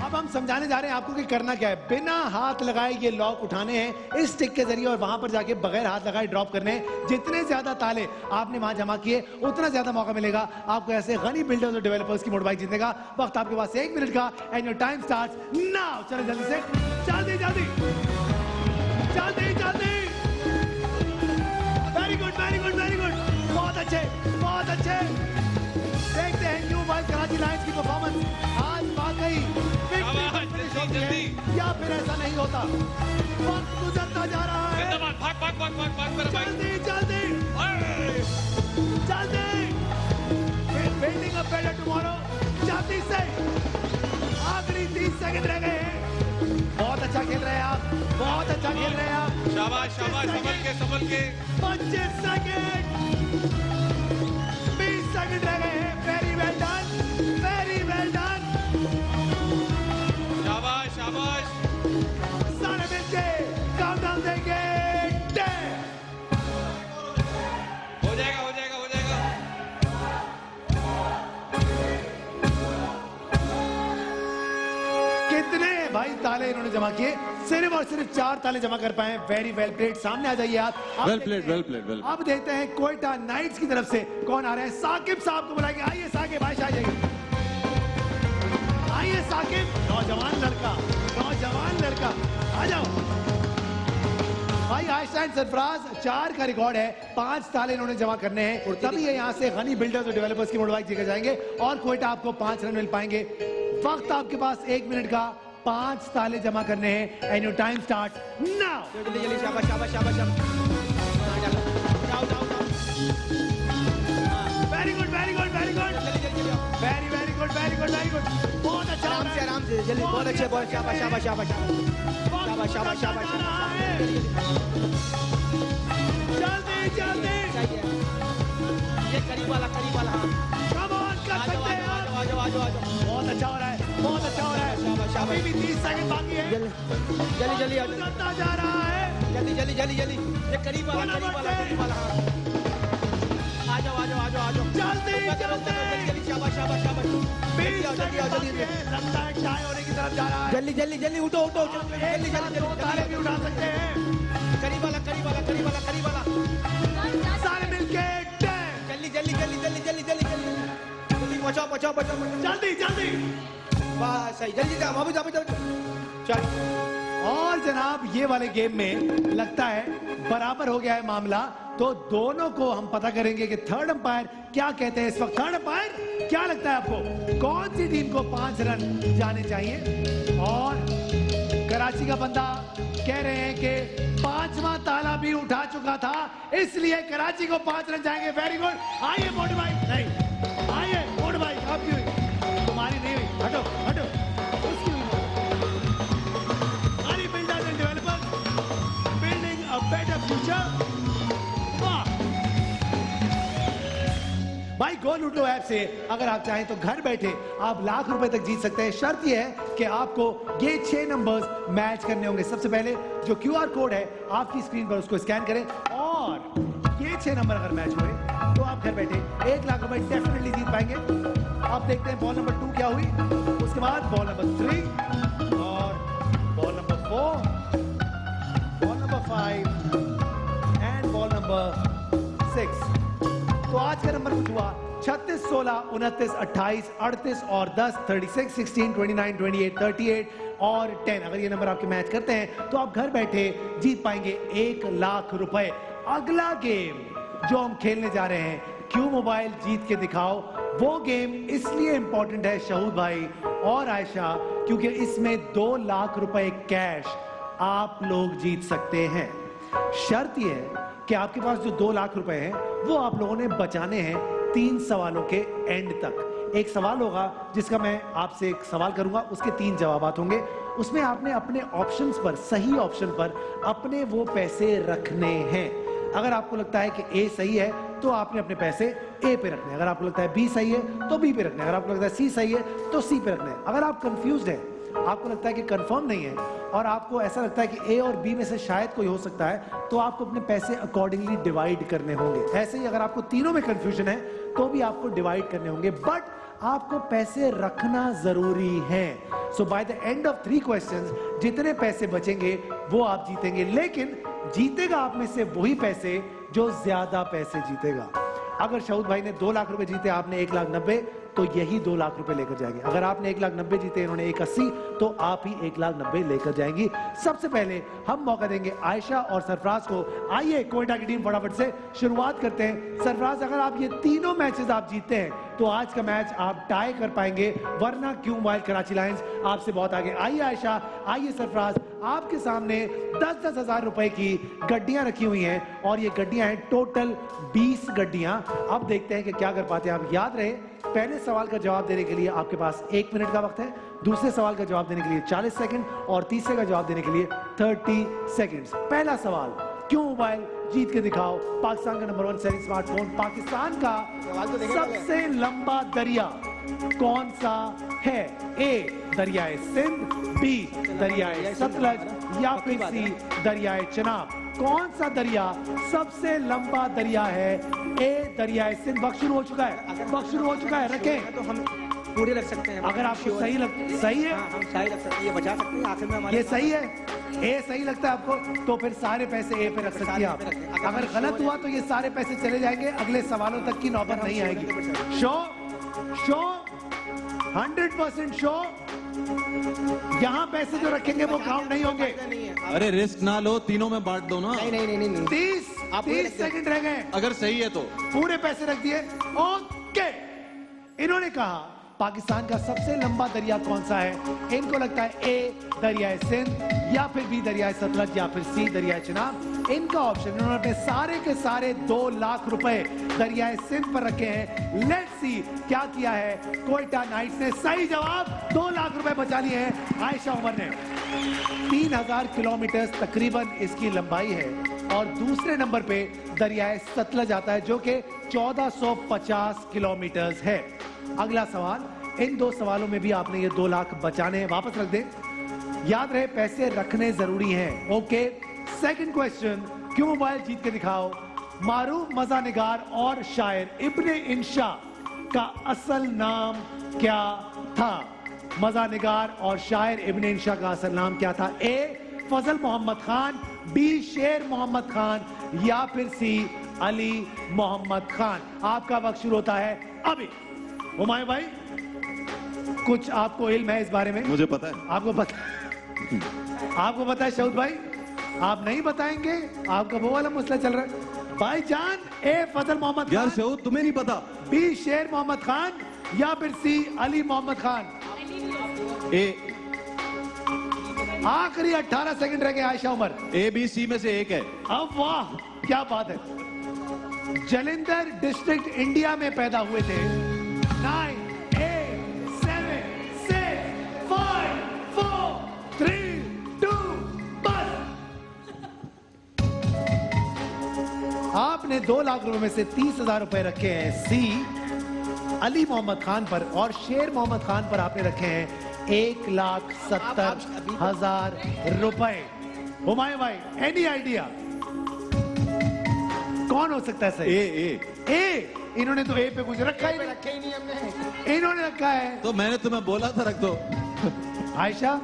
अब हम समझाने जा रहे हैं आपको कि करना क्या है। बिना हाथ लगाए ये लॉक उठाने हैं इस स्टिक के जरिए और वहां पर जाके बगैर हाथ लगाए ड्रॉप करने हैं। जितने ज्यादा ताले आपने वहां जमा किए उतना ज्यादा मौका मिलेगा आपको ऐसे गनी बिल्डर्स और डेवलपर्स की मोटर बाइक जीतने का। वक्त आपके पास 1 मिनट का and your time starts now. चलो जल्दी से, जल्दी जल्दी जल्दी जल्दी। Very good very good very good, बहुत अच्छे बहुत अच्छे। देखते हैं क्यू मोबाइल कराची लायंस की परफॉर्मेंस आज वाकई फिनिश होती है या फिर ऐसा नहीं होता। वक्त गुजरता जा रहा है, जल्दी जल्दी जल्दी। बिल्डिंग अ बेटर टुमारो, जल्दी से। आखिरी 30 सेकंड रह गए हैं। बहुत अच्छा खेल रहे हैं आप, बहुत अच्छा खेल रहे हैं आप। शाबाश शाबाश, संभल के 25 सेकंड, 20 सेकंड रह गए हैं। Very well done, very well done. शाबाश शाबाश। सारे मिलके काउंटडाउन देंगे। 10 हो जाएगा हो जाएगा हो जाएगा। कितने भाई ताले इन्होंने जमा किए? सिर्फ और सिर्फ 4 ताले जमा कर पाए। Very well played. सामने आ जाइए आप। Well played well played well. अब देखते हैं कोयटा नाइट्स की तरफ से कौन आ रहे हैं। साकिब साहब को बुलाएंगे। आइए साकिब, आइए आइए आइए साकिब। नौजवान लड़का, नौजवान लड़का, आ जाओ भाई। आइंस्टाइन सरफराज 4 का रिकॉर्ड है, 5 ताले इन्होंने जमा करने हैं तभी ये यहाँ से गनी बिल्डर्स और डेवलपर्स की मोटर बाइक जीते जाएंगे और कोयटा आपको 5 रन मिल पाएंगे। वक्त आपके पास 1 मिनट का, 5 ताले जमा करने हैं and your time start now. जल्दी जल्दी, शाबाश शाबाश शाबाश शाबाश। जाओ जाओ जाओ। Very good very good very good, very very good very good very good. बहुत अच्छा, आराम से जल्दी, बहुत अच्छे, बहुत शाबाश शाबाश शाबाश शाबाश शाबाश शाबाश शाबाश। जल्दी जल्दी, ये करीब वाला हाँ। कम ऑन, कर सकते हैं आप। आ जाओ आ जाओ आ जाओ। बहुत अच्छा हो रहा है, बहुत अच्छा हो रहा है। अभी भी 30 सेकंड बाकी है। जल्दी जल्दी आ जाओ। गुजरता जा रहा है। जल्दी जल्दी जल्दी जल्दी, ये करीब वाला हाँ। आ जाओ आ जाओ आ जाओ आ जाओ। जल्दी जल्दी शाबाश शाबाश शाबाश। जल्दी आओ जल्दी आओ जल्दी। लगता है टाई होने की तरफ जा रहा है। जल्दी जल्दी जल्दी उठो उठो जल्दी जल्दी 2 ताले भी उठा सकते हैं। करीब वाला करीब वाला करीब वाला करीब वाला। सारे मिलके 10। जल्दी जल्दी जल्दी जल्दी जल्दी जल्दी जल्दी बचाओ बचाओ बचाओ। जल्दी जल्दी, बस सही, जल्दी जाओ वापस जाओ। चल। और जनाब ये वाले गेम में लगता है बराबर हो गया है मामला, तो दोनों को हम पता करेंगे कि थर्ड अंपायर क्या कहते हैं इस वक्त। थर्ड अंपायर क्या लगता है आपको, कौन सी टीम को 5 रन जाने चाहिए? और कराची का बंदा कह रहे हैं कि 5वां ताला भी उठा चुका था, इसलिए कराची को 5 रन जाएंगे। Very good. आइए मोटर बाइक, नहीं आइए मोटर बाइक, आपकी हुई, तुम्हारी नहीं हुई, हटो हटो, उसकी हुई। Ghani builders and developers, building a better future. वाह भाई, गो लूडो ऐप से अगर आप चाहें तो घर बैठे आप लाख रुपए तक जीत सकते हैं। शर्त यह है कि आपको ये 6 नंबर्स मैच करने होंगे। सबसे पहले जो QR कोड है आपकी स्क्रीन पर, उसको स्कैन करें और ये 6 नंबर अगर मैच हुए तो आप घर बैठे 1 लाख रुपए डेफिनेटली जीत पाएंगे। आप देखते हैं बॉल नंबर 2 क्या हुई, उसके बाद बॉल नंबर 3 और ball number 4, ball number 5 and ball number 6। तो आज का नंबर कुछ हुआ 36, 16, 29, 28, 38 और 10, 36, 16, 29, 28, 38 और 10। अगर ये नंबर आपके मैच करते हैं तो आप घर बैठे जीत पाएंगे 1 लाख रुपए। अगला गेम जो हम खेलने जा रहे हैं, क्यू मोबाइल जीत के दिखाओ, वो गेम इसलिए इंपॉर्टेंट है शाहूद भाई और आयशा, क्योंकि इसमें 2 लाख रुपए कैश आप लोग जीत सकते हैं। शर्त यह है कि आपके पास जो 2 लाख रुपए हैं वो आप लोगों ने बचाने हैं 3 सवालों के एंड तक। एक सवाल होगा जिसका मैं आपसे एक सवाल करूंगा, उसके 3 जवाब होंगे। उसमें आपने अपने ऑप्शंस पर, सही ऑप्शन पर अपने वो पैसे रखने हैं। अगर आपको लगता है कि ए सही है तो आपने अपने पैसे ए पे रखने हैं। अगर आपको लगता है बी सही है तो बी पे रखने हैं। अगर आपको लगता है सी सही है तो सी पे रखने हैं। अगर आप कंफ्यूज्ड हैं, आपको लगता है कि कंफर्म नहीं है और आपको ऐसा लगता है कि ए और बी में से शायद कोई हो सकता है, तो आपको अपने पैसे अकॉर्डिंगली डिवाइड करने होंगे। ऐसे ही अगर आपको तीनों में कंफ्यूजन है तो भी आपको डिवाइड करने होंगे, बट आपको पैसे रखना जरूरी है। So by the end of 3 questions जितने पैसे बचेंगे वो आप जीतेंगे, लेकिन जीतेगा आप में से वही पैसे जो ज्यादा पैसे जीतेगा। अगर शहीद भाई ने 2 लाख रुपए जीते, आपने 1,90,000, तो यही 2 लाख रुपए लेकर जाएंगे। अगर आपने 1,90,000 जीते, इन्होंने 1,80,000, तो आप ही 1,90,000 लेकर जाएंगी। सबसे पहले हम मौका देंगे आयशा और सरफराज को। आइए कोयटा की टीम फटाफट से शुरुआत करते हैं। सरफराज, अगर आप ये तीनों मैचेस आप जीतते हैं तो आज का मैच आप टाई कर पाएंगे, वरना क्यों मोबाइल कराची लायंस आपसे बहुत आगे। आइए आयशा, आइए सरफराज, आपके सामने 10-10 हजार रुपए की गड्डियां रखी हुई हैं और ये गड्डियां हैं टोटल 20 गड्डियां। अब देखते हैं कि क्या कर पाते हैं आप। याद रहे, पहले सवाल का जवाब देने के लिए आपके पास 1 मिनट का वक्त है, दूसरे सवाल का जवाब देने के लिए 40 सेकंड और तीसरे का जवाब देने के लिए 30 सेकंड्स। पहला सवाल, क्यों मोबाइल जीत के दिखाओ पाकिस्तान का नंबर 1 सेलिंग स्मार्टफोन। पाकिस्तान का सबसे लंबा दरिया कौन सा है? ए दरियाए सिंध, बी दरियाए सतलज या फिर सी दरियाए चनाब। कौन सा दरिया सबसे लंबा दरिया है? ए दरियाए सिंध। वक्त शुरू हो चुका है, वक्त शुरू हो चुका है, रखें। तो हम पूरे रख सकते हैं अगर आपको सही सही है, हम सही रख सकते हैं, ये बचा सकते हैं आखिर में हमारे। ये सही है, ए सही लगता है आपको, तो फिर सारे पैसे ए पे रख सकती हैं आप। अगर गलत हुआ तो ये सारे पैसे चले जाएंगे, अगले सवालों तक की नौबत नहीं आएगी। Show 100% show. यहाँ पैसे जो रखेंगे वो काउंट नहीं होंगे। अरे रिस्क ना लो, तीनों में बांट दो ना। नहीं 30 सेकंड रह गए। अगर सही है तो पूरे पैसे रख दिए। ओके, इन्होंने कहा पाकिस्तान का सबसे लंबा दरिया कौन सा है? इनको लगता है ए दरियाए सिंध या फिर बी दरियाए सतलज या फिर सी दरियाए चिनाब। इनका ऑप्शन, इन्होंने अपने सारे के सारे 2 लाख रुपए दरियाए सिंध पर रखे हैं। लेट्स सी क्या किया है कोयटा नाइट्स ने। सही जवाब, 2 लाख रुपए बचा लिए हैं आयशा उमर ने। 3000 किलोमीटर तकरीबन इसकी लंबाई है और दूसरे नंबर पे दरियाए सतलज आता है जो कि 1450 किलोमीटर है। अगला सवाल, इन 2 सवालों में भी आपने ये 2 लाख बचाने हैं, वापस रख दें। याद रहे पैसे रखने जरूरी हैं। ओके, सेकंड क्वेश्चन, क्यों मोबाइल जीत के दिखाओ। मारूफ मज़ानिगार और शायर इब्ने इंशा का असल नाम क्या था? मज़ानिगार और शायर इब्ने इंशा का असल नाम क्या था? ए फजल मोहम्मद खान, बी शेर मोहम्मद खान या फिर सी अली मोहम्मद खान। आपका वक्त शुरू होता है अभी। हुमायूं भाई, कुछ आपको इल्म है इस बारे में? मुझे पता है। आपको पता है शहीद भाई? आप नहीं बताएंगे, आपका वो वाला मसला चल रहा है। भाईजान, ए फजल मोहम्मद यार खान, शहीद तुम्हें नहीं पता। बी शेर मोहम्मद खान या फिर सी अली मोहम्मद खान। ए आखिरी 18 सेकंड रह गए Ayesha Umar. A B C में से एक है। अब वाह क्या बात है। जलंधर डिस्ट्रिक्ट इंडिया में पैदा हुए थे। 9 8 7 6 5 4 3 2 बस। आपने 2 लाख रुपए में से 30,000 रुपए रखे हैं सी अली मोहम्मद खान पर और शेर मोहम्मद खान पर आपने रखे हैं 1,70,000 रुपए। हुमायूं भाई, एनी आइडिया कौन हो सकता है सही? ए इन्होंने तो ए पे कुछ रखा ही नहीं हमने। इन्होंने रखा है तो मैंने तुम्हें बोला था रख दो। आयशा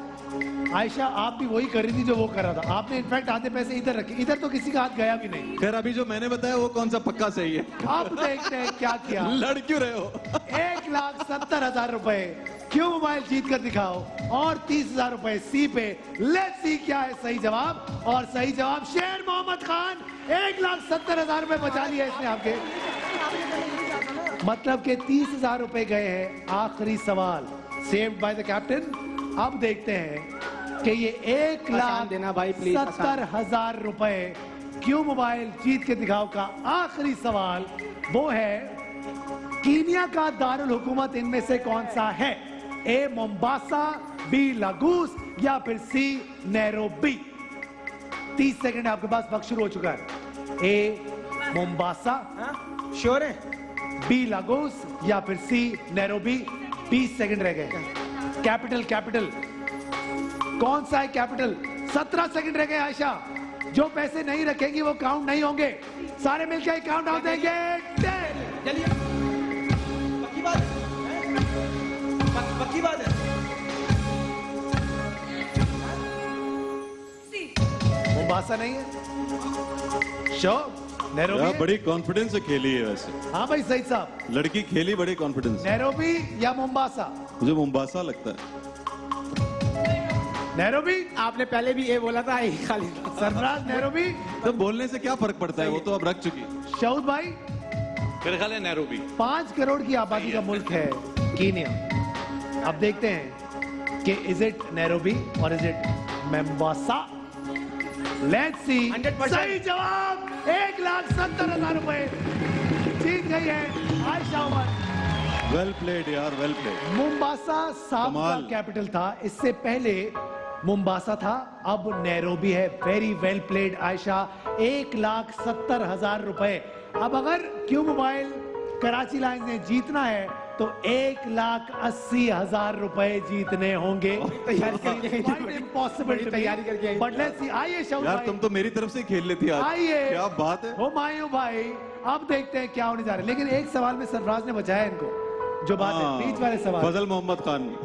आप भी वही कर रही थी जो वो कर रहा था। आपने इनफैक्ट आधे पैसे इधर रखे, इधर तो किसी का हाथ गया भी नहीं। खैर अभी जो मैंने बताया वो कौन सा पक्का सही है? आप देखते हैं क्या किया। लड़ क्यों रहे हो? 1,70,000 रुपए क्यों मोबाइल जीत कर दिखाओ और 30,000 रुपए सी पे। लेट्स सी क्या है सही जवाब। और सही जवाब शेर मोहम्मद खान। 1,70,000 रुपए बचा लिया इसने आपके। मतलब के 30,000 रुपए गए हैं। आखिरी सवाल, सेव्ड बाय द कैप्टन। अब देखते हैं कि ये 1,70,000 देना भाई, please, आसान। रुपए क्यों मोबाइल जीत के दिखाओ का आखिरी सवाल वो है, कीनिया का दारुल हुकूमत इनमें से कौन सा है? ए मोम्बासा, बी लागूस या फिर सी नैरोबी? 30 सेकंड आपके पास, वक्त शुरू हो चुका है। ए मोम्बासा, श्योर है? बी लागोस या फिर सी नैरोबी? 20 सेकंड रह गए। कैपिटल कैपिटल कौन सा है? कैपिटल। 17 सेकंड रह गए आयशा। जो पैसे नहीं रखेंगी वो काउंट नहीं होंगे, सारे मिलकर काउंट डाउन देंगे। 10। जल्दी पक्की बात है? पक्की बात है? मोम्बासा नहीं है? शो नैरोबी है? बड़ी कॉन्फिडेंस से खेली है वैसे, हाँ भाई सही साहब। लड़की खेली बड़ी कॉन्फिडेंस। नैरोबी या मोम्बासा? मुझे मोम्बासा लगता है। नैरोबी? आपने पहले भी ये बोला था, ये खाली सरफराज नैरोबी? तो बोलने से क्या फर्क पड़ता है, वो तो अब रख चुकी। शौद भाई? मेरे ख्याल है नैरोबी। 5 करोड़ की आबादी का मुल्क है कीनिया। अब देखते हैं कि इज इट नैरोबी और is it Mombasa? Let's see. 100% सही जवाब। 1,70,000 रुपए जीत गई है आयशा उमर। वेल प्लेड यार, वेल प्लेड। मोम्बासा साउथ का कमाल। कैपिटल था, इससे पहले मोम्बासा था, अब नैरोबी है। Very well played Ayesha. 1,70,000 रुपए। अब अगर क्यू मोबाइल कराची लाइन ने जीतना है तो 1,80,000 रुपए जीतने होंगे। इम्पॉसिबल तैयारी करके आई। But let's see. आइए शौद यार भाई, तुम तो मेरी तरफ से खेल लेती आज। आइए। क्या बात है। हुमायूं भाई, अब देखते हैं क्या होने जा रहा है। लेकिन एक सवाल में सरफराज ने बचाया इनको, जो बात है बीच वाले सवाल। फजल मोहम्मद खान।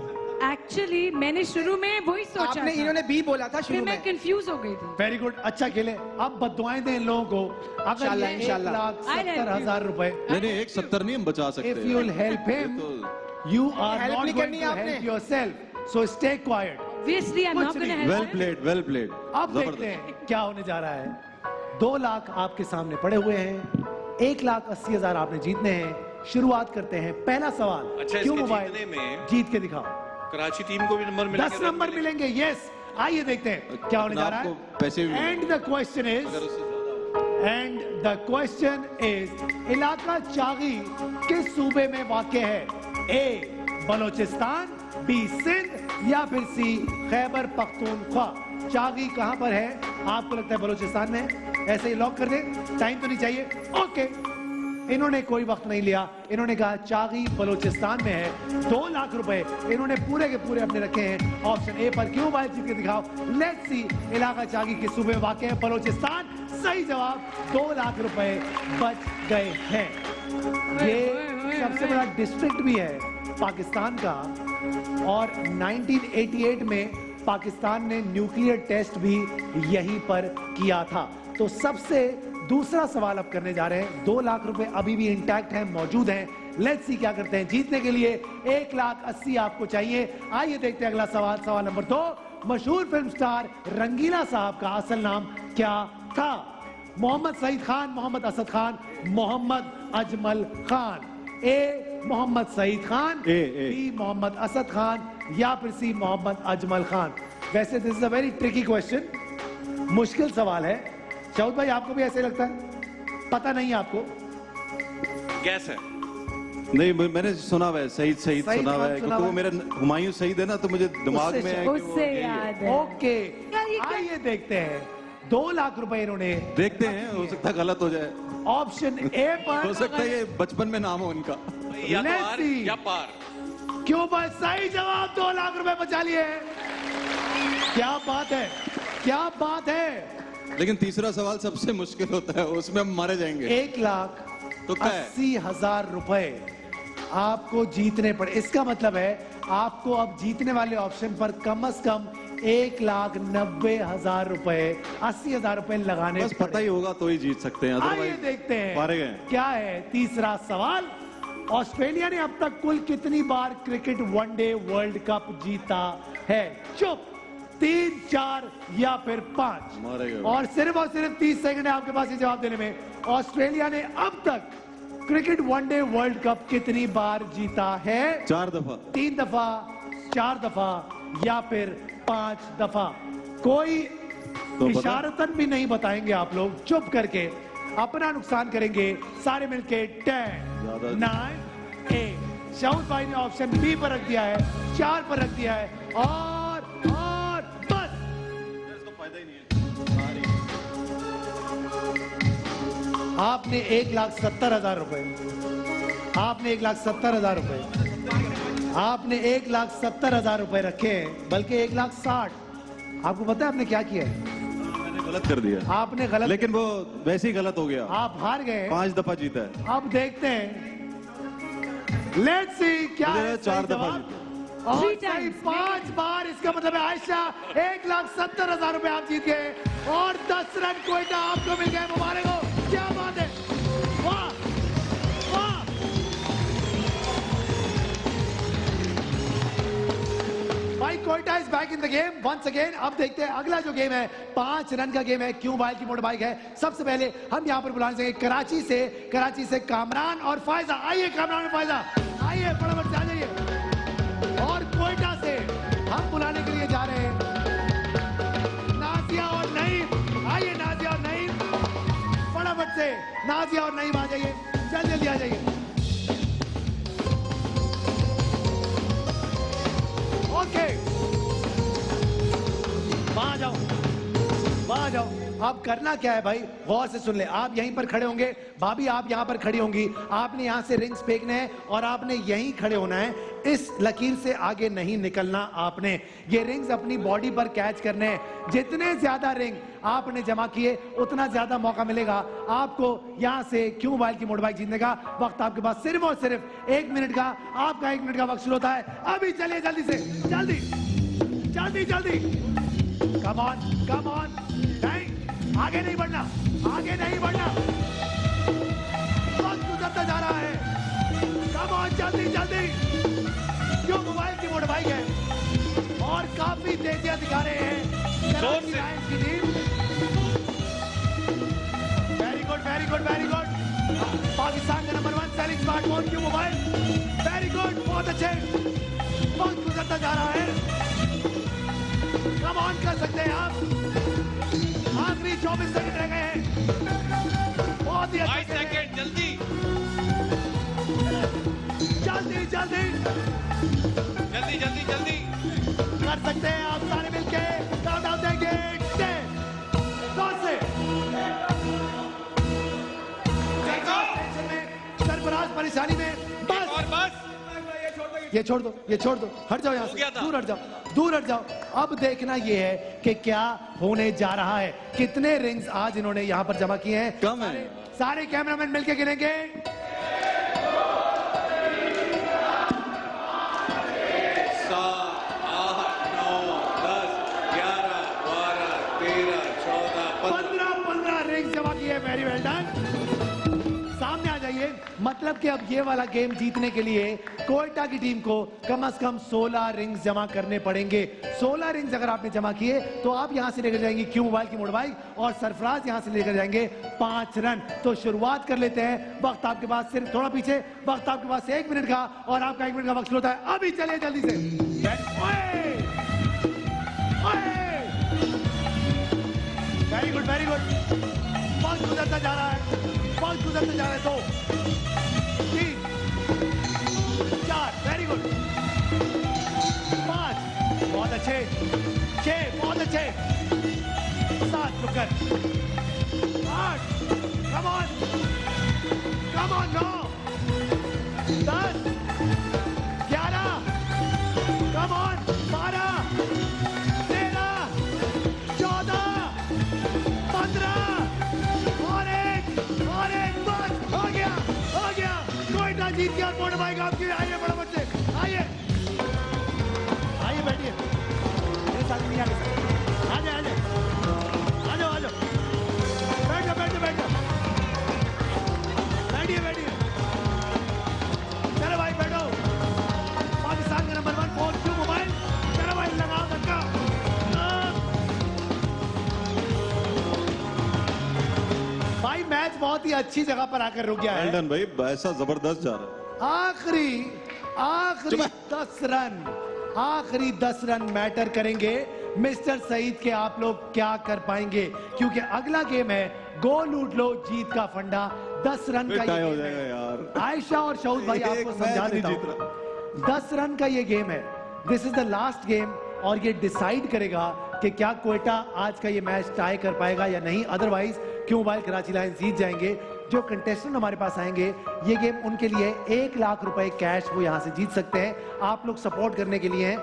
एक्चुअली मैंने शुरू में वही सोचा आपने था। इन्होंने बी बोला था फिर शुरू मैं में। कंफ्यूज हो गई थी। वेरी गुड, अच्छा खेले। अब बददुआएं दें इन लोगों को। अगर इंशाल्लाह, ये इंशाल्लाह। 1,70,000 रुपए, नहीं 1,70 नहीं हम बचा सकते। If you will help him, you are Help not नहीं गोइंग करनी टू आपने। Help yourself, so stay quiet. Obviously, I'm not कुछ going to नहीं। help well him. Played, well played. अब देखते हैं क्या होने जा रहा है। 2 लाख आपके सामने पड़े हुए हैं, 1,80,000 आपने जीतने हैं। शुरुआत करते हैं। पहला सवाल, अच्छा, क्यों इसके मोबाइल जीतने में जीत के दिखाओ। कराची टीम को भी नंबर मिलेंगे। 10 नंबर मिलेंगे। यस, आइए देखते हैं क्या होने जा रहा है। आपको पैसे भी एंड द क्वेश्चन इज, अगर उससे ज्यादा एंड द क्वेश्चन इज, इलाका चागी किस सूबे में वाक़ है? ए बलोचिस्तान, बी सिंध या फिर सी खैबर पख्तूनख्वा? चागी कहां पर है? आपको लगता है बलोचिस्तान में है? ऐसे ही लॉक कर दे, टाइम तो नहीं चाहिए। ओके, इन्होंने कोई वक्त नहीं लिया, इन्होंने कहा चागी बलोचिस्तान में है। 2 लाख रुपए इन्होंने पूरे के पूरे अपने रखे हैं ऑप्शन ए पर। क्यों मोबाइल जीत के दिखाओ। लेट्स सी, इलाका चागी के सूबे में वाक़ है बलोचिस्तान। सही जवाब। 2 लाख रुपए बच गए हैं। ये सबसे बड़ा डिस्ट्रिक्ट भी है पाकिस्तान का, और 1988 में पाकिस्तान ने न्यूक्लियर टेस्ट भी यहीं पर किया था। तो सबसे दूसरा सवाल अब करने जा रहे हैं। 2 लाख रुपए अभी भी इंटैक्ट हैं, मौजूद हैं। लेट्स सी क्या करते हैं। जीतने के लिए 1,80,000 आपको चाहिए। आइए देखते हैं अगला सवाल। सवाल नंबर 2, मशहूर फिल्म स्टार रंगीला साहब का असल नाम क्या था? मोहम्मद सईद खान, मोहम्मद असद खान, मोहम्मद अजमल खान? ए मोहम्मद सईद खान, बी मोहम्मद असद खान या फिर सी मोहम्मद अजमल खान? वैसे this is a very tricky question, मुश्किल सवाल है। शौद भाई, आपको भी ऐसे लगता है? पता नहीं आपको? गैस है। नहीं, मैंने सुना हुआ है सईद सईद सुना हुआ खान है, सुना क्योंकि वो हुआ है। मेरा हुमायूं सईद है ना, तो मुझे दिमाग में है कि वो उससे यही है। याद है। ओके, यार, ये क्या- आइए देखते हैं। 2 लाख रुपए इन्होंने देखते हैं, हो सकता है गलत हो जाए, ऑप्शन ए पर। हो सकता है ये बचपन में नाम हो इनका। या तो Let's आर see. या पार। क्यों भाई, सही जवाब। 2 लाख रुपए बचा लिए। क्या बात है, क्या बात है। लेकिन तीसरा सवाल सबसे मुश्किल होता है, उसमें हम मारे जाएंगे। 1,80,000 रुपए आपको जीतने पड़े। इसका मतलब है आपको अब जीतने वाले ऑप्शन पर कम से कम 1,90,000 रुपए, 80,000 रुपए लगाने बस पता ही होगा तो ही जीत सकते हैं, आइए अदरवाइज देखते हैं मारे गए। क्या है तीसरा सवाल। ऑस्ट्रेलिया ने अब तक कुल कितनी बार क्रिकेट वनडे वर्ल्ड कप जीता है? चुप, 3, 4 या फिर 5? मारे गए। और सिर्फ 30 सेकंड है आपके पास ये जवाब देने में। ऑस्ट्रेलिया ने अब तक क्रिकेट वनडे वर्ल्ड कप कितनी बार जीता है? 4 दफा। 3 दफा, 4 दफा या फिर 5 दफा। कोई तो इशारतन भी नहीं बताएंगे आप लोग, चुप करके अपना नुकसान करेंगे सारे मिलके। 10 9 8। शाउद भाई ने ऑप्शन बी पर रख दिया है, 4 पर रख दिया है और बस। फायदा ही नहीं है। आपने 1,70,000 रुपए, आपने 1,70,000 रुपए, आपने 1,70,000 रुपए रखे हैं, बल्कि 1,60,000। आपको पता है आपने क्या किया है? मैंने गलत कर दिया, आपने गलत, लेकिन वो वैसे ही गलत हो गया। आप हार गए। 5 दफा जीता है। अब देखते हैं, लेट्स सी क्या मुझे है 4 सही दफा जवाब। जीता। और 3 सही times. 5 बार, इसका मतलब है आयशा 1,70,000 रुपए आप जीत गए और 10 रन कोयटा आपको मिल गए। मुबारक हो, क्या बात है, वाह वाह। भाई Quetta is back in the game once again. अब देखते हैं अगला जो गेम है, 5 रन का गेम है, क्यों मोबाइल की मोटर बाइक है। सबसे पहले हम यहाँ पर बुलाने चाहिए कराची से कामरान और फायजा। आइए कामरान और फायजा, आइए फटाफट से आ जाइए। और कोयटा से हम बुलाने के लिए जा रहे हैं नाजिया और नईम। आइए नाजिया और नईम, फटाफट से नाजिया और नईम आ जाइए, जल्दी आ जाइए। ओके, वहां जाओ, वहां जाओ। अब करना क्या है भाई, गौर से सुन ले। आप यहीं पर खड़े होंगे, भाभी आप यहां पर खड़ी होंगी। आपने यहां से रिंग्स फेंकने हैं और आपने यहीं खड़े होना है। इस लकीर से आगे नहीं निकलना आपने। ये रिंग्स अपनी बॉडी पर कैच करने हैं। जितने ज्यादा रिंग आपने जमा किए उतना ज्यादा मौका मिलेगा आपको यहां से क्यों मोबाइल की मोटर बाइक जीतने का। वक्त आपके पास सिर्फ और सिर्फ 1 मिनट का। आपका 1 मिनट का वक्त शुरू होता है अभी। चलिए जल्दी से, जल्दी जल्दी जल्दी। Come on come on. नहीं, आगे नहीं बढ़ना, आगे नहीं बढ़ना। वक्त गुजरता जा रहा है। कम ऑन, जल्दी जल्दी। क्यों मोबाइल की मोटर बाइक है और काफी तेजियां दिखा रहे हैं कराची लायंस की team. Very good very good very good. Pakistan का नंबर 1 सेलिंग स्मार्टफोन क्यों मोबाइल। वेरी गुड, बहुत अच्छे। वक्त गुजरता जा रहा है। कम ऑन कर सकते हैं आप। आखिरी 24 सेकंड रह गए हैं। बहुत ही 22 सेकंड, जल्दी जल्दी जल्दी जल्दी जल्दी जल्दी कर सकते हैं आप सारे मिलके। काउंटडाउन देंगे 10 9 से। सरफराज परेशानी में, बस और बस। ये छोड़ दो, ये छोड़ दो, हट जाओ यहाँ हो से, गया था। दूर हट जाओ, दूर हट जाओ। अब देखना ये है कि क्या होने जा रहा है। कितने रिंग्स आज इन्होंने यहाँ पर जमा किए हैं। कम है। सारे कैमरामैन मिलके गिनेंगे। 7 8 9 10 11 12 13 14 15। 15 रिंग्स जमा किए। Very well done. सामने आ जाइए। मतलब कि अब ये वाला गेम जीतने के लिए कोयटा की टीम को कम से कम 16 रिंग्स जमा करने पड़ेंगे। 16 रिंग्स अगर आपने जमा किए तो आप यहां से लेकर जाएंगे क्यों मोबाइल की मोटर बाइक और सरफराज यहां से लेकर जाएंगे 5 रन। तो शुरुआत कर लेते हैं। वक्त आपके पास सिर्फ थोड़ा पीछे, वक्त आपके पास 1 मिनट का और आपका 1 मिनट का वक्त शुरू होता है अभी। चलिए जल्दी से। Very good very good. वक्त गुजरता जा रहा है, वक्त गुजरता जा रहा है। 2 3 4 वेरी गुड। 5 बहुत अच्छे। 6 बहुत अच्छे। 7 रुकर। 8 कम ऑन 9 10 11 कम ऑन 12 13 14 15 और एक बस हो गया कोयटा जीत गया। मोटर बाइक आपकी। आइए बड़ा बच्चे, आइए आइए बैठिए मेरे साथ। नहीं आगे आ जाए, आ जाओ बैठ जाओ बैठिए। चलो भाई बैठो। पाकिस्तान का नंबर 1 फोन क्यों मोबाइल। चलो भाई लगाओ धक्का। भाई मैच बहुत ही अच्छी जगह पर आकर रुक गया है। वेल डन भाई, ऐसा जबरदस्त जा रहा है। आखिरी 10 रन आखिरी 10 रन मैटर करेंगे। मिस्टर सईद के आप लोग क्या कर पाएंगे, क्योंकि अगला गेम है गोल लूट लो जीत का फंडा। 10 रन का ये हो गेम जाएगा है। यार। आयशा और शौद भाई आपको समझा देता हूं। 10 रन का ये गेम है। This is the last game और ये डिसाइड करेगा कि क्या क्वेटा आज का ये मैच टाई कर पाएगा या नहीं। अदरवाइज क्यों मोबाइल कराची लायंस जीत जाएंगे। जो कंटेस्टेंट हमारे पास आएंगे ये गेम उनके लिए 1 लाख रुपए कैश वो यहां से जीत सकते हैं। आप लोग सपोर्ट करने के लिए हैं।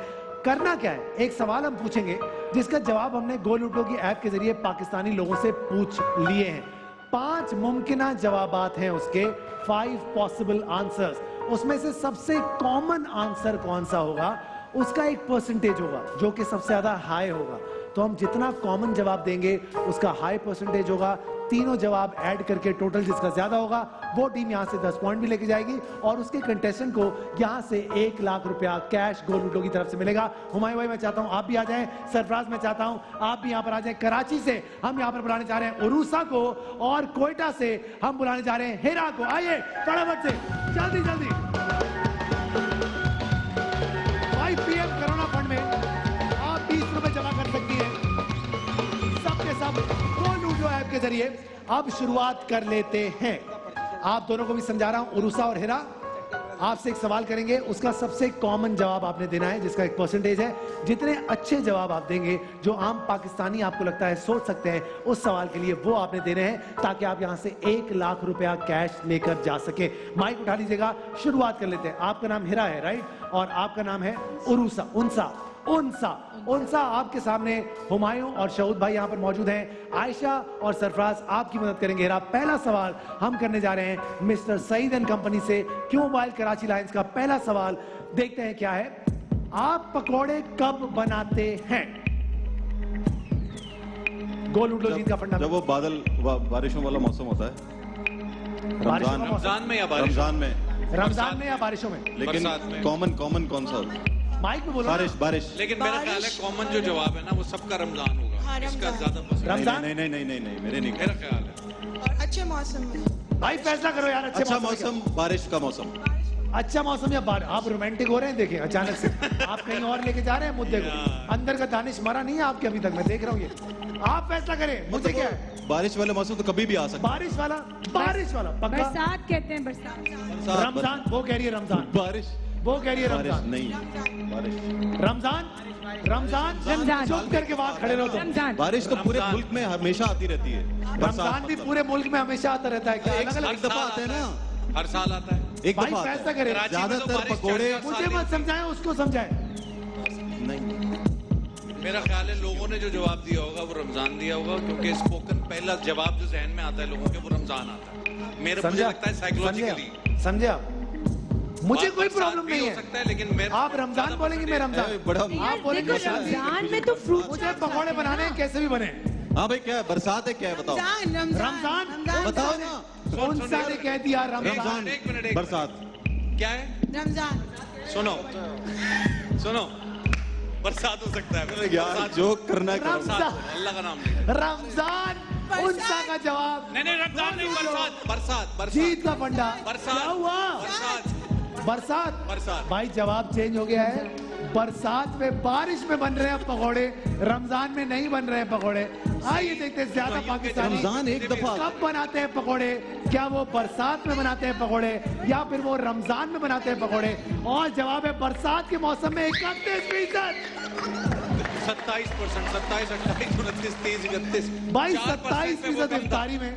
करना क्या है, एक सवाल हम पूछेंगे जिसका जवाब हमने गोल लूटो की ऐप के जरिए पाकिस्तानी लोगों से पूछ लिए हैं। 5 मुमकिन जवाबात हैं उसके, 5 पॉसिबल आंसर्स। उसमें से सबसे कॉमन आंसर कौन सा होगा उसका एक परसेंटेज होगा जो कि सबसे ज्यादा हाई होगा। तो हम जितना कॉमन जवाब देंगे उसका हाई परसेंटेज होगा। तीनों जवाब ऐड करके टोटल जिसका ज्यादा होगा वो टीम यहां से 10 पॉइंट भी लेके जाएगी और उसके कंटेस्टेंट को यहां से 1 लाख रुपया कैश गोल लूटो की तरफ से मिलेगा। हुमायूं भाई मैं चाहता हूं आप भी आ जाएं। सरफराज मैं चाहता हूं आप भी यहां पर आ जाएं। कराची से हम यहां पर बुलाने जा रहे हैं उरूसा को और कोयटा से हम बुलाने जा रहे हैं हिरा को। आइए फटाफट से जल्दी जल्दी। भाई पीएम कोरोना फंड में आप 20 रुपए जमा कर सकती हैं सबके सब गोल लूटो ऐप के जरिए। अब शुरुआत कर लेते हैं। आप दोनों को भी समझा रहा हूं। उरूसा और हिरा आपसे एक सवाल करेंगे, उसका सबसे कॉमन जवाब आपने देना है जिसका एक परसेंटेज है। जितने अच्छे जवाब आप देंगे जो आम पाकिस्तानी आपको लगता है सोच सकते हैं उस सवाल के लिए वो आपने देने हैं ताकि आप यहां से 1 लाख रुपया कैश लेकर जा सके। माइक उठा लीजिएगा, शुरुआत कर लेते हैं। आपका नाम हिरा है राइट, और आपका नाम है उरूसा उनसा उनसा उनसा आपके सामने हुमायूं और शऊद भाई यहां पर मौजूद हैं। आयशा और सरफराज आपकी मदद करेंगे। हिरा पहला सवाल हम करने जा रहे हैं मिस्टर सईद एंड कंपनी से क्यों मोबाइल कराची लायंस का पहला सवाल देखते हैं क्या है। आप पकौड़े कब बनाते हैं? गोल लूट लो जीत का फंडा। जब वो बारिशों वाला मौसम होता है, रमजान में या बारिश रमजान में, रमजान में या बारिशों में। लेकिन बरसात में। कॉमन कौन सा होता है? माइक में बोलो। बारिश। लेकिन मेरा ख्याल है कॉमन जो जवाब है ना वो सबका रमजान होगा। इसका ज्यादा पसंद रमजान नहीं मेरे नहीं। मेरा ख्याल है और अच्छे मौसम में भाई फैसला करो यार। अच्छा मौसम, बारिश का मौसम। अच्छा मौसम या बारिश। आप रोमांटिक हो रहे हैं देखें अचानक से। आप कहीं और लेके जा रहे हैं मुद्दे को। अंदर का दानिश मरा नहीं है आपके अभी तक, मैं देख रहा हूँ ये। आप फैसला करें, मुझे क्या है। बारिश वाले मौसम तो कभी भी आ सकता है। बारिश वाला पक्का। बरसात कहते हैं बरसात। रमजान वो कह रही है रमजान। बारिश वो कह रही है बारिश रमजान। नहीं, बारिश रमजान रमजान। चुप करके बात खड़े रहो तुम। रमजान। बारिश तो पूरे मुल्क में हमेशा आती रहती है। रमजान भी पूरे मुल्क में हमेशा आता रहता है क्या? एक दफा आता है ना, हर साल आता है। एक भाई दफा फैसला करें। कराची में तो ज्यादातर बारिश पकोड़े चढ़ मुझे मत समझाएं, उसको समझाएं। नहीं। मेरा ख्याल है लोगों ने जो जवाब दिया होगा वो रमजान दिया होगा, क्योंकि स्पोकन पहला जवाब जो जहन में आता है लोगों के वो रमजान आता है। मुझे लगता है साइकोलॉजिकली। समझे आप? मुझे कोई बरसात प्रॉब्लम भी नहीं हो है। सकता है, लेकिन मैं आप रमजान बोलेंगे मैं रमजान। बड़ा आप बोलेंगे देखो रमजान में तो फ्रूट मुझे पकौड़े बनाने हैं, कैसे भी बने। हाँ भाई क्या है, बरसात है क्या है बताओ? रमजान बताओ ना। कौन सा ने कह दिया रमजान? रमजान एक मिनट, बरसात क्या है? रमजान। सुनो बरसात हो सकता है यार जो करना है करो। रमजान अल्लाह का नाम ले। रमजान उनसा का जवाब। नहीं रमजान नहीं, बरसात जीत का फंडा। बरसात। क्या हुआ? बरसात। भाई जवाब चेंज हो गया है। बरसात में बारिश में बन रहे हैं पकौड़े, रमजान में नहीं बन रहे हैं पकौड़े। आइए देखते हैं ज्यादा पाकिस्तानी रमजान एक दफा कब बनाते हैं पकौड़े। क्या वो बरसात में बनाते हैं पकौड़े या फिर वो रमजान में बनाते हैं पकौड़े? और जवाब है बरसात के मौसम में 31%। 27%, 27, 28, 29, 30, 31। भाई 27% इफ्तारी में।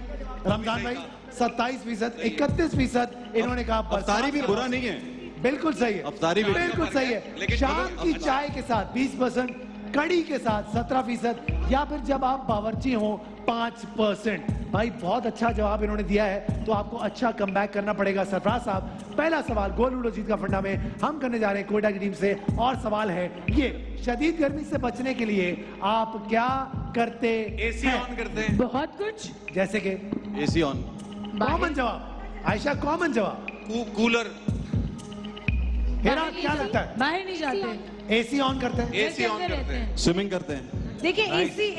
रमजान भाई 27%, 31% इन्होंने कहा अफ्तारी भी बुरा नहीं है। बिल्कुल सही है। अफ्तारी भी बिल्कुल सही है। शाम की चाय के साथ 20%, कड़ी के साथ 17%, या फिर जब आप बावर्ची हो 5%। भाई बहुत अच्छा जवाब इन्होंने दिया है, तो आपको अच्छा कमबैक करना पड़ेगा। सरफराज साहब पहला सवाल गोल लूडो जीत का फंडा में हम करने जा रहे हैं कोयटा की टीम से, और सवाल है ये, शदीद गर्मी से बचने के लिए आप क्या करते एसी हैं? ऑन करते हैं। बहुत कुछ। जैसे कि एसी ऑन। कॉमन जवाब। आयशा कॉमन जवाब। कूलर। मेरा क्या लगता है? बाहर नहीं जाते, एसी ऑन करते हैं। एसी ऑन करते हैं। स्विमिंग करते हैं। देखिए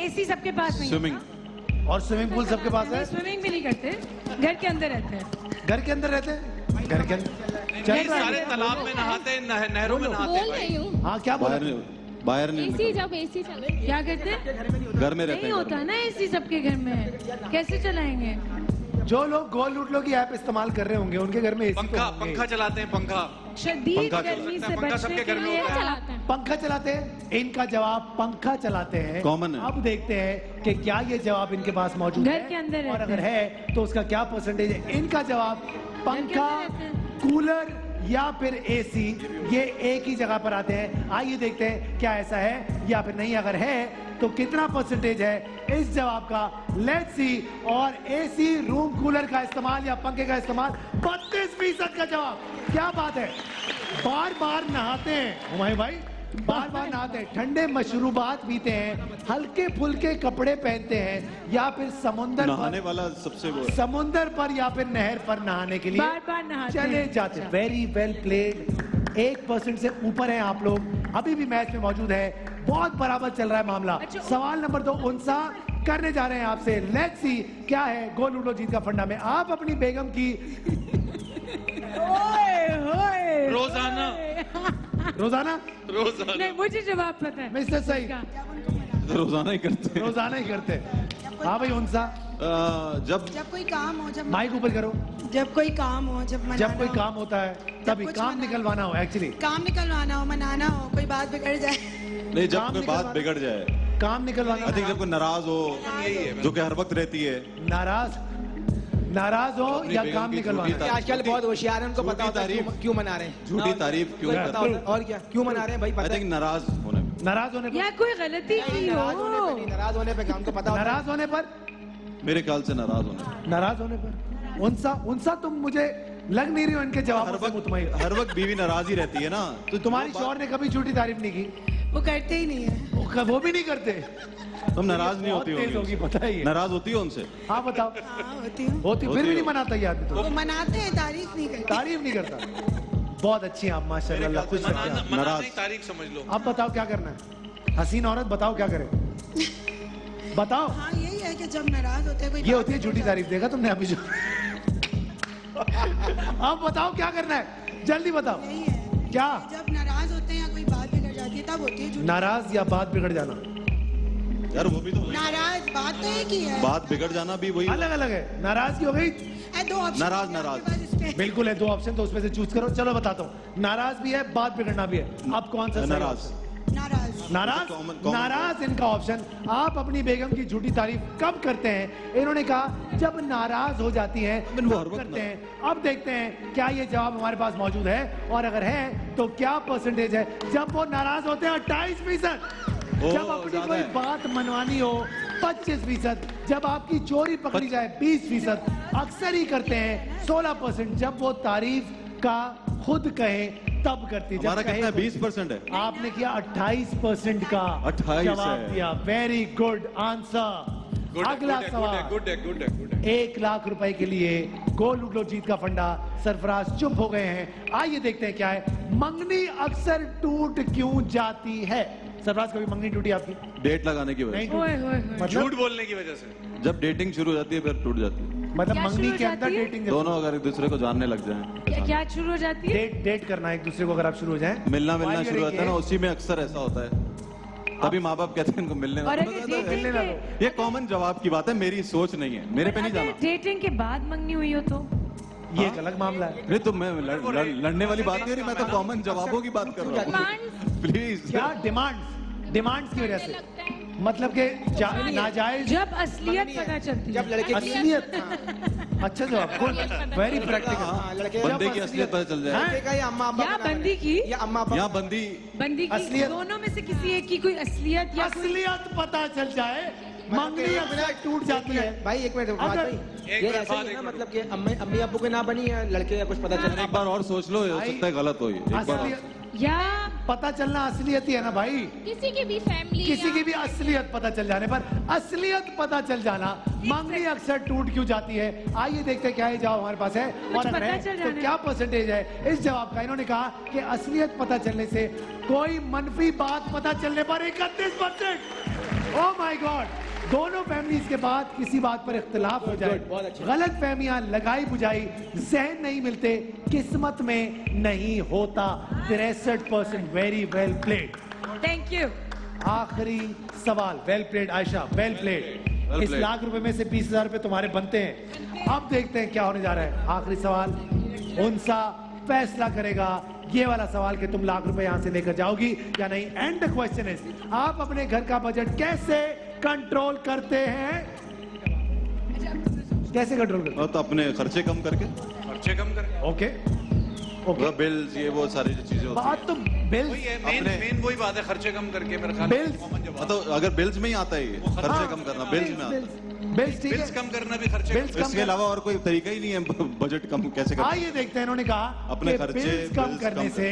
एसी सबके पास नहीं स्विमिंग। और स्विमिंग पूल सबके पास है। स्विमिंग भी नहीं करते, घर के अंदर रहते हैं। घर के अंदर रहते हैं। घर के अंदर चल ये रहा सारे है। तालाब में नहाते हैं, नहरों में नहाते हैं बोल भाई। रही हूँ हाँ क्या बोला? बाहर नहीं एसी जब एसी चले क्या कहते हैं? घर में रहते नहीं हैं होता ना एसी सबके घर में, कैसे चलाएंगे? जो लोग गोल लूट लो की ऐप इस्तेमाल कर रहे होंगे उनके घर में एसी तो पंखा होंगे। पंखा चलाते हैं, पंखा शदीद पंखा चल गर्मी सकता से है, पंखा बचने सबके के घर में लिए होता है। चलाते हैं। पंखा चलाते हैं। इनका जवाब पंखा चलाते हैं। Common है। अब देखते हैं कि क्या ये जवाब इनके पास मौजूद घर है के अंदर और रहते अगर है तो उसका क्या परसेंटेज है। इनका जवाब पंखा, अंदर रहते हैं। कूलर या फिर एसी, ये एक ही जगह पर आते हैं। आइए देखते हैं क्या ऐसा है या फिर नहीं। अगर है तो कितना परसेंटेज है इस जवाब का। Let's see. और एसी, रूम कूलर का इस्तेमाल या पंखे का इस्तेमाल 32% का जवाब। क्या बात है। बार बार नहाते हैं हुमायूं भाई, बार बार नहाते हैं, ठंडे मशरूबात पीते हैं, हल्के फुल्के कपड़े पहनते हैं या फिर समुंदर नहाने पर, वाला सबसे वो है। समुंदर पर या फिर नहर पर नहाने के लिए बार बार नहाते चले हैं। जाते हैं। Very well played. 1% से ऊपर हैं आप लोग, अभी भी मैच में मौजूद है। बहुत बराबर चल रहा है मामला। अच्छा। सवाल नंबर 2 उनसा करने जा रहे हैं आपसे। लेट्स सी क्या है गोल लूडो जीत का फंडा में। आप अपनी बेगम की रोजाना रोजाना रोजाना नहीं, मुझे जवाब पता है मिस्टर सही इसका। रोजाना ही करते हैं। रोजाना ही करते हैं। हाँ भाई उनसा जब जब कोई काम हो, जब माइक ऊपर करो। जब कोई काम हो, जब मनाना जब कोई हो, काम होता है तभी कुछ काम मनाना- निकलवाना हो। एक्चुअली काम निकलवाना हो, मनाना हो, कोई बात बिगड़ जाए, नहीं, जब काम कोई निकलवाना- बात बिगड़ जाए, काम निकलवाना आई थिंक जब कोई नाराज हो, जो कि हर वक्त रहती है। नाराज हो अपनी या बेगम काम की निकलवाना। झूठी ये आजकल बहुत होशियार है, उनको झूठी पता होता है तारीफ। क्यों मना रहे हैं। झूठी तारीफ क्यों पता करते होता हैं? है। और क्या क्यों मना रहे हैं भाई, आई पता है। थिंक नाराज होने में। नाराज होने या पर, कोई गलती की नाराज होने हो। पे नहीं, नाराज होने पे काम को पता होता है। नाराज होने पर, मेरे ख्याल से नाराज होने में। नाराज होने पर उनसा तुम मुझे लग नहीं रही हो इनके हर जवाब से मुतमईन। वक्त हर वक्त बीवी नाराज ही रहती है ना, तो तुम्हारी शौहर ने कभी झूठी तारीफ नहीं की। वो करते ही नहीं है। वो भी नहीं करते। तुम नाराज नहीं बहुत होती तेज होगी, पता ही है। नाराज होती हो उनसे? हाँ बताओ। हाँ होती हूँ। होती फिर भी हो। नहीं मनाता ये आदमी। वो तो मनाते हैं, तारीफ नहीं करते। तारीफ नहीं करता। बहुत अच्छी हैं आप माशाल्लाह। खुश रहिए आप। मनाने की तारीख समझ लो। अब बताओ क्या करना है। हसीन औरत बताओ क्या करे। बताओ। हाँ यही है कि जब नाराज होते हैं कोई ये बात होती है झूठी बिगड़ तारीफ। देखा तुमने अभी जो। अब बताओ क्या करना है, जल्दी बताओ। जाती है। यही है क्या जब नाराज होते हैं या कोई बात बिगड़ जाती है, तब होती है झूठी। नाराज या बात बिगड़ जाना यार वो भी तो वही। नाराज बात तो एक ही है। बात बिगड़ जाना भी वही। अलग अलग है। नाराजगी हो गई, दो ऑप्शन नाराज, है नाराज। आपके पास इसमें। बिल्कुल है। 2 ऑप्शन तो उसमें से चूज करो। चलो बताता हूँ। नाराज भी है, बात बिगड़ना भी है। अब कौन सा सही नाराज। option? नाराज। नाराज Common- नाराज इनका ऑप्शन। आप अपनी बेगम की झूठी तारीफ कब करते हैं? इन्होंने कहा जब नाराज हो जाती है लेकिन वो हर तब वक्त करते हैं। अब देखते हैं क्या ये जवाब हमारे पास मौजूद है और अगर है तो क्या परसेंटेज है। जब वो नाराज होते हैं 28%। ओ, जब अपनी ज्यादा कोई है। बात मनवानी हो 25%। जब आपकी चोरी पकड़ी जाए 20%। अक्सर ही करते हैं 16%। जब वो तारीफ का खुद कहे तब करती। जब हमारा कहे कितना तो- 20% है? आपने किया 28% का 28 जवाब है। दिया। Very good answer. अगला सवाल। गुड है, गुड है, गुड है। 1 लाख रुपए के लिए गोल लूडो जीत का फंडा। सरफराज चुप हो गए हैं। आइए देखते हैं क्या है। मंगनी अक्सर टूट क्यों जाती है? सरफराज कभी मंगनी टूटी आपकी? डेट लगाने की वजह नहीं से। टूटी। ओए होए होए। मतलब झूठ बोलने की वजह से। जब डेटिंग शुरू हो जाती है फिर टूट जाती है। मतलब क्या मंगनी शुरू हो के अंदर जाती है? डेटिंग दोनों अगर एक दूसरे को जानने लग जाएं, क्या शुरू हो जाती है? डेट करना एक दूसरे को अगर आप शुरू हो जाए मिलना शुरू होता है ना, उसी में अक्सर ऐसा होता है। तभी माँ बाप कहते हैं इनको मिलने और अगर मतलब डेटिंग मिलने ना के ये कॉमन जवाब की बात है, मेरी सोच नहीं है, मेरे पे नहीं अगर जाना। डेटिंग के बाद मंगनी हुई हो तो ये एक अलग मामला है। नहीं तो मैं लड़ने वाली बात नहीं, मैं तो कॉमन जवाबों की बात कर रहा हूँ। Demand please. क्या डिमांड्स की वजह से? मतलब कि नाजायज जब असलियत पता चलती जब है। लड़के की असलियत। अच्छा जवाब, गुड, वेरी प्रैक्टिकल। हाँ, लड़के बंदे की असलियत पता चल जाए। लड़के का या अम्मा अब्बा या का नाम है। बंदी की या अम्मा अब्बा यहाँ बंदी बंदी की असलियत। दोनों में से किसी एक की कोई असलियत या कोई असलियत पता चल जाए मंगनी अक्सर टूट जाती है। भाई एक मिनट फवाद अगर- भाई, एक ये मिनट, ऐसा ही बाद है एक ना, मिनट। मतलब कि अम्मी अब्बू के ना बनी है, लड़के का कुछ पता चल एक बार और सोच लो, हो सकता है गलत हो ये। एक बार और। असलियत या पता चलना असलियत ही है ना भाई। किसी की भी फैमिली किसी की भी असलियत पता चल जाने पर, असलियत पता चल जाना, मंगनी अक्सर टूट क्यों जाती है? आइए देखते हैं क्या ये जवाब हमारे पास है और अगर पता है चल तो जाने। क्या परसेंटेज है इस जवाब का। इन्होंने कहा कि असलियत पता चलने से कोई मनफी बात पता चलने पर 31%। ओ माय गॉड, दोनों फैमिलीज के बाद किसी बात पर इख्तिलाफ हो जाए, बहुत अच्छा। गलत फहमियां लगाई बुझाई, जहन नहीं मिलते, किस्मत में नहीं होता। 63%, very well played. Thank you. आखिरी सवाल, well played Ayesha, well played. Well इस played. लाख रुपए में से 20,000 रुपए तुम्हारे बनते हैं। अब देखते हैं क्या होने जा रहा है। आखिरी सवाल, उनसा फैसला करेगा ये वाला सवाल कि तुम लाख रुपए यहां से लेकर जाओगी या नहीं। एंड द क्वेश्चन इज, आप अपने घर का बजट कैसे कंट्रोल करते हैं? कैसे कंट्रोल करते और तो अपने खर्चे कम करके, खर्चे कम करें। हैं? ओके ओके, बिल्स ये वो सारी जो चीजें होती बात तो वही बिल्स है, मेन वही बात है, खर्चे कम करके मेरे ख्याल बिल्स हैं। तो अगर बिल्स में ही आता है ये खर्चे कम करना, बिल्स में आता है। बिल्स ठीक बिल्स है। कम करना भी खर्चे बिल्स कम। कम इसके अलावा और कोई तरीका ही नहीं है बजट कम कैसे करना। आइए देखते हैं। इन्होंने कहा अपने कि खर्चे, बिल्स कम बिल्स करने कम से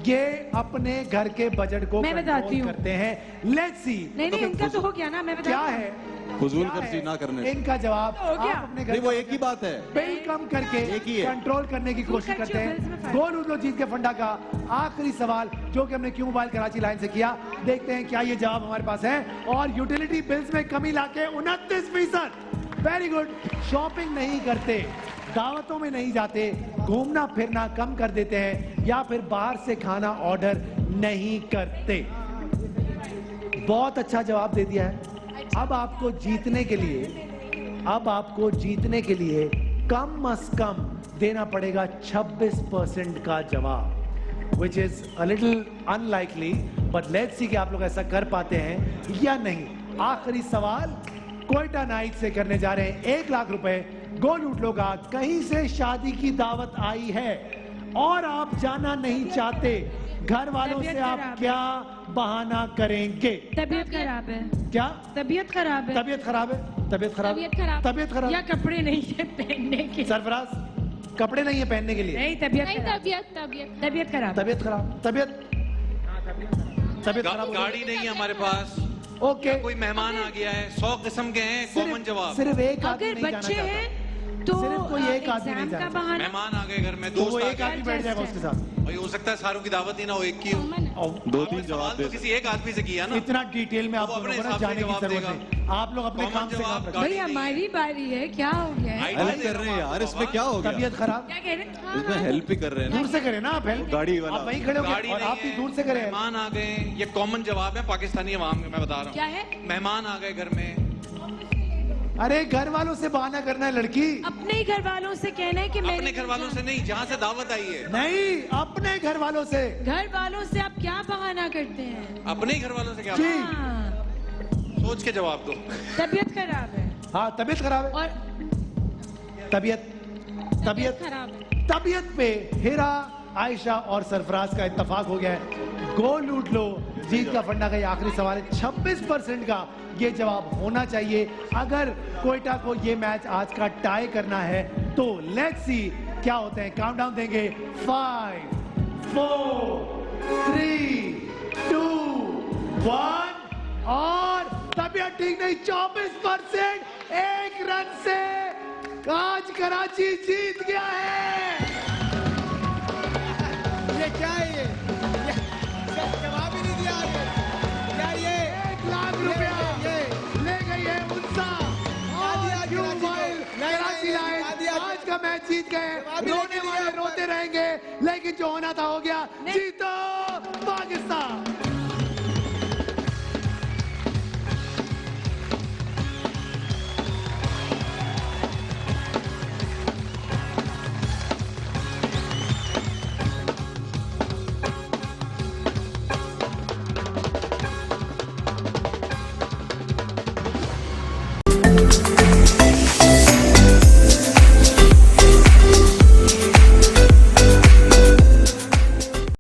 ये अपने घर के बजट को मैं बताती कंट्रोल हूँ। करते हैं। लेट्स सी नहीं नहीं, उनका तो हो गया ना, मैं क्या बताती हूँ। है, फजूल क्या खर्ची है? ना करने से। इनका जवाब, हो गया। आप अपने घर नहीं वो का एक ही बात है। बिल कम करके एक ही है। कंट्रोल करने की कोशिश खर्चे करते बिल्स में हैं। फायदा। गोल उठलो जीत के फंडा का आखिरी सवाल, जो कि हमने क्यों मोबाइल कराची लाइन से किया, देखते हैं क्या ये जवाब हमारे पास है। और यूटिलिटी बिल्स में कमी लाके 29%। Very good. शॉपिंग नहीं करते, दावतों में नहीं जाते, घूमना फिरना कम कर देते हैं, या फिर बाहर से खाना ऑर्डर नहीं करते। बहुत अच्छा जवाब दे दिया है। अब आपको जीतने के लिए कम से कम देना पड़ेगा 26% का जवाब, which is a little unlikely, but let's see कि आप लोग ऐसा कर पाते हैं या नहीं। आखिरी सवाल कोयटा नाइट से करने जा रहे हैं। 1 लाख रुपए गोल लूट लो का कहीं से शादी की दावत आई है और आप जाना नहीं चाहते, घर वालों से तबीयत आप खराब है। क्या बहाना करेंगे? तबीयत खराब है। क्या तबीयत खराब है। तबीयत खराब है? तबीयत खराब, तबीयत खराब। तबीयत खराब। या कपड़े नहीं है पहनने के। सरफराज, कपड़े नहीं है पहनने के लिए? नहीं, तबीयत नहीं, खराब। तबीयत खराब। तबीयत खराब, तबीयत खराब। गाड़ी नहीं है हमारे पास, ओके, कोई मेहमान आ गया है, 100 किस्म के हैं, कॉमन जवाब। सिर्फ एक आदमी अगर नहीं जाना बच्चे चाहता। हैं तो सिर्फ कोई एक आदमी नहीं एग्जाम का जाना बहाना। मेहमान आ गए घर में, तो वो दोस्त आ एक गए, आदमी बैठ जाएगा उसके साथ। भाई हो सकता है सारों की दावत ही ना हो, एक की हो। और 2-3 सवाल जवाब तो दे किसी एक आदमी से किया ना। इतना डिटेल में आप वो अपने लोगों को ना हिसाब से जाने की जवाब जरूरत देगा। नहीं। आप लोग अपने कॉमन काम से जवाब काम रखें। भाई गाड़ी नहीं हमारी बारी है, क्या हो गया है? आइडिया हेल्प कर रहे हैं यार, इसमें क्या हो गया? तबीयत खराब, क्या कह रहे हैं? इसमें हेल्प ही कर रहे हैं दूर ना। से करें ना आप हेल्प। गाड़ी वाला। आप वहीं खड़े हो गाड़ी और नहीं आप भी है, दूर से करें। मेहमान आ गए, ये कॉमन जवाब है पाकिस्तानी अवाम में, मैं बता रहा हूँ। क्या है? मेहमान आ गए घर में, अरे घर वालों से बहाना करना है लड़की, अपने ही घर वालों से कहना है कि मैं अपने घर वालों से नहीं, जहाँ से दावत आई है, नहीं अपने घर वालों से। घर वालों से आप क्या बहाना करते हैं? अपने ही घर वालों से क्या? जी। हाँ, सोच के जवाब दो। तबीयत खराब है। हाँ तबीयत खराब है। और तबीयत खराब है। तबीयत पे हिरा, आयशा और सरफराज का इत्तेफाक हो गया है। गोल लूट लो जीत का फंडा का ये आखिरी सवाल है। 26% का ये जवाब होना चाहिए अगर कोयटा को ये मैच आज का टाई करना है तो। लेट्स सी क्या होते हैं। काउंटडाउन देंगे 5 4 3 2 1 और तबीयत ठीक नहीं। 24% 1 रन से आज कराची जीत गया है। ये क्या है ये जवाब ही नहीं दिया आपने। क्या ये 1 लाख रुपया ले गई है उनसा और क्यों मोबाइल कराची लाइन आज का मैच जीत गए। रोने वाले रोते रहेंगे लेकिन जो होना था हो गया। जीतो पाकिस्तान।